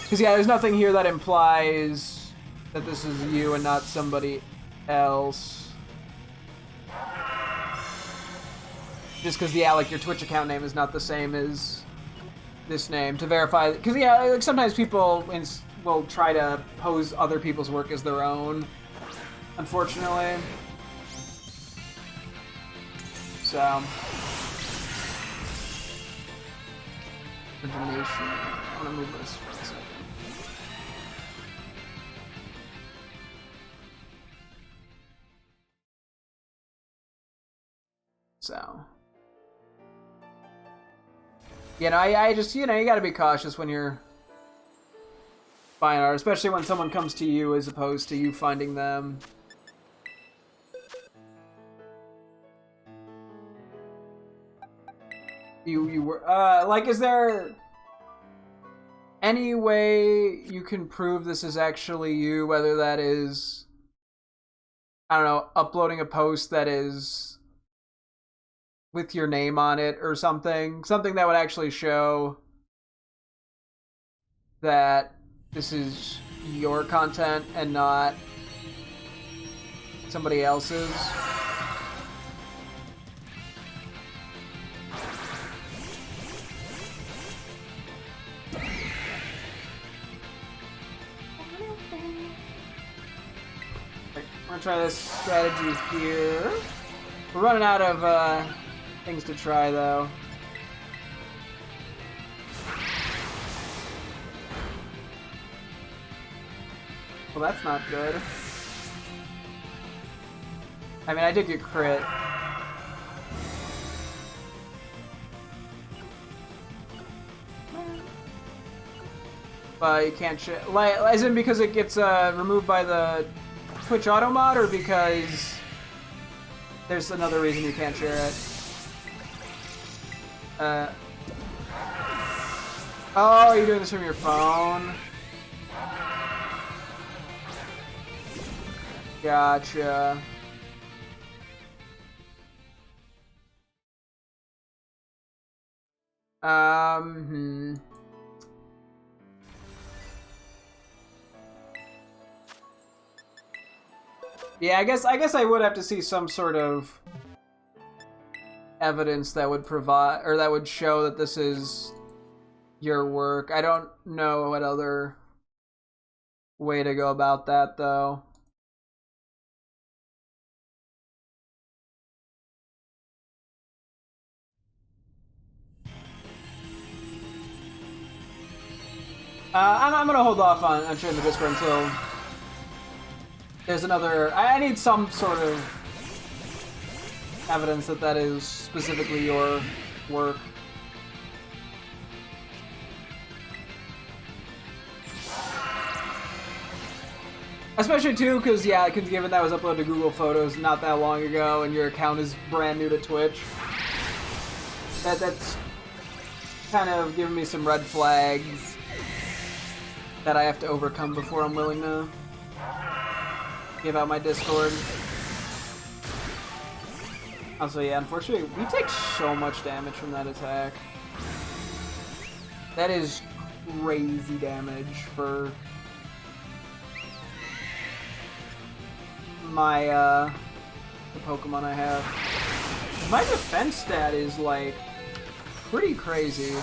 because yeah, there's nothing here that implies that this is you and not somebody else. Just because like your Twitch account name is not the same as this name to verify, because yeah, like sometimes people will try to pose other people's work as their own, unfortunately. So information. I want to move this for a second. So you know, I just, you know, you gotta be cautious when you're buying art, especially when someone comes to you as opposed to you finding them. You were, like, is there any way you can prove this is actually you, whether that is, I don't know, uploading a post that is with your name on it or something that would actually show that this is your content and not somebody else's? I'm gonna try this strategy here. We're running out of things to try though. Well, that's not good. I mean, I did get crit. But you can't like, as in because it gets removed by the Twitch auto mod, or because there's another reason you can't share it? Oh, you're doing this from your phone? Gotcha. Yeah, I guess I would have to see some sort of evidence that would provide, or that would show that this is your work. I don't know what other way to go about that, though. I'm gonna hold off on sharing the Discord until there's another. I need some sort of evidence that that is specifically your work. Especially too, because yeah, given that was uploaded to Google Photos not that long ago, and your account is brand new to Twitch, that's kind of giving me some red flags that I have to overcome before I'm willing to give out my Discord. Also, yeah, unfortunately, we take so much damage from that attack. That is crazy damage for my, the Pokemon I have. My defense stat is, like, pretty crazy.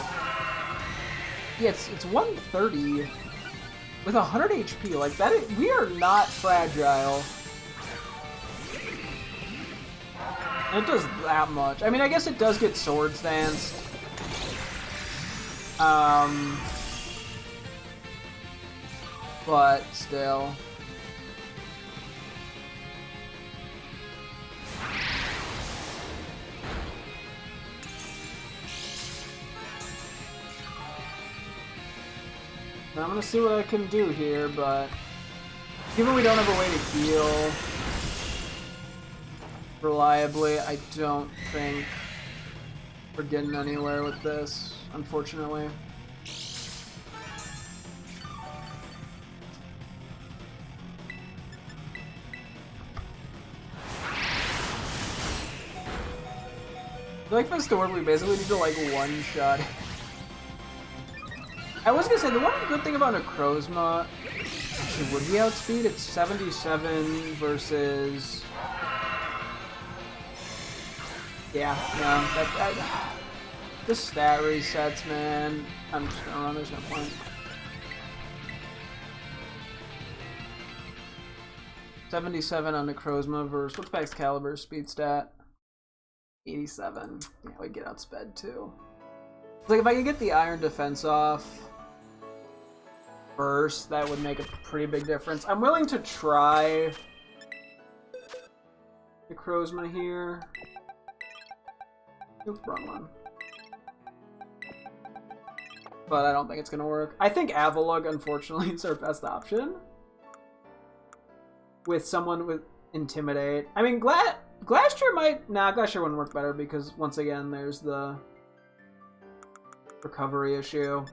Yeah, it's 130 with 100 HP. Like, that is, we are not fragile. And it does that much. I mean, I guess it does get Swords Danced. But still. Now I'm gonna see what I can do here, but given we don't have a way to heal reliably, I don't think we're getting anywhere with this, unfortunately. I feel like for this to work, we basically need to, like, one-shot. I was gonna say, the one good thing about Necrozma actually would be outspeed. It's 77 versus... Yeah, no, the stat resets, man. I'm just gonna run, there's no point. $77 on Necrozma versus, what's Baxcalibur's speed stat? 87. Yeah, we get outsped too. Like, if I could get the Iron Defense off first, that would make a pretty big difference. I'm willing to try Necrozma here. Oops, wrong one. But I don't think it's gonna work. I think Avalugg, unfortunately, is our best option. With someone with Intimidate. I mean, Glacier might... Nah, Glacier wouldn't work better because, once again, there's the recovery issue.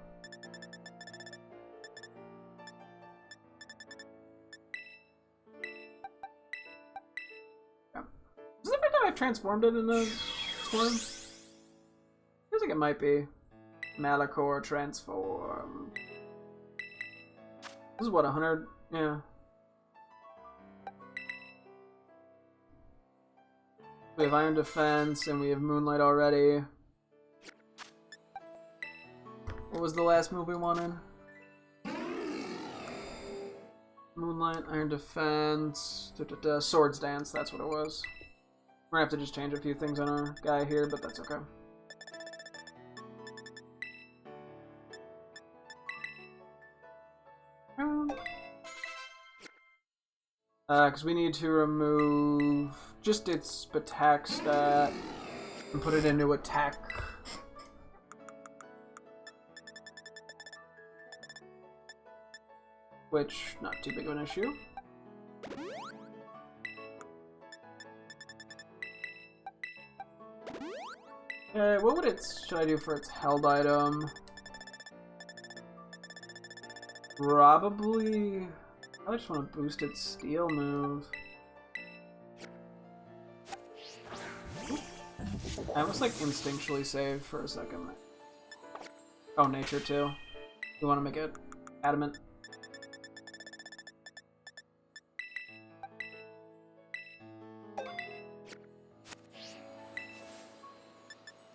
Yeah. Is this every time I've transformed it in a form? Feels like it might be. Malachor transform. This is what, 100? Yeah. We have Iron Defense, and we have Moonlight already. What was the last move we wanted? Moonlight, Iron Defense, Swords Dance, that's what it was. We're gonna have to just change a few things on our guy here, but that's okay. Because we need to remove just its attack stat and put it into attack. Which, not too big of an issue. What would should I do for its held item? Probably... I just want to boost its steel move. I almost like instinctually saved for a second. Oh, nature too. We want to make it adamant.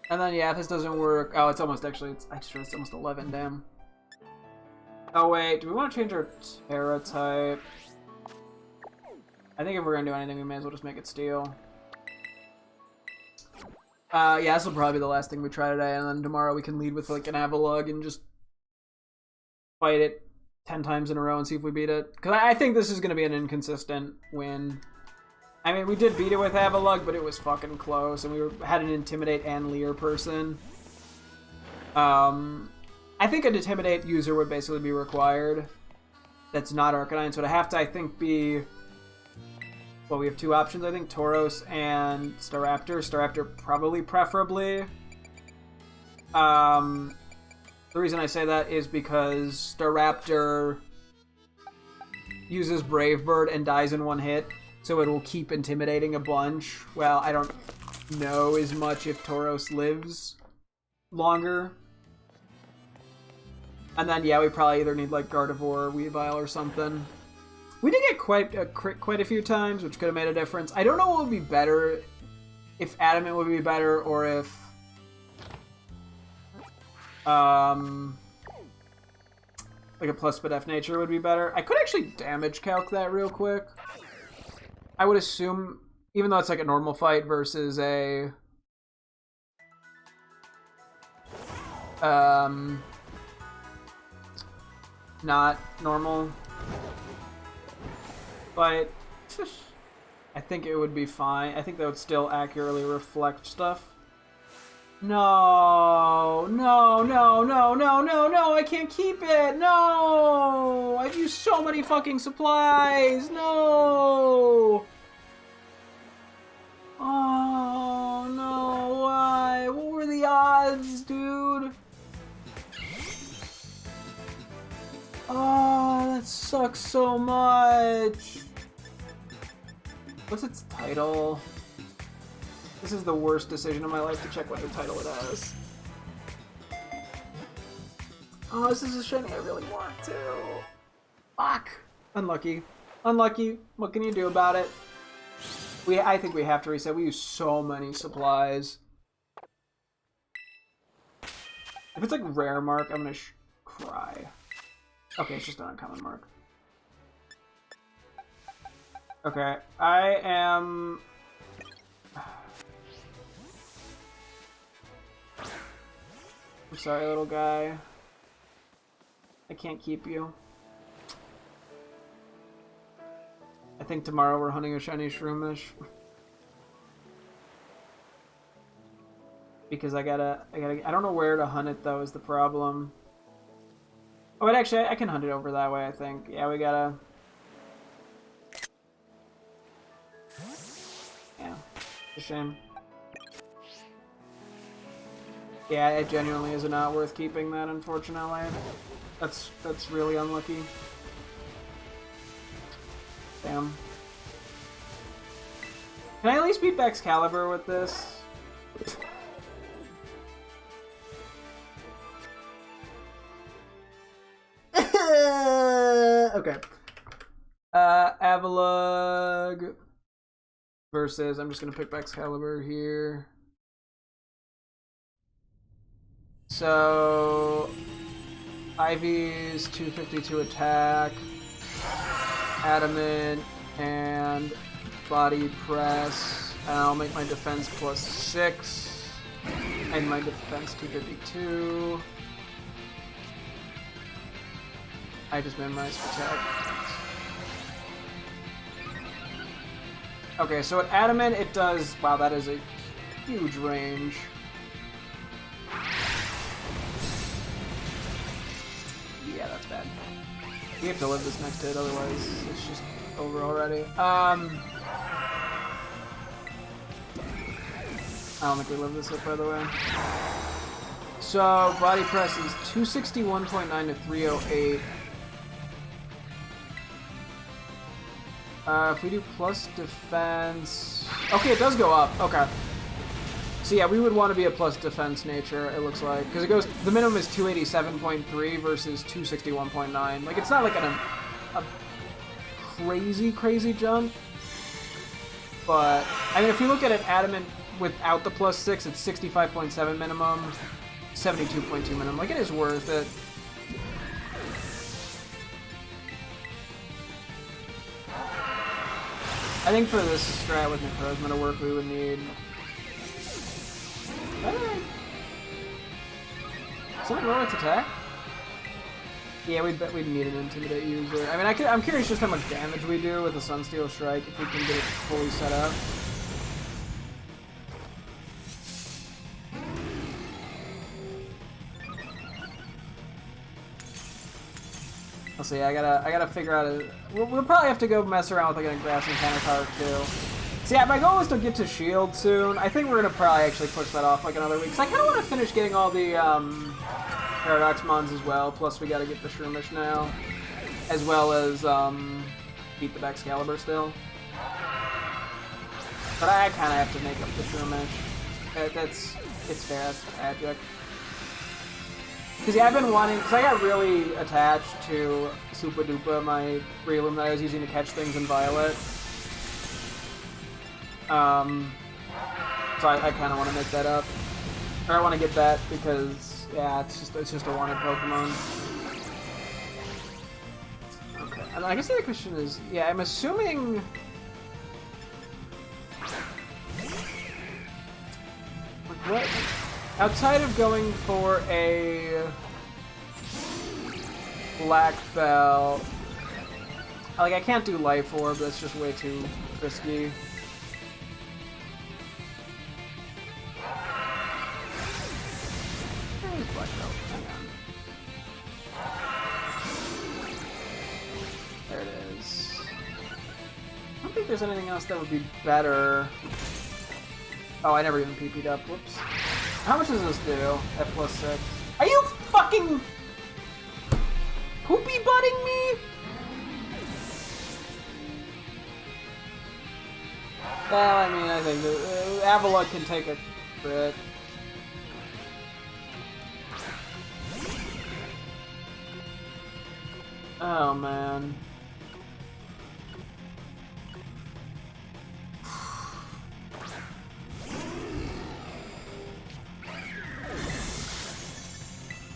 And then yeah, if this doesn't work, oh, it's almost actually. I just realized it's almost 11. Damn. Oh wait, do we want to change our Terra type? I think if we're gonna do anything, we may as well just make it steel. Yeah, this will probably be the last thing we try today, and then tomorrow we can lead with like an Avalugg and just fight it 10 times in a row and see if we beat it. Because I think this is gonna be an inconsistent win. I mean, we did beat it with Avalugg, but it was fucking close, and we had an Intimidate and Leer person. I think an Intimidate user would basically be required. That's not Arcanine, so it'd have to, I think, be... Well, we have two options, I think, Tauros and Staraptor. Staraptor probably preferably. The reason I say that is because Staraptor uses Brave Bird and dies in one hit. so it will keep intimidating a bunch. Well, I don't know as much if Tauros lives longer. And then, yeah, we probably either need, like, Gardevoir or Weavile or something. We did get quite a few times, which could have made a difference. I don't know what would be better, if Adamant would be better, or if... like a plus Spadef Nature would be better. I could actually damage calc that real quick. I would assume, even though it's like a normal fight versus a... not normal fight, I think it would be fine. I think that would still accurately reflect stuff. No, no, no, no, no, no, no, I can't keep it, no! I've used so many fucking supplies, no! Oh, no, why? What were the odds, dude? Oh, that sucks so much. What's its title? This is the worst decision of my life to check what the title it has. Oh, this is a shiny I really want to. Fuck. Unlucky. Unlucky. What can you do about it? I think we have to reset. We use so many supplies. If it's like rare mark, I'm gonna cry. Okay, it's just an uncommon mark. Okay, I am... I'm sorry, little guy. I can't keep you. I think tomorrow we're hunting a shiny Shroomish. Because I don't know where to hunt it though is the problem. Oh, but actually I can hunt it over that way, I think. Yeah, we gotta... Yeah, it's a shame. Yeah, it genuinely is not worth keeping that, unfortunately. That's really unlucky. Damn. Can I at least beat Baxcalibur with this? Okay. Avalugg versus... I'm just gonna pick Baxcalibur here. So... Ivy's 252 attack, Adamant, and Body Press. And I'll make my defense +6, and my defense 252. I just memorized attack. Okay, so at Adamant it does... Wow, that is a huge range. Yeah, that's bad. We have to live this next hit, otherwise it's just over already. I don't think we live this hit, by the way. So, Body Press is 261.9 to 308. If we do plus defense... Okay, it does go up. Okay. So yeah, we would want to be a plus defense nature, it looks like. Because it goes... The minimum is 287.3 versus 261.9. Like, it's not like a crazy jump. But, I mean, if you look at it Adamant without the +6, it's 65.7 minimum, 72.2 minimum. Like, it is worth it. I think for this strat with Necrozma to work, we would need... Something wrong with attack? Yeah, we'd need an Intimidate user. I mean, I'm curious just how much damage we do with the Sunsteel Strike if we can get it fully set up. Let's see, I gotta figure out we'll probably have to go mess around with like a grassing counterpart too. So yeah, my goal is to get to shield soon. I think we're gonna probably actually push that off like another week. Cause I kinda wanna finish getting all the Paradox Mons as well, plus we gotta get the Shroomish now. As well as beat the Baxcalibur still. But I kind of have to make up the Shroomish. It's fair, that's tragic. Because yeah, I've been wanting, because I got really attached to Super Duper, my Breloom that I was using to catch things in Violet. So I kind of want to make that up. Or I want to get that because, yeah, it's just a wanted Pokemon. Okay, and I guess the other question is, yeah, I'm assuming... Like, what? Outside of going for a Black Belt, like, I can't do Life Orb, that's just way too risky. Black Belt, hang on. There it is. I don't think there's anything else that would be better. Oh, I never even PP'd up. Whoops. How much does this do at +6? Are you fucking poopy butting me? Well, I mean, I think Avalok can take a crit. Oh, man.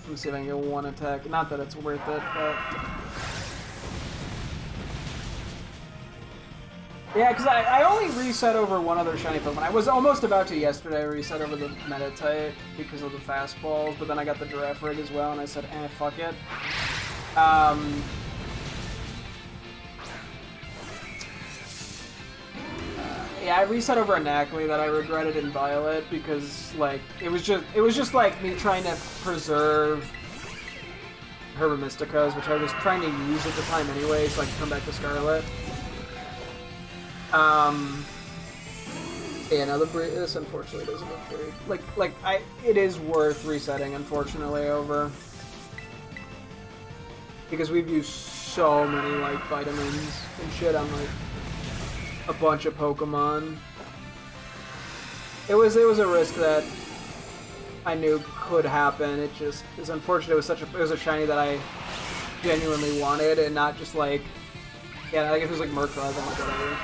Let me see if I can get one attack. Not that it's worth it, but... Yeah, because I only reset over one other shiny Pokemon. I was almost about to yesterday reset over the Meditite because of the fastballs, but then I got the Giraffe Rig as well, and I said, eh, fuck it. Yeah, I reset over a Nacli that I regretted in Violet because, like, it was just like me trying to preserve Herba Mysticas, which I was trying to use at the time anyway, so I could come back to Scarlet. Yeah, now this unfortunately doesn't look very it is worth resetting, unfortunately, over because we've used so many like vitamins and shit on like a bunch of Pokemon. It was a risk that I knew could happen. It just is unfortunate. It was a shiny that I genuinely wanted, and not just like, yeah, like if it was like Murkrow, then like whatever.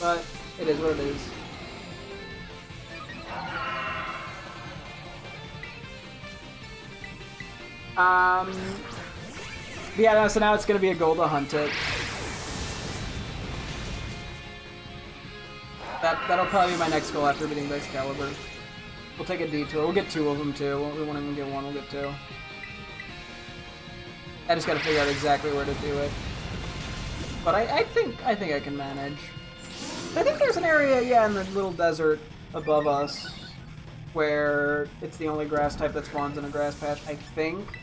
But it is what it is. Yeah, no, so now it's gonna be a goal to hunt it. That'll probably be my next goal after beating Baxcalibur. We'll take a detour. We'll get two of them too. We won't even get one. We'll get two. I just gotta figure out exactly where to do it. But I think I can manage. I think there's an area, yeah, in the little desert above us where it's the only grass type that spawns in a grass patch, I think.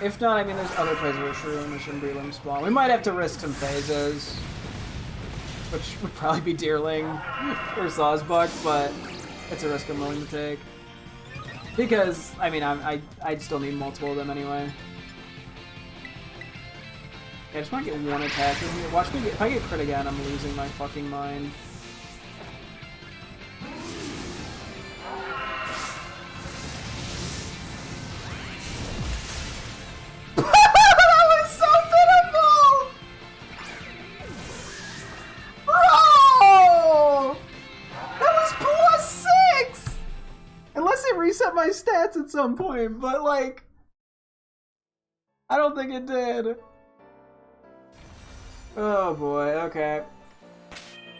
If not, I mean, there's other places where Shroomish and Breloom spawn. We might have to risk some phases, which would probably be Deerling or Sawsbuck, but it's a risk I'm willing to take. Because, I mean, I'd still need multiple of them anyway. Yeah, I just want to get one attack in here. Watch me if I get crit again, I'm losing my fucking mind. That was so pitiful! Bro! That was +6! Unless it reset my stats at some point, but like... I don't think it did. Oh boy, okay.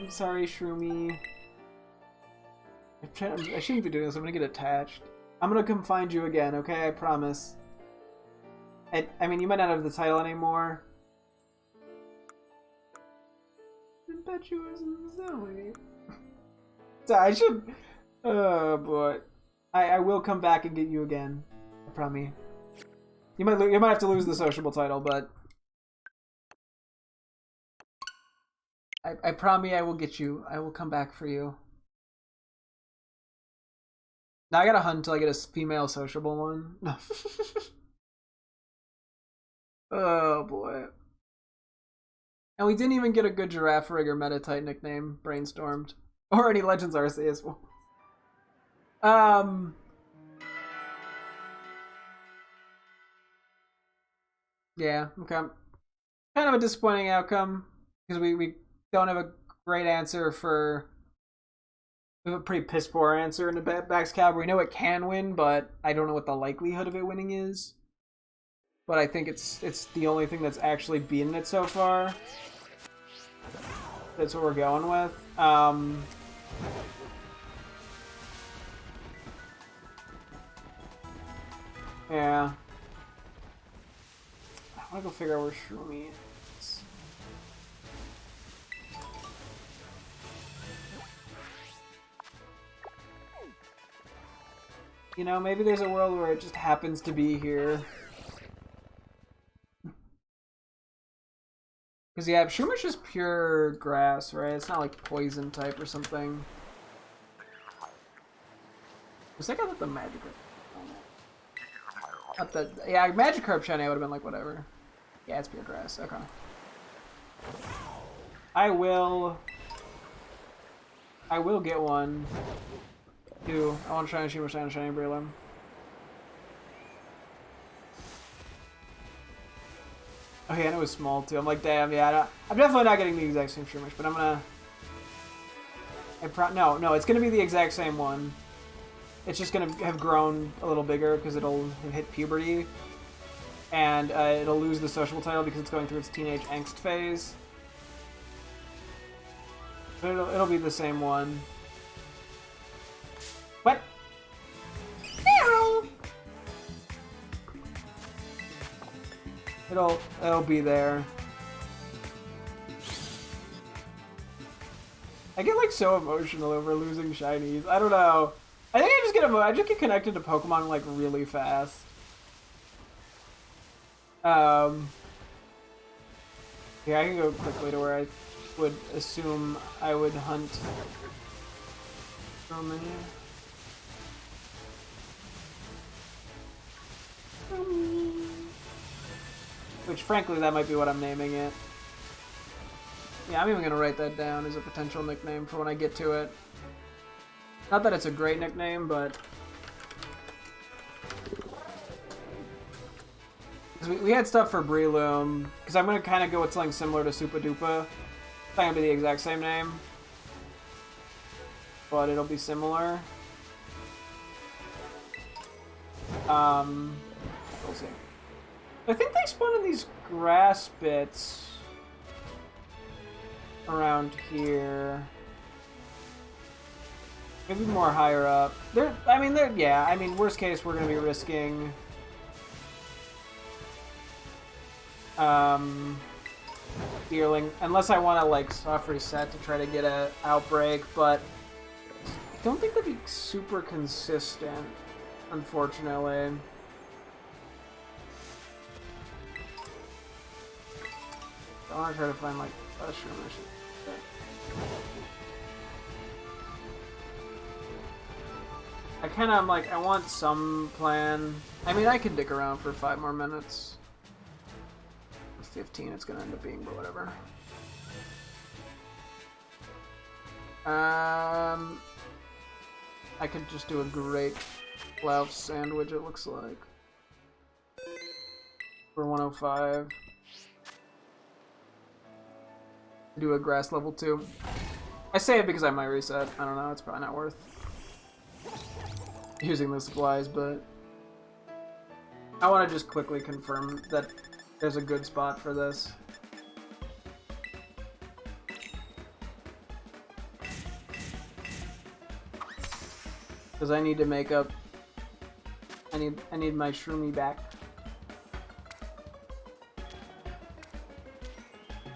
I'm sorry, Shroomy. I shouldn't be doing this, I'm gonna get attached. I'm gonna come find you again, okay? I promise. I mean, you might not have the title anymore. Impetuous and Zoe. So I should... Oh boy. I will come back and get you again. I promise. You might have to lose the sociable title, but... I promise I will get you. I will come back for you. Now I gotta hunt until I get a female sociable one. No. Oh boy. And we didn't even get a good Giraffe Rig or Meta-type nickname brainstormed. Or any Legends Arceus one. Yeah, okay. Kind of a disappointing outcome. Because we don't have a great answer for... We have a pretty piss poor answer in the Baxcalibur. We know it can win, but I don't know what the likelihood of it winning is. But I think it's the only thing that's actually beaten it so far. That's what we're going with. Yeah. I want to go figure out where Shroomy is. You know, maybe there's a world where it just happens to be here. Because, yeah, Shroomish just pure grass, right? It's not like poison type or something. Was that guy with the Magikarp? Not the... Yeah, Magikarp shiny, I would have been like, whatever. Yeah, it's pure grass. Okay. I will get one. Two. I want to try and shoot my shiny Breloom. Oh yeah, and it was small too. I'm like, damn, yeah. I'm definitely not getting the exact same Shroomish, but I'm gonna... No, it's gonna be the exact same one. It's just gonna have grown a little bigger because it'll hit puberty. And it'll lose the sociable title because it's going through its teenage angst phase. But it'll be the same one. What? It'll be there. I get like so emotional over losing shinies. I don't know. I think I just get connected to Pokemon like really fast. Yeah, I can go quickly to where I would assume I would hunt so many. Which, frankly, that might be what I'm naming it. Yeah, I'm even gonna write that down as a potential nickname for when I get to it. Not that it's a great nickname, but... We had stuff for Breloom, because I'm gonna kind of go with something similar to Supa Dupa. It's not gonna be the exact same name, but it'll be similar. We'll see. I think they spawn in these grass bits around here. Maybe more higher up. Worst case, we're gonna be risking Deerling, unless I want to like soft reset to try to get a outbreak, but I don't think that'd be super consistent, unfortunately. I want to try to find like a Shroomish. I'm like, I want some plan. I mean, I could dick around for 5 more minutes. 15 it's gonna end up being, but whatever. I could just do a great Lauf sandwich, it looks like. For 105. Do a grass level 2. I say it because I might reset. I don't know, it's probably not worth using the supplies, but I want to just quickly confirm that there's a good spot for this. Because I need to make up... I need my Shroomy back.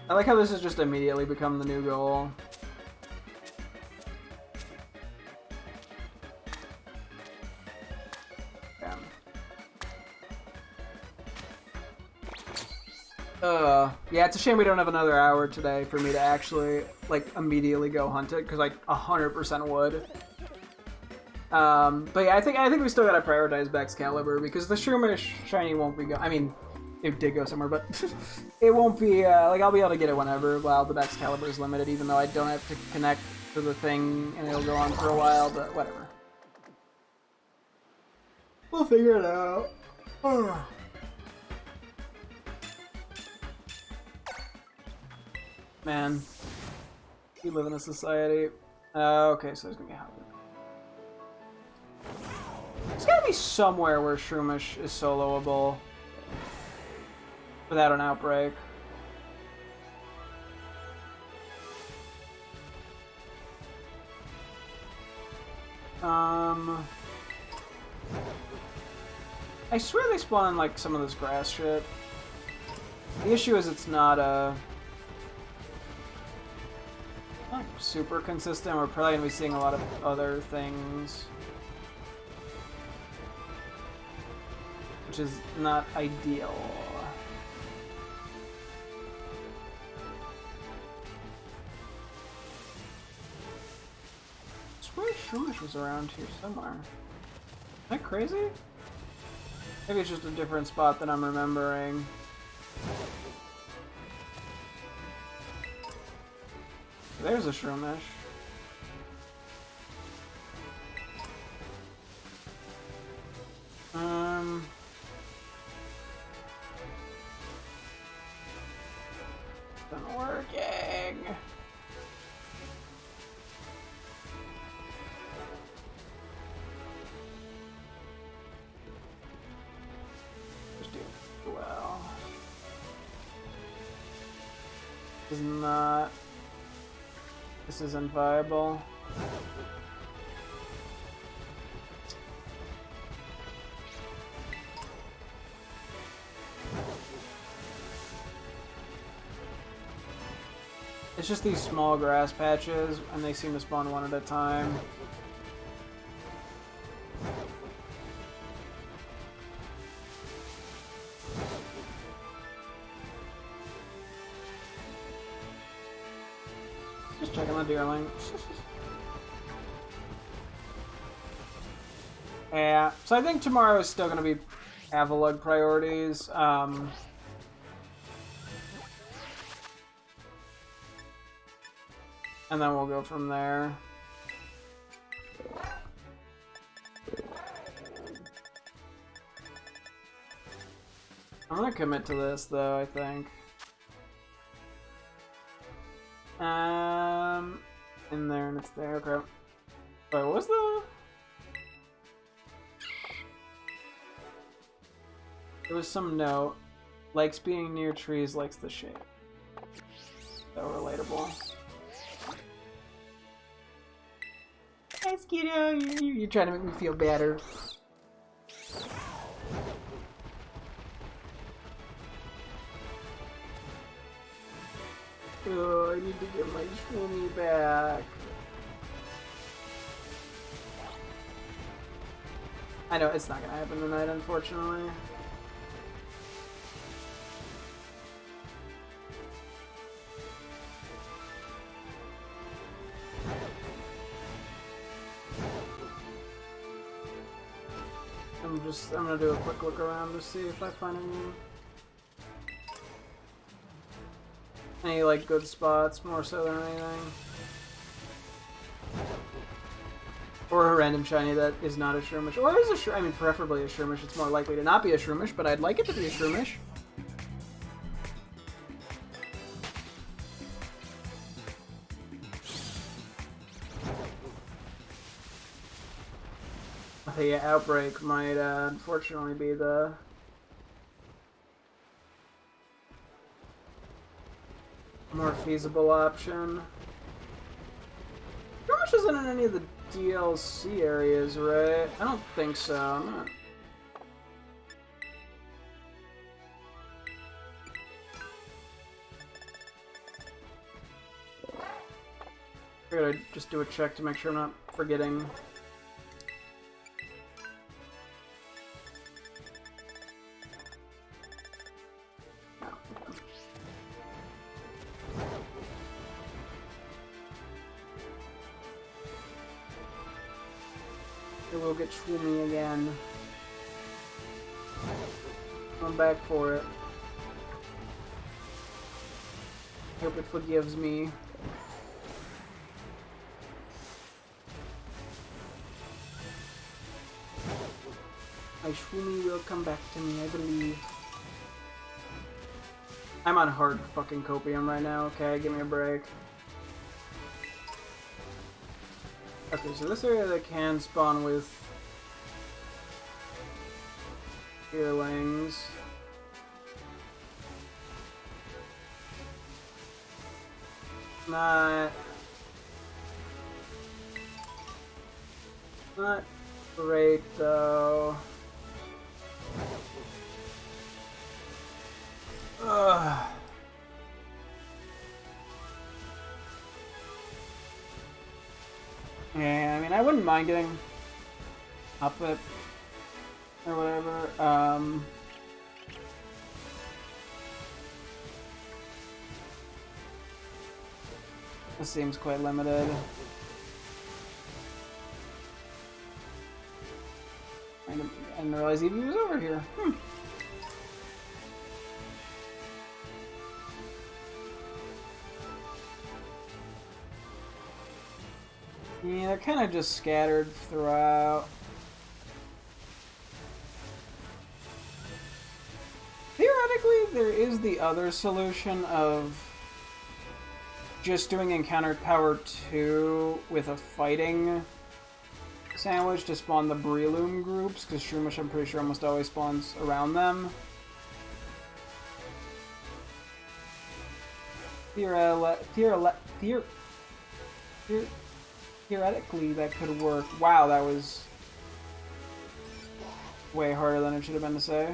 I like how this has just immediately become the new goal. Yeah, it's a shame we don't have another hour today for me to actually, like, immediately go hunt it, because I 100% would. But yeah, I think we still gotta prioritize Baxcalibur, because the Shroomish shiny won't be I mean, it did go somewhere, but it won't be, like, I'll be able to get it whenever, while the Baxcalibur is limited, even though I don't have to connect to the thing, and it'll go on for a while, but whatever. We'll figure it out. Man, we live in a society. Okay, so there's gonna be a hobby. There's gotta be somewhere where Shroomish is soloable without an outbreak. I swear they spawn in, like, some of this grass shit. The issue is it's not super consistent. We're probably gonna be seeing a lot of other things, which is not ideal. I swear Shroomish was around here somewhere. Am I crazy? Maybe it's just a different spot than I'm remembering. There's a Shroomish. Not working. Just do well. This is not. This isn't viable. It's just these small grass patches, and they seem to spawn one at a time. Just checking the deerling. Yeah, so I think tomorrow is still going to be Avalug priorities. And then we'll go from there. I'm gonna commit to this though, I think. In there and it's there, okay. Wait, what was the... There was some note. Likes being near trees, likes the shade. So relatable. Thanks, kiddo. You're trying to make me feel better. Oh, I need to get my Shroomy back. I know it's not gonna happen tonight, unfortunately. I'm gonna do a quick look around to see if I find any like good spots, more so than anything. Or a random shiny that is not a Shroomish. Or is a I mean, preferably a Shroomish. It's more likely to not be a Shroomish, but I'd like it to be a Shroomish. The outbreak might unfortunately be the more feasible option. Shroomish isn't in any of the DLC areas, right? I don't think so. I'm not... I gotta just do a check to make sure I'm not forgetting. We'll get Shroomy again. I'm back for it. Hope it forgives me. My Shwoomy will come back to me, I believe. I'm on hard fucking copium right now, okay? Give me a break. Okay, so this area that can spawn with earlings. Not great though. Ugh. Yeah, I mean, I wouldn't mind getting up it or whatever. This seems quite limited. I didn't realize Evie was over here. Yeah, they're kind of just scattered throughout. Theoretically, there is the other solution of just doing Encountered Power 2 with a fighting sandwich to spawn the Breloom groups, because Shroomish, I'm pretty sure, almost always spawns around them. Theoretically, that could work. Wow, that was way harder than it should have been to say.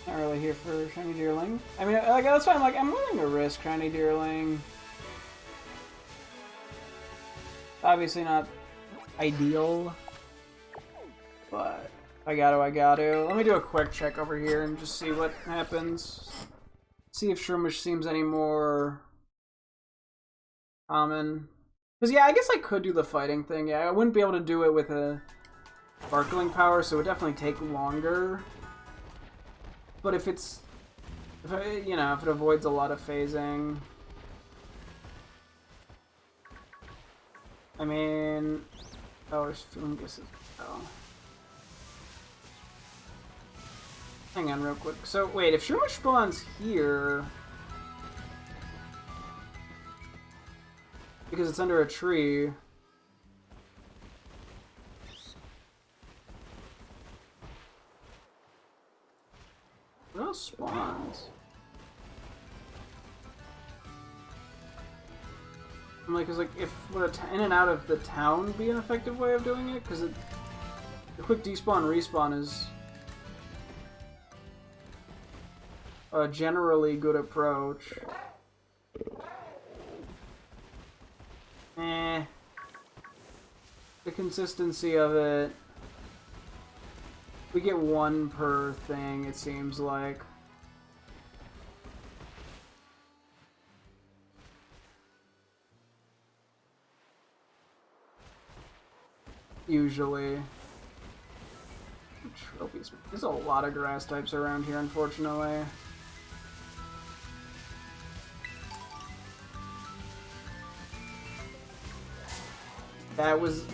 Not really here for Shiny Deerling. I mean, like, that's why I'm like, I'm willing to risk Shiny Deerling. Obviously not ideal, but I gotta. Let me do a quick check over here and just see what happens. See if Shroomish seems any more common. Because, yeah, I guess I could do the fighting thing. Yeah, I wouldn't be able to do it with a sparkling power, so it would definitely take longer. But if it's, if it avoids a lot of phasing. I mean, there's Fungus as well. Hang on real quick. So, wait, if Shroomish spawns here, because it's under a tree, what else spawns? I'm like, cause like, if would in and out of the town be an effective way of doing it? Because the quick despawn respawn is a generally good approach. The consistency of it. We get one per thing, it seems like. Usually. Trophies. There's a lot of grass types around here, unfortunately. That was...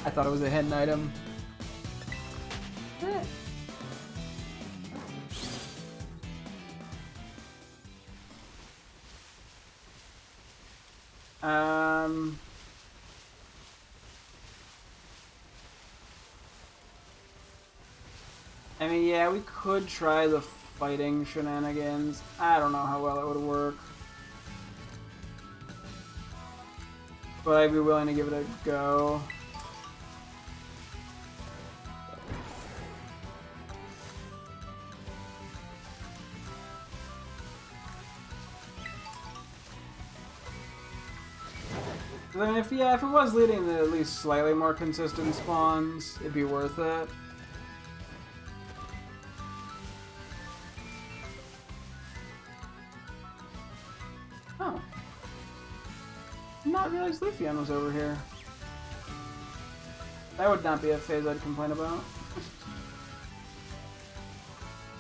I thought it was a hidden item. I mean, yeah, we could try the fighting shenanigans. I don't know how well it would work. But I'd be willing to give it a go. I mean, if it was leading to at least slightly more consistent spawns, it'd be worth it. Oh. Not realize Leafeon was over here. That would not be a phase I'd complain about.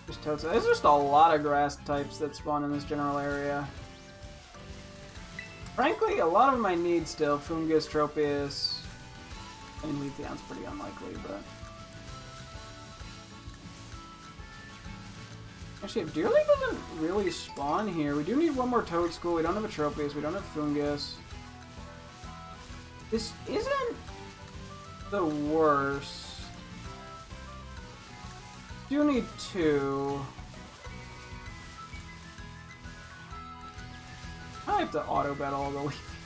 Just Toadstool. There's just a lot of grass types that spawn in this general area. Frankly, a lot of them I need still. Fungus, Tropius. I mean, Leafeon's pretty unlikely, but... Actually, if Deerling doesn't really spawn here, we do need one more Toadstool. We don't have a Tropius. We don't have Fungus. This isn't the worst. Do need two. I have to auto battle the Leaf.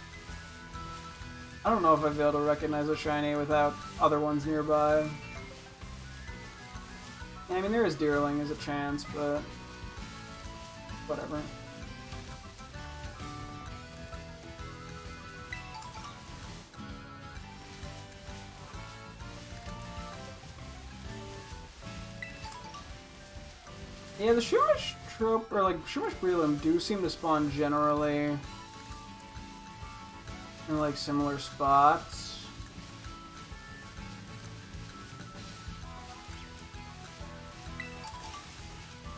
I don't know if I'd be able to recognize a shiny without other ones nearby. Yeah, I mean, there is Deerling as a chance, but whatever. Yeah, the Shumish trope, or like Shumish Breloom, do seem to spawn generally in like similar spots.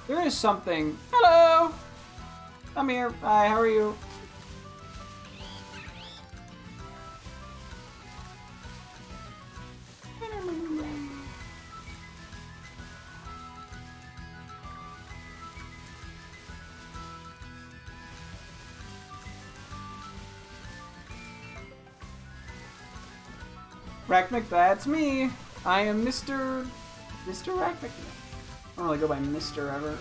There is something. Hello! I'm here. Hi, how are you? Rackmick, that's me. I am Mr. Rackmick. I don't really go by Mr. ever.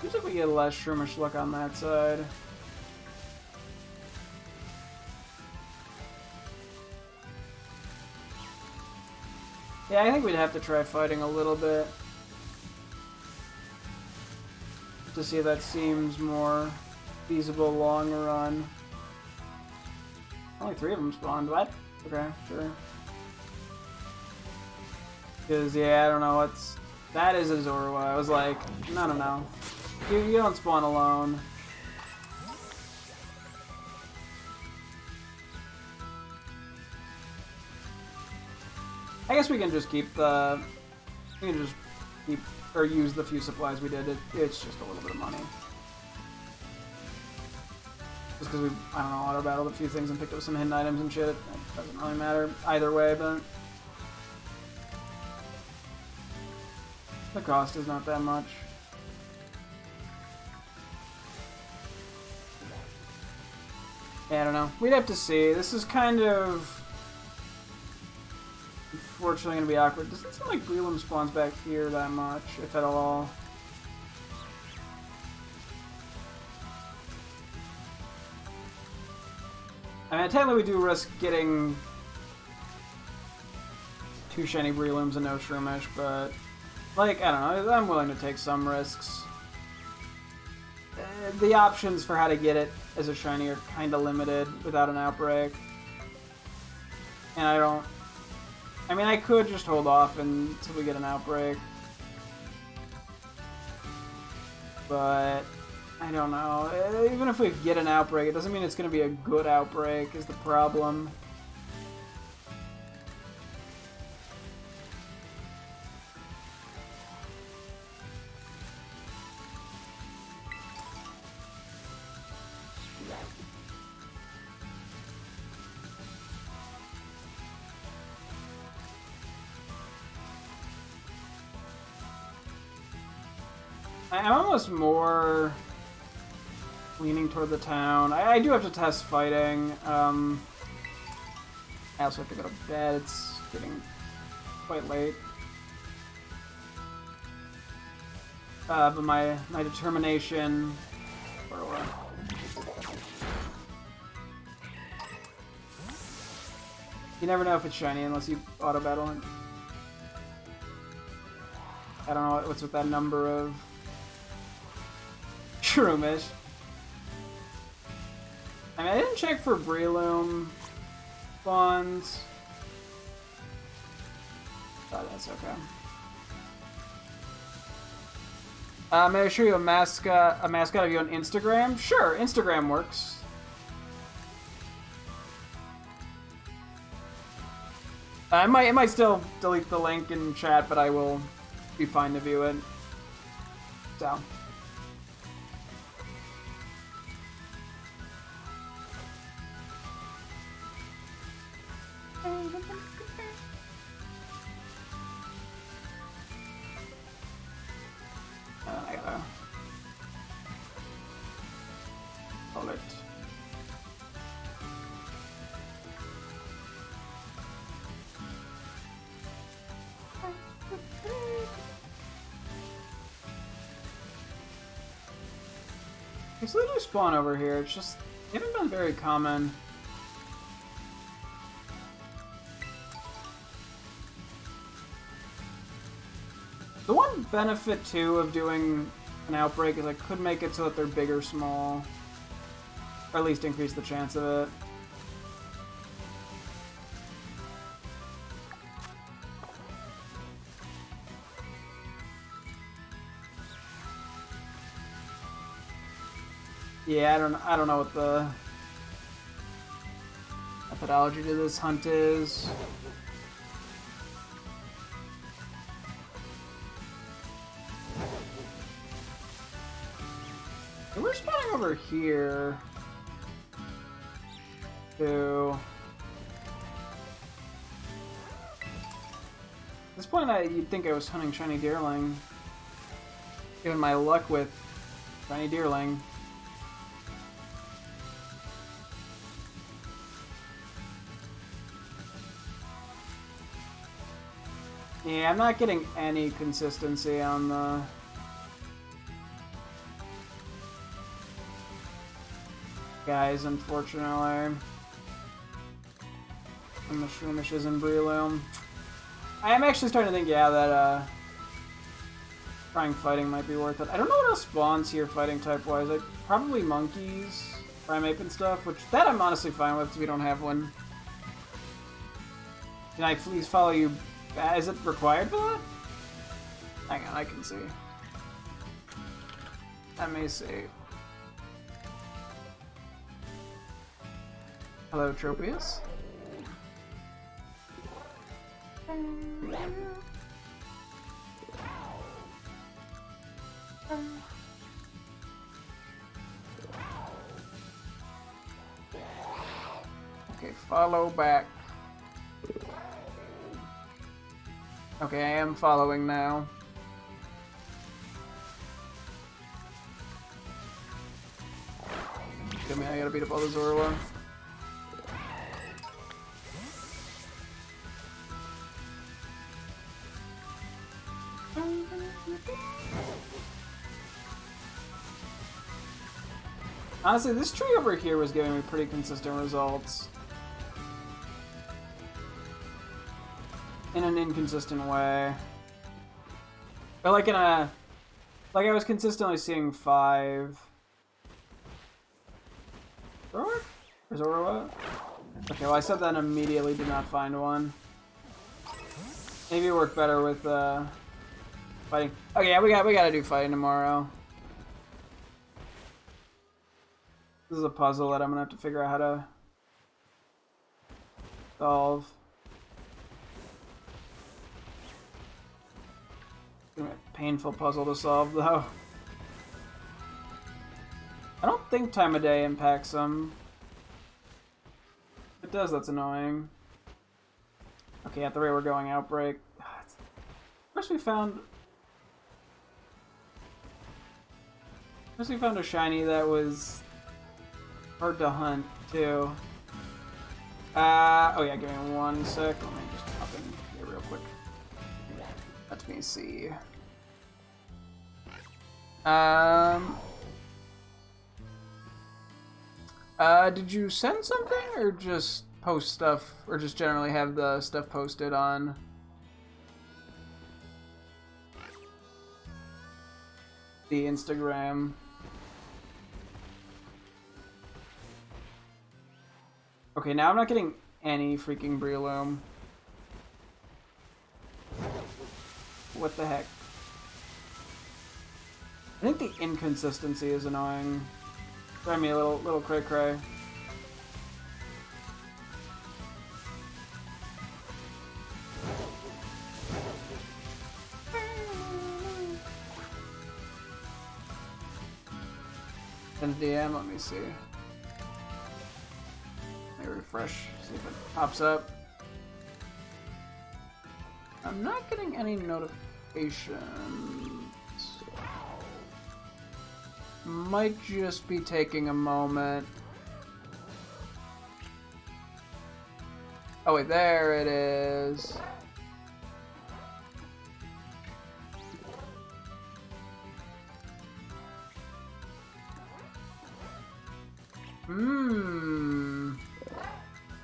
Seems like we get less Shroomish luck on that side. Yeah, I think we'd have to try fighting a little bit to see if that seems more feasible long run. Only 3 of them spawned. What? Okay, sure. Because, yeah, I don't know what's... That is a Zorua. I was like, no. You don't spawn alone. I guess we can just keep the... We can just keep... Or use the few supplies we did. It's just a little bit of money. Just because we, I don't know, auto-battled a few things and picked up some hidden items and shit. It doesn't really matter either way, but... The cost is not that much. Yeah, I don't know. We'd have to see. This is kind of... Unfortunately going to be awkward. Doesn't seem like Breloom spawns back here that much, if at all. I mean, technically we do risk getting 2 shiny Breelooms and no Shroomish, but, like, I don't know, I'm willing to take some risks. The options for how to get it as a shiny are kind of limited without an outbreak. And I mean, I could just hold off until we get an outbreak. But... I don't know. Even if we get an outbreak, it doesn't mean it's going to be a good outbreak, is the problem. I'm almost more... leaning toward the town. I do have to test fighting. I also have to go to bed. It's getting quite late. But my determination... You never know if it's shiny unless you auto-battle it. I don't know what's with that number of... Shroomish. I mean, I didn't check for Breloom spawns. Oh, that's okay. May I show you a mascot of you on Instagram? Sure, Instagram works. I might still delete the link in chat, but I will be fine to view it. So. I gotta hold it. Okay, so they do spawn over here. It's just they haven't been very common. The one benefit, too, of doing an outbreak is I could make it so that they're big or small. Or at least increase the chance of it. Yeah, I don't know what the methodology to this hunt is. And we're spawning over here. To at this point, you'd think I was hunting shiny deerling. Given my luck with shiny deerling. Yeah, I'm not getting any consistency on the guys, unfortunately. And the Shroomishes and Breloom. I am actually starting to think, yeah, that trying fighting might be worth it. I don't know what else spawns here fighting type-wise. Like, probably monkeys, Primeape and stuff, which that I'm honestly fine with because we don't have one. Can I please follow you? Is it required for that? Hang on, I can see. Let me see. Hello, Tropius. Okay, follow back. Okay, I am following now. Give me, I gotta beat up all the Zorua. Honestly, this tree over here was giving me pretty consistent results. In an inconsistent way. But like in a... Like I was consistently seeing 5... Zorua? Or Zorua? Okay, well I said that and immediately did not find one. Maybe it worked better with fighting. Okay, yeah, we gotta do fighting tomorrow. This is a puzzle that I'm gonna have to figure out how to solve. It's gonna be a painful puzzle to solve, though. I don't think time of day impacts them. If it does, that's annoying. Okay, at the rate we're going, outbreak. First we found a shiny that was hard to hunt, too. Oh yeah, give me 1 sec. Let me just hop in here real quick. Let me see. Did you send something, or just post stuff, or just generally have the stuff posted on the Instagram? Okay, now I'm not getting any freaking Breloom. What the heck? I think the inconsistency is annoying. Drive me a little cray-cray. And DM, let me see. Let me refresh, see if it pops up. I'm not getting any notifications. Might just be taking a moment. Oh wait, there it is.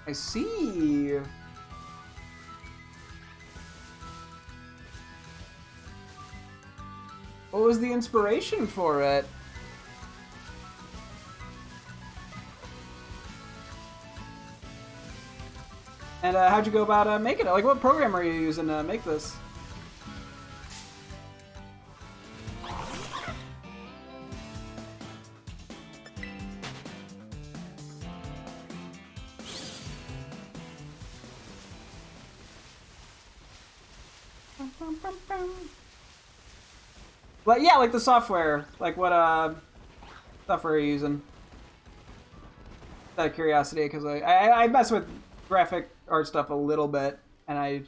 I see. What was the inspiration for it? And how'd you go about making it? Like, what program are you using to make this? But yeah, like the software. Like what software are you using? Out of curiosity, because I mess with graphic art stuff a little bit, and I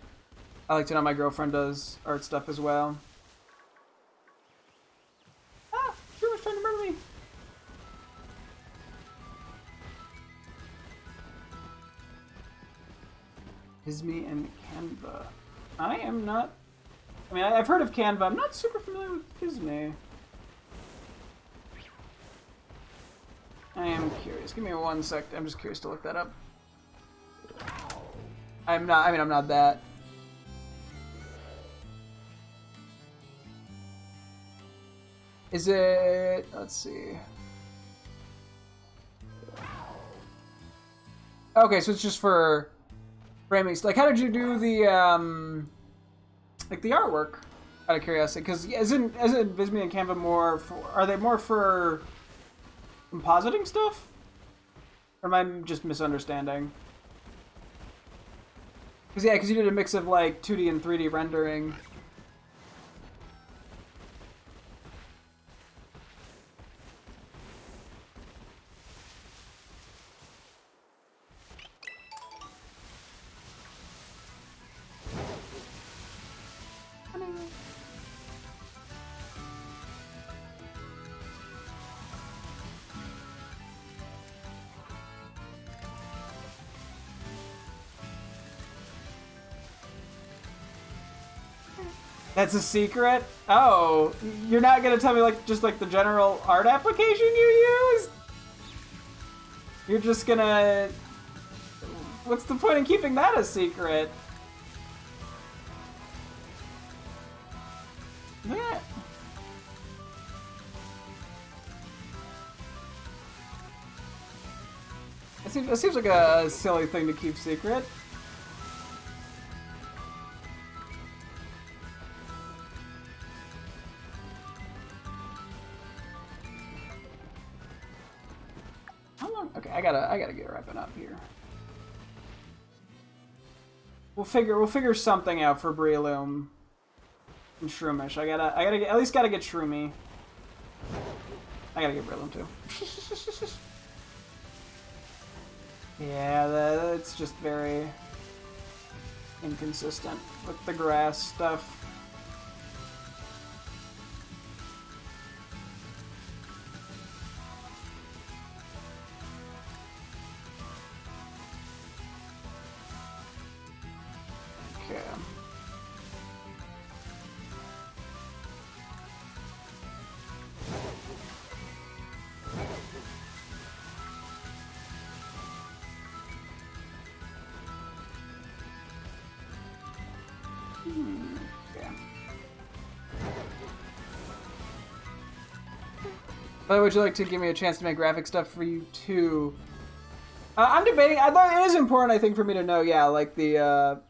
like to know my girlfriend does art stuff as well. Ah, she was trying to murder me. Isme and Canva. I am not. I mean, I've heard of Canva. I'm not super familiar with Isme. I am curious. Give me 1 sec. I'm just curious to look that up. I'm not. I mean, I'm not that. Is it? Let's see. Okay, so it's just for framing. Like, how did you do the like the artwork? Out of curiosity, because isn't Visme and Canva more for? Are they more for compositing stuff? Or am I just misunderstanding? Because yeah, because you did a mix of like 2D and 3D rendering. That's a secret? Oh, you're not gonna tell me like just like the general art application you use? You're just gonna... What's the point in keeping that a secret? Yeah. It seems like a silly thing to keep secret. Okay, I gotta get wrapping up here. We'll figure something out for Breloom and Shroomish. At least gotta get Shroomy. I gotta get Breloom too. Yeah, that's just very inconsistent with the grass stuff. But would you like to give me a chance to make graphic stuff for you too? I'm debating. I thought it is important, I think, for me to know. Yeah, like the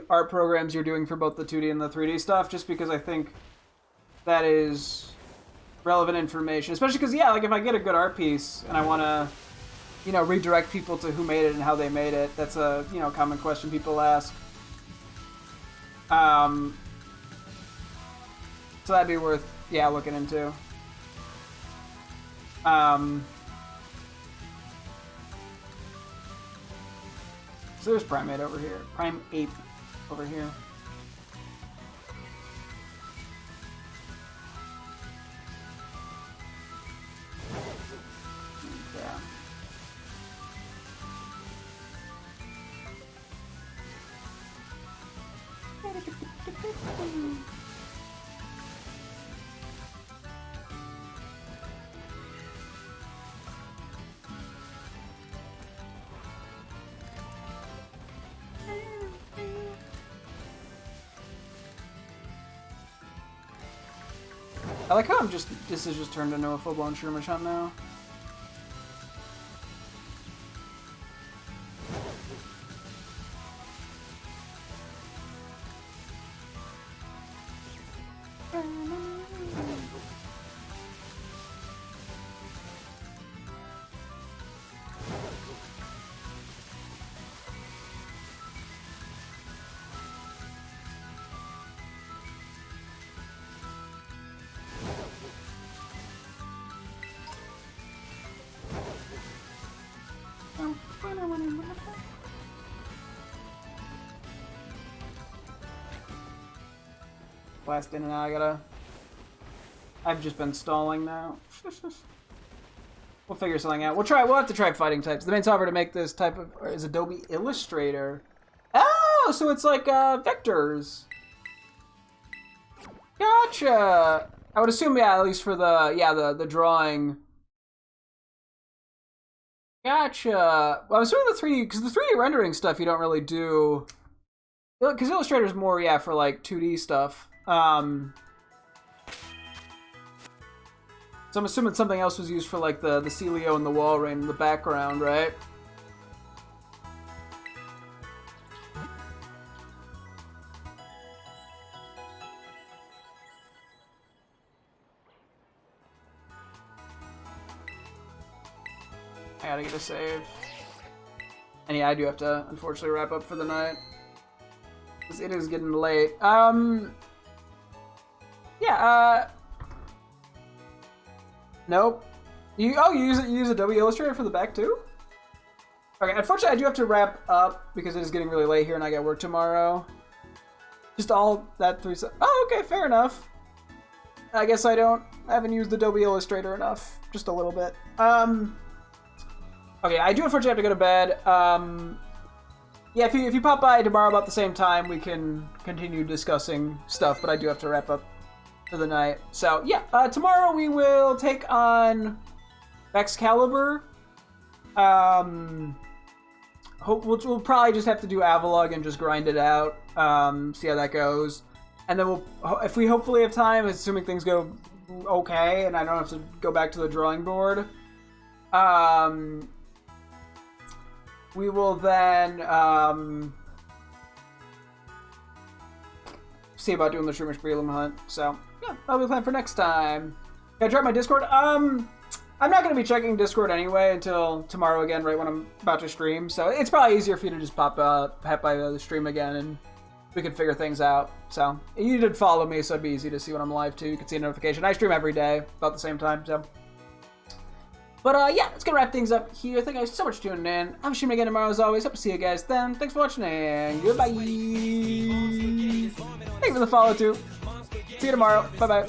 art programs you're doing for both the 2D and the 3D stuff, just because I think that is relevant information, especially because, yeah, like if I get a good art piece and I want to, you know, redirect people to who made it and how they made it, that's a, you know, common question people ask. So that'd be worth, yeah, looking into. So there's Primate over here. Primeape over here. Yeah. I like how this is just turned into a full-blown Shroomish hunt now. Blast in and out, I've just been stalling now. We'll figure something out. We'll have to try fighting types. The main software to make this type of is Adobe Illustrator. Oh, so it's like vectors. Gotcha. I would assume, yeah, at least for the drawing. Gotcha. Well, I was doing the 3D, because the 3D rendering stuff you don't really do. Because Illustrator's more, yeah, for like 2D stuff. So I'm assuming something else was used for like the Celio and the wall rain in the background, right? I gotta get a save. And yeah, I do have to unfortunately wrap up for the night. Because it is getting late. Yeah, nope. You use Adobe Illustrator for the back too? Okay, unfortunately I do have to wrap up because it is getting really late here and I got work tomorrow. Just all that three. Oh, okay, fair enough. I guess I haven't used Adobe Illustrator enough. Just a little bit. Okay, I do unfortunately have to go to bed. Yeah, if you pop by tomorrow about the same time, we can continue discussing stuff, but I do have to wrap up for the night. So, yeah, tomorrow we will take on Baxcalibur. We'll probably just have to do Avalug and just grind it out, see how that goes. And then if we hopefully have time, assuming things go okay, and I don't have to go back to the drawing board, we will then see about doing the Shroomish Prelim hunt. So, yeah, that'll be the plan for next time. Can I drop my Discord? I'm not going to be checking Discord anyway until tomorrow again, right when I'm about to stream. So it's probably easier for you to just pop by the stream again and we can figure things out. So you did follow me, so it'd be easy to see when I'm live too. You can see a notification. I stream every day about the same time, so. But yeah, let's go wrap things up here. Thank you guys so much for tuning in. I'm streaming again tomorrow as always. Hope to see you guys then. Thanks for watching and goodbye. Thanks for the follow too. See you tomorrow. Bye bye.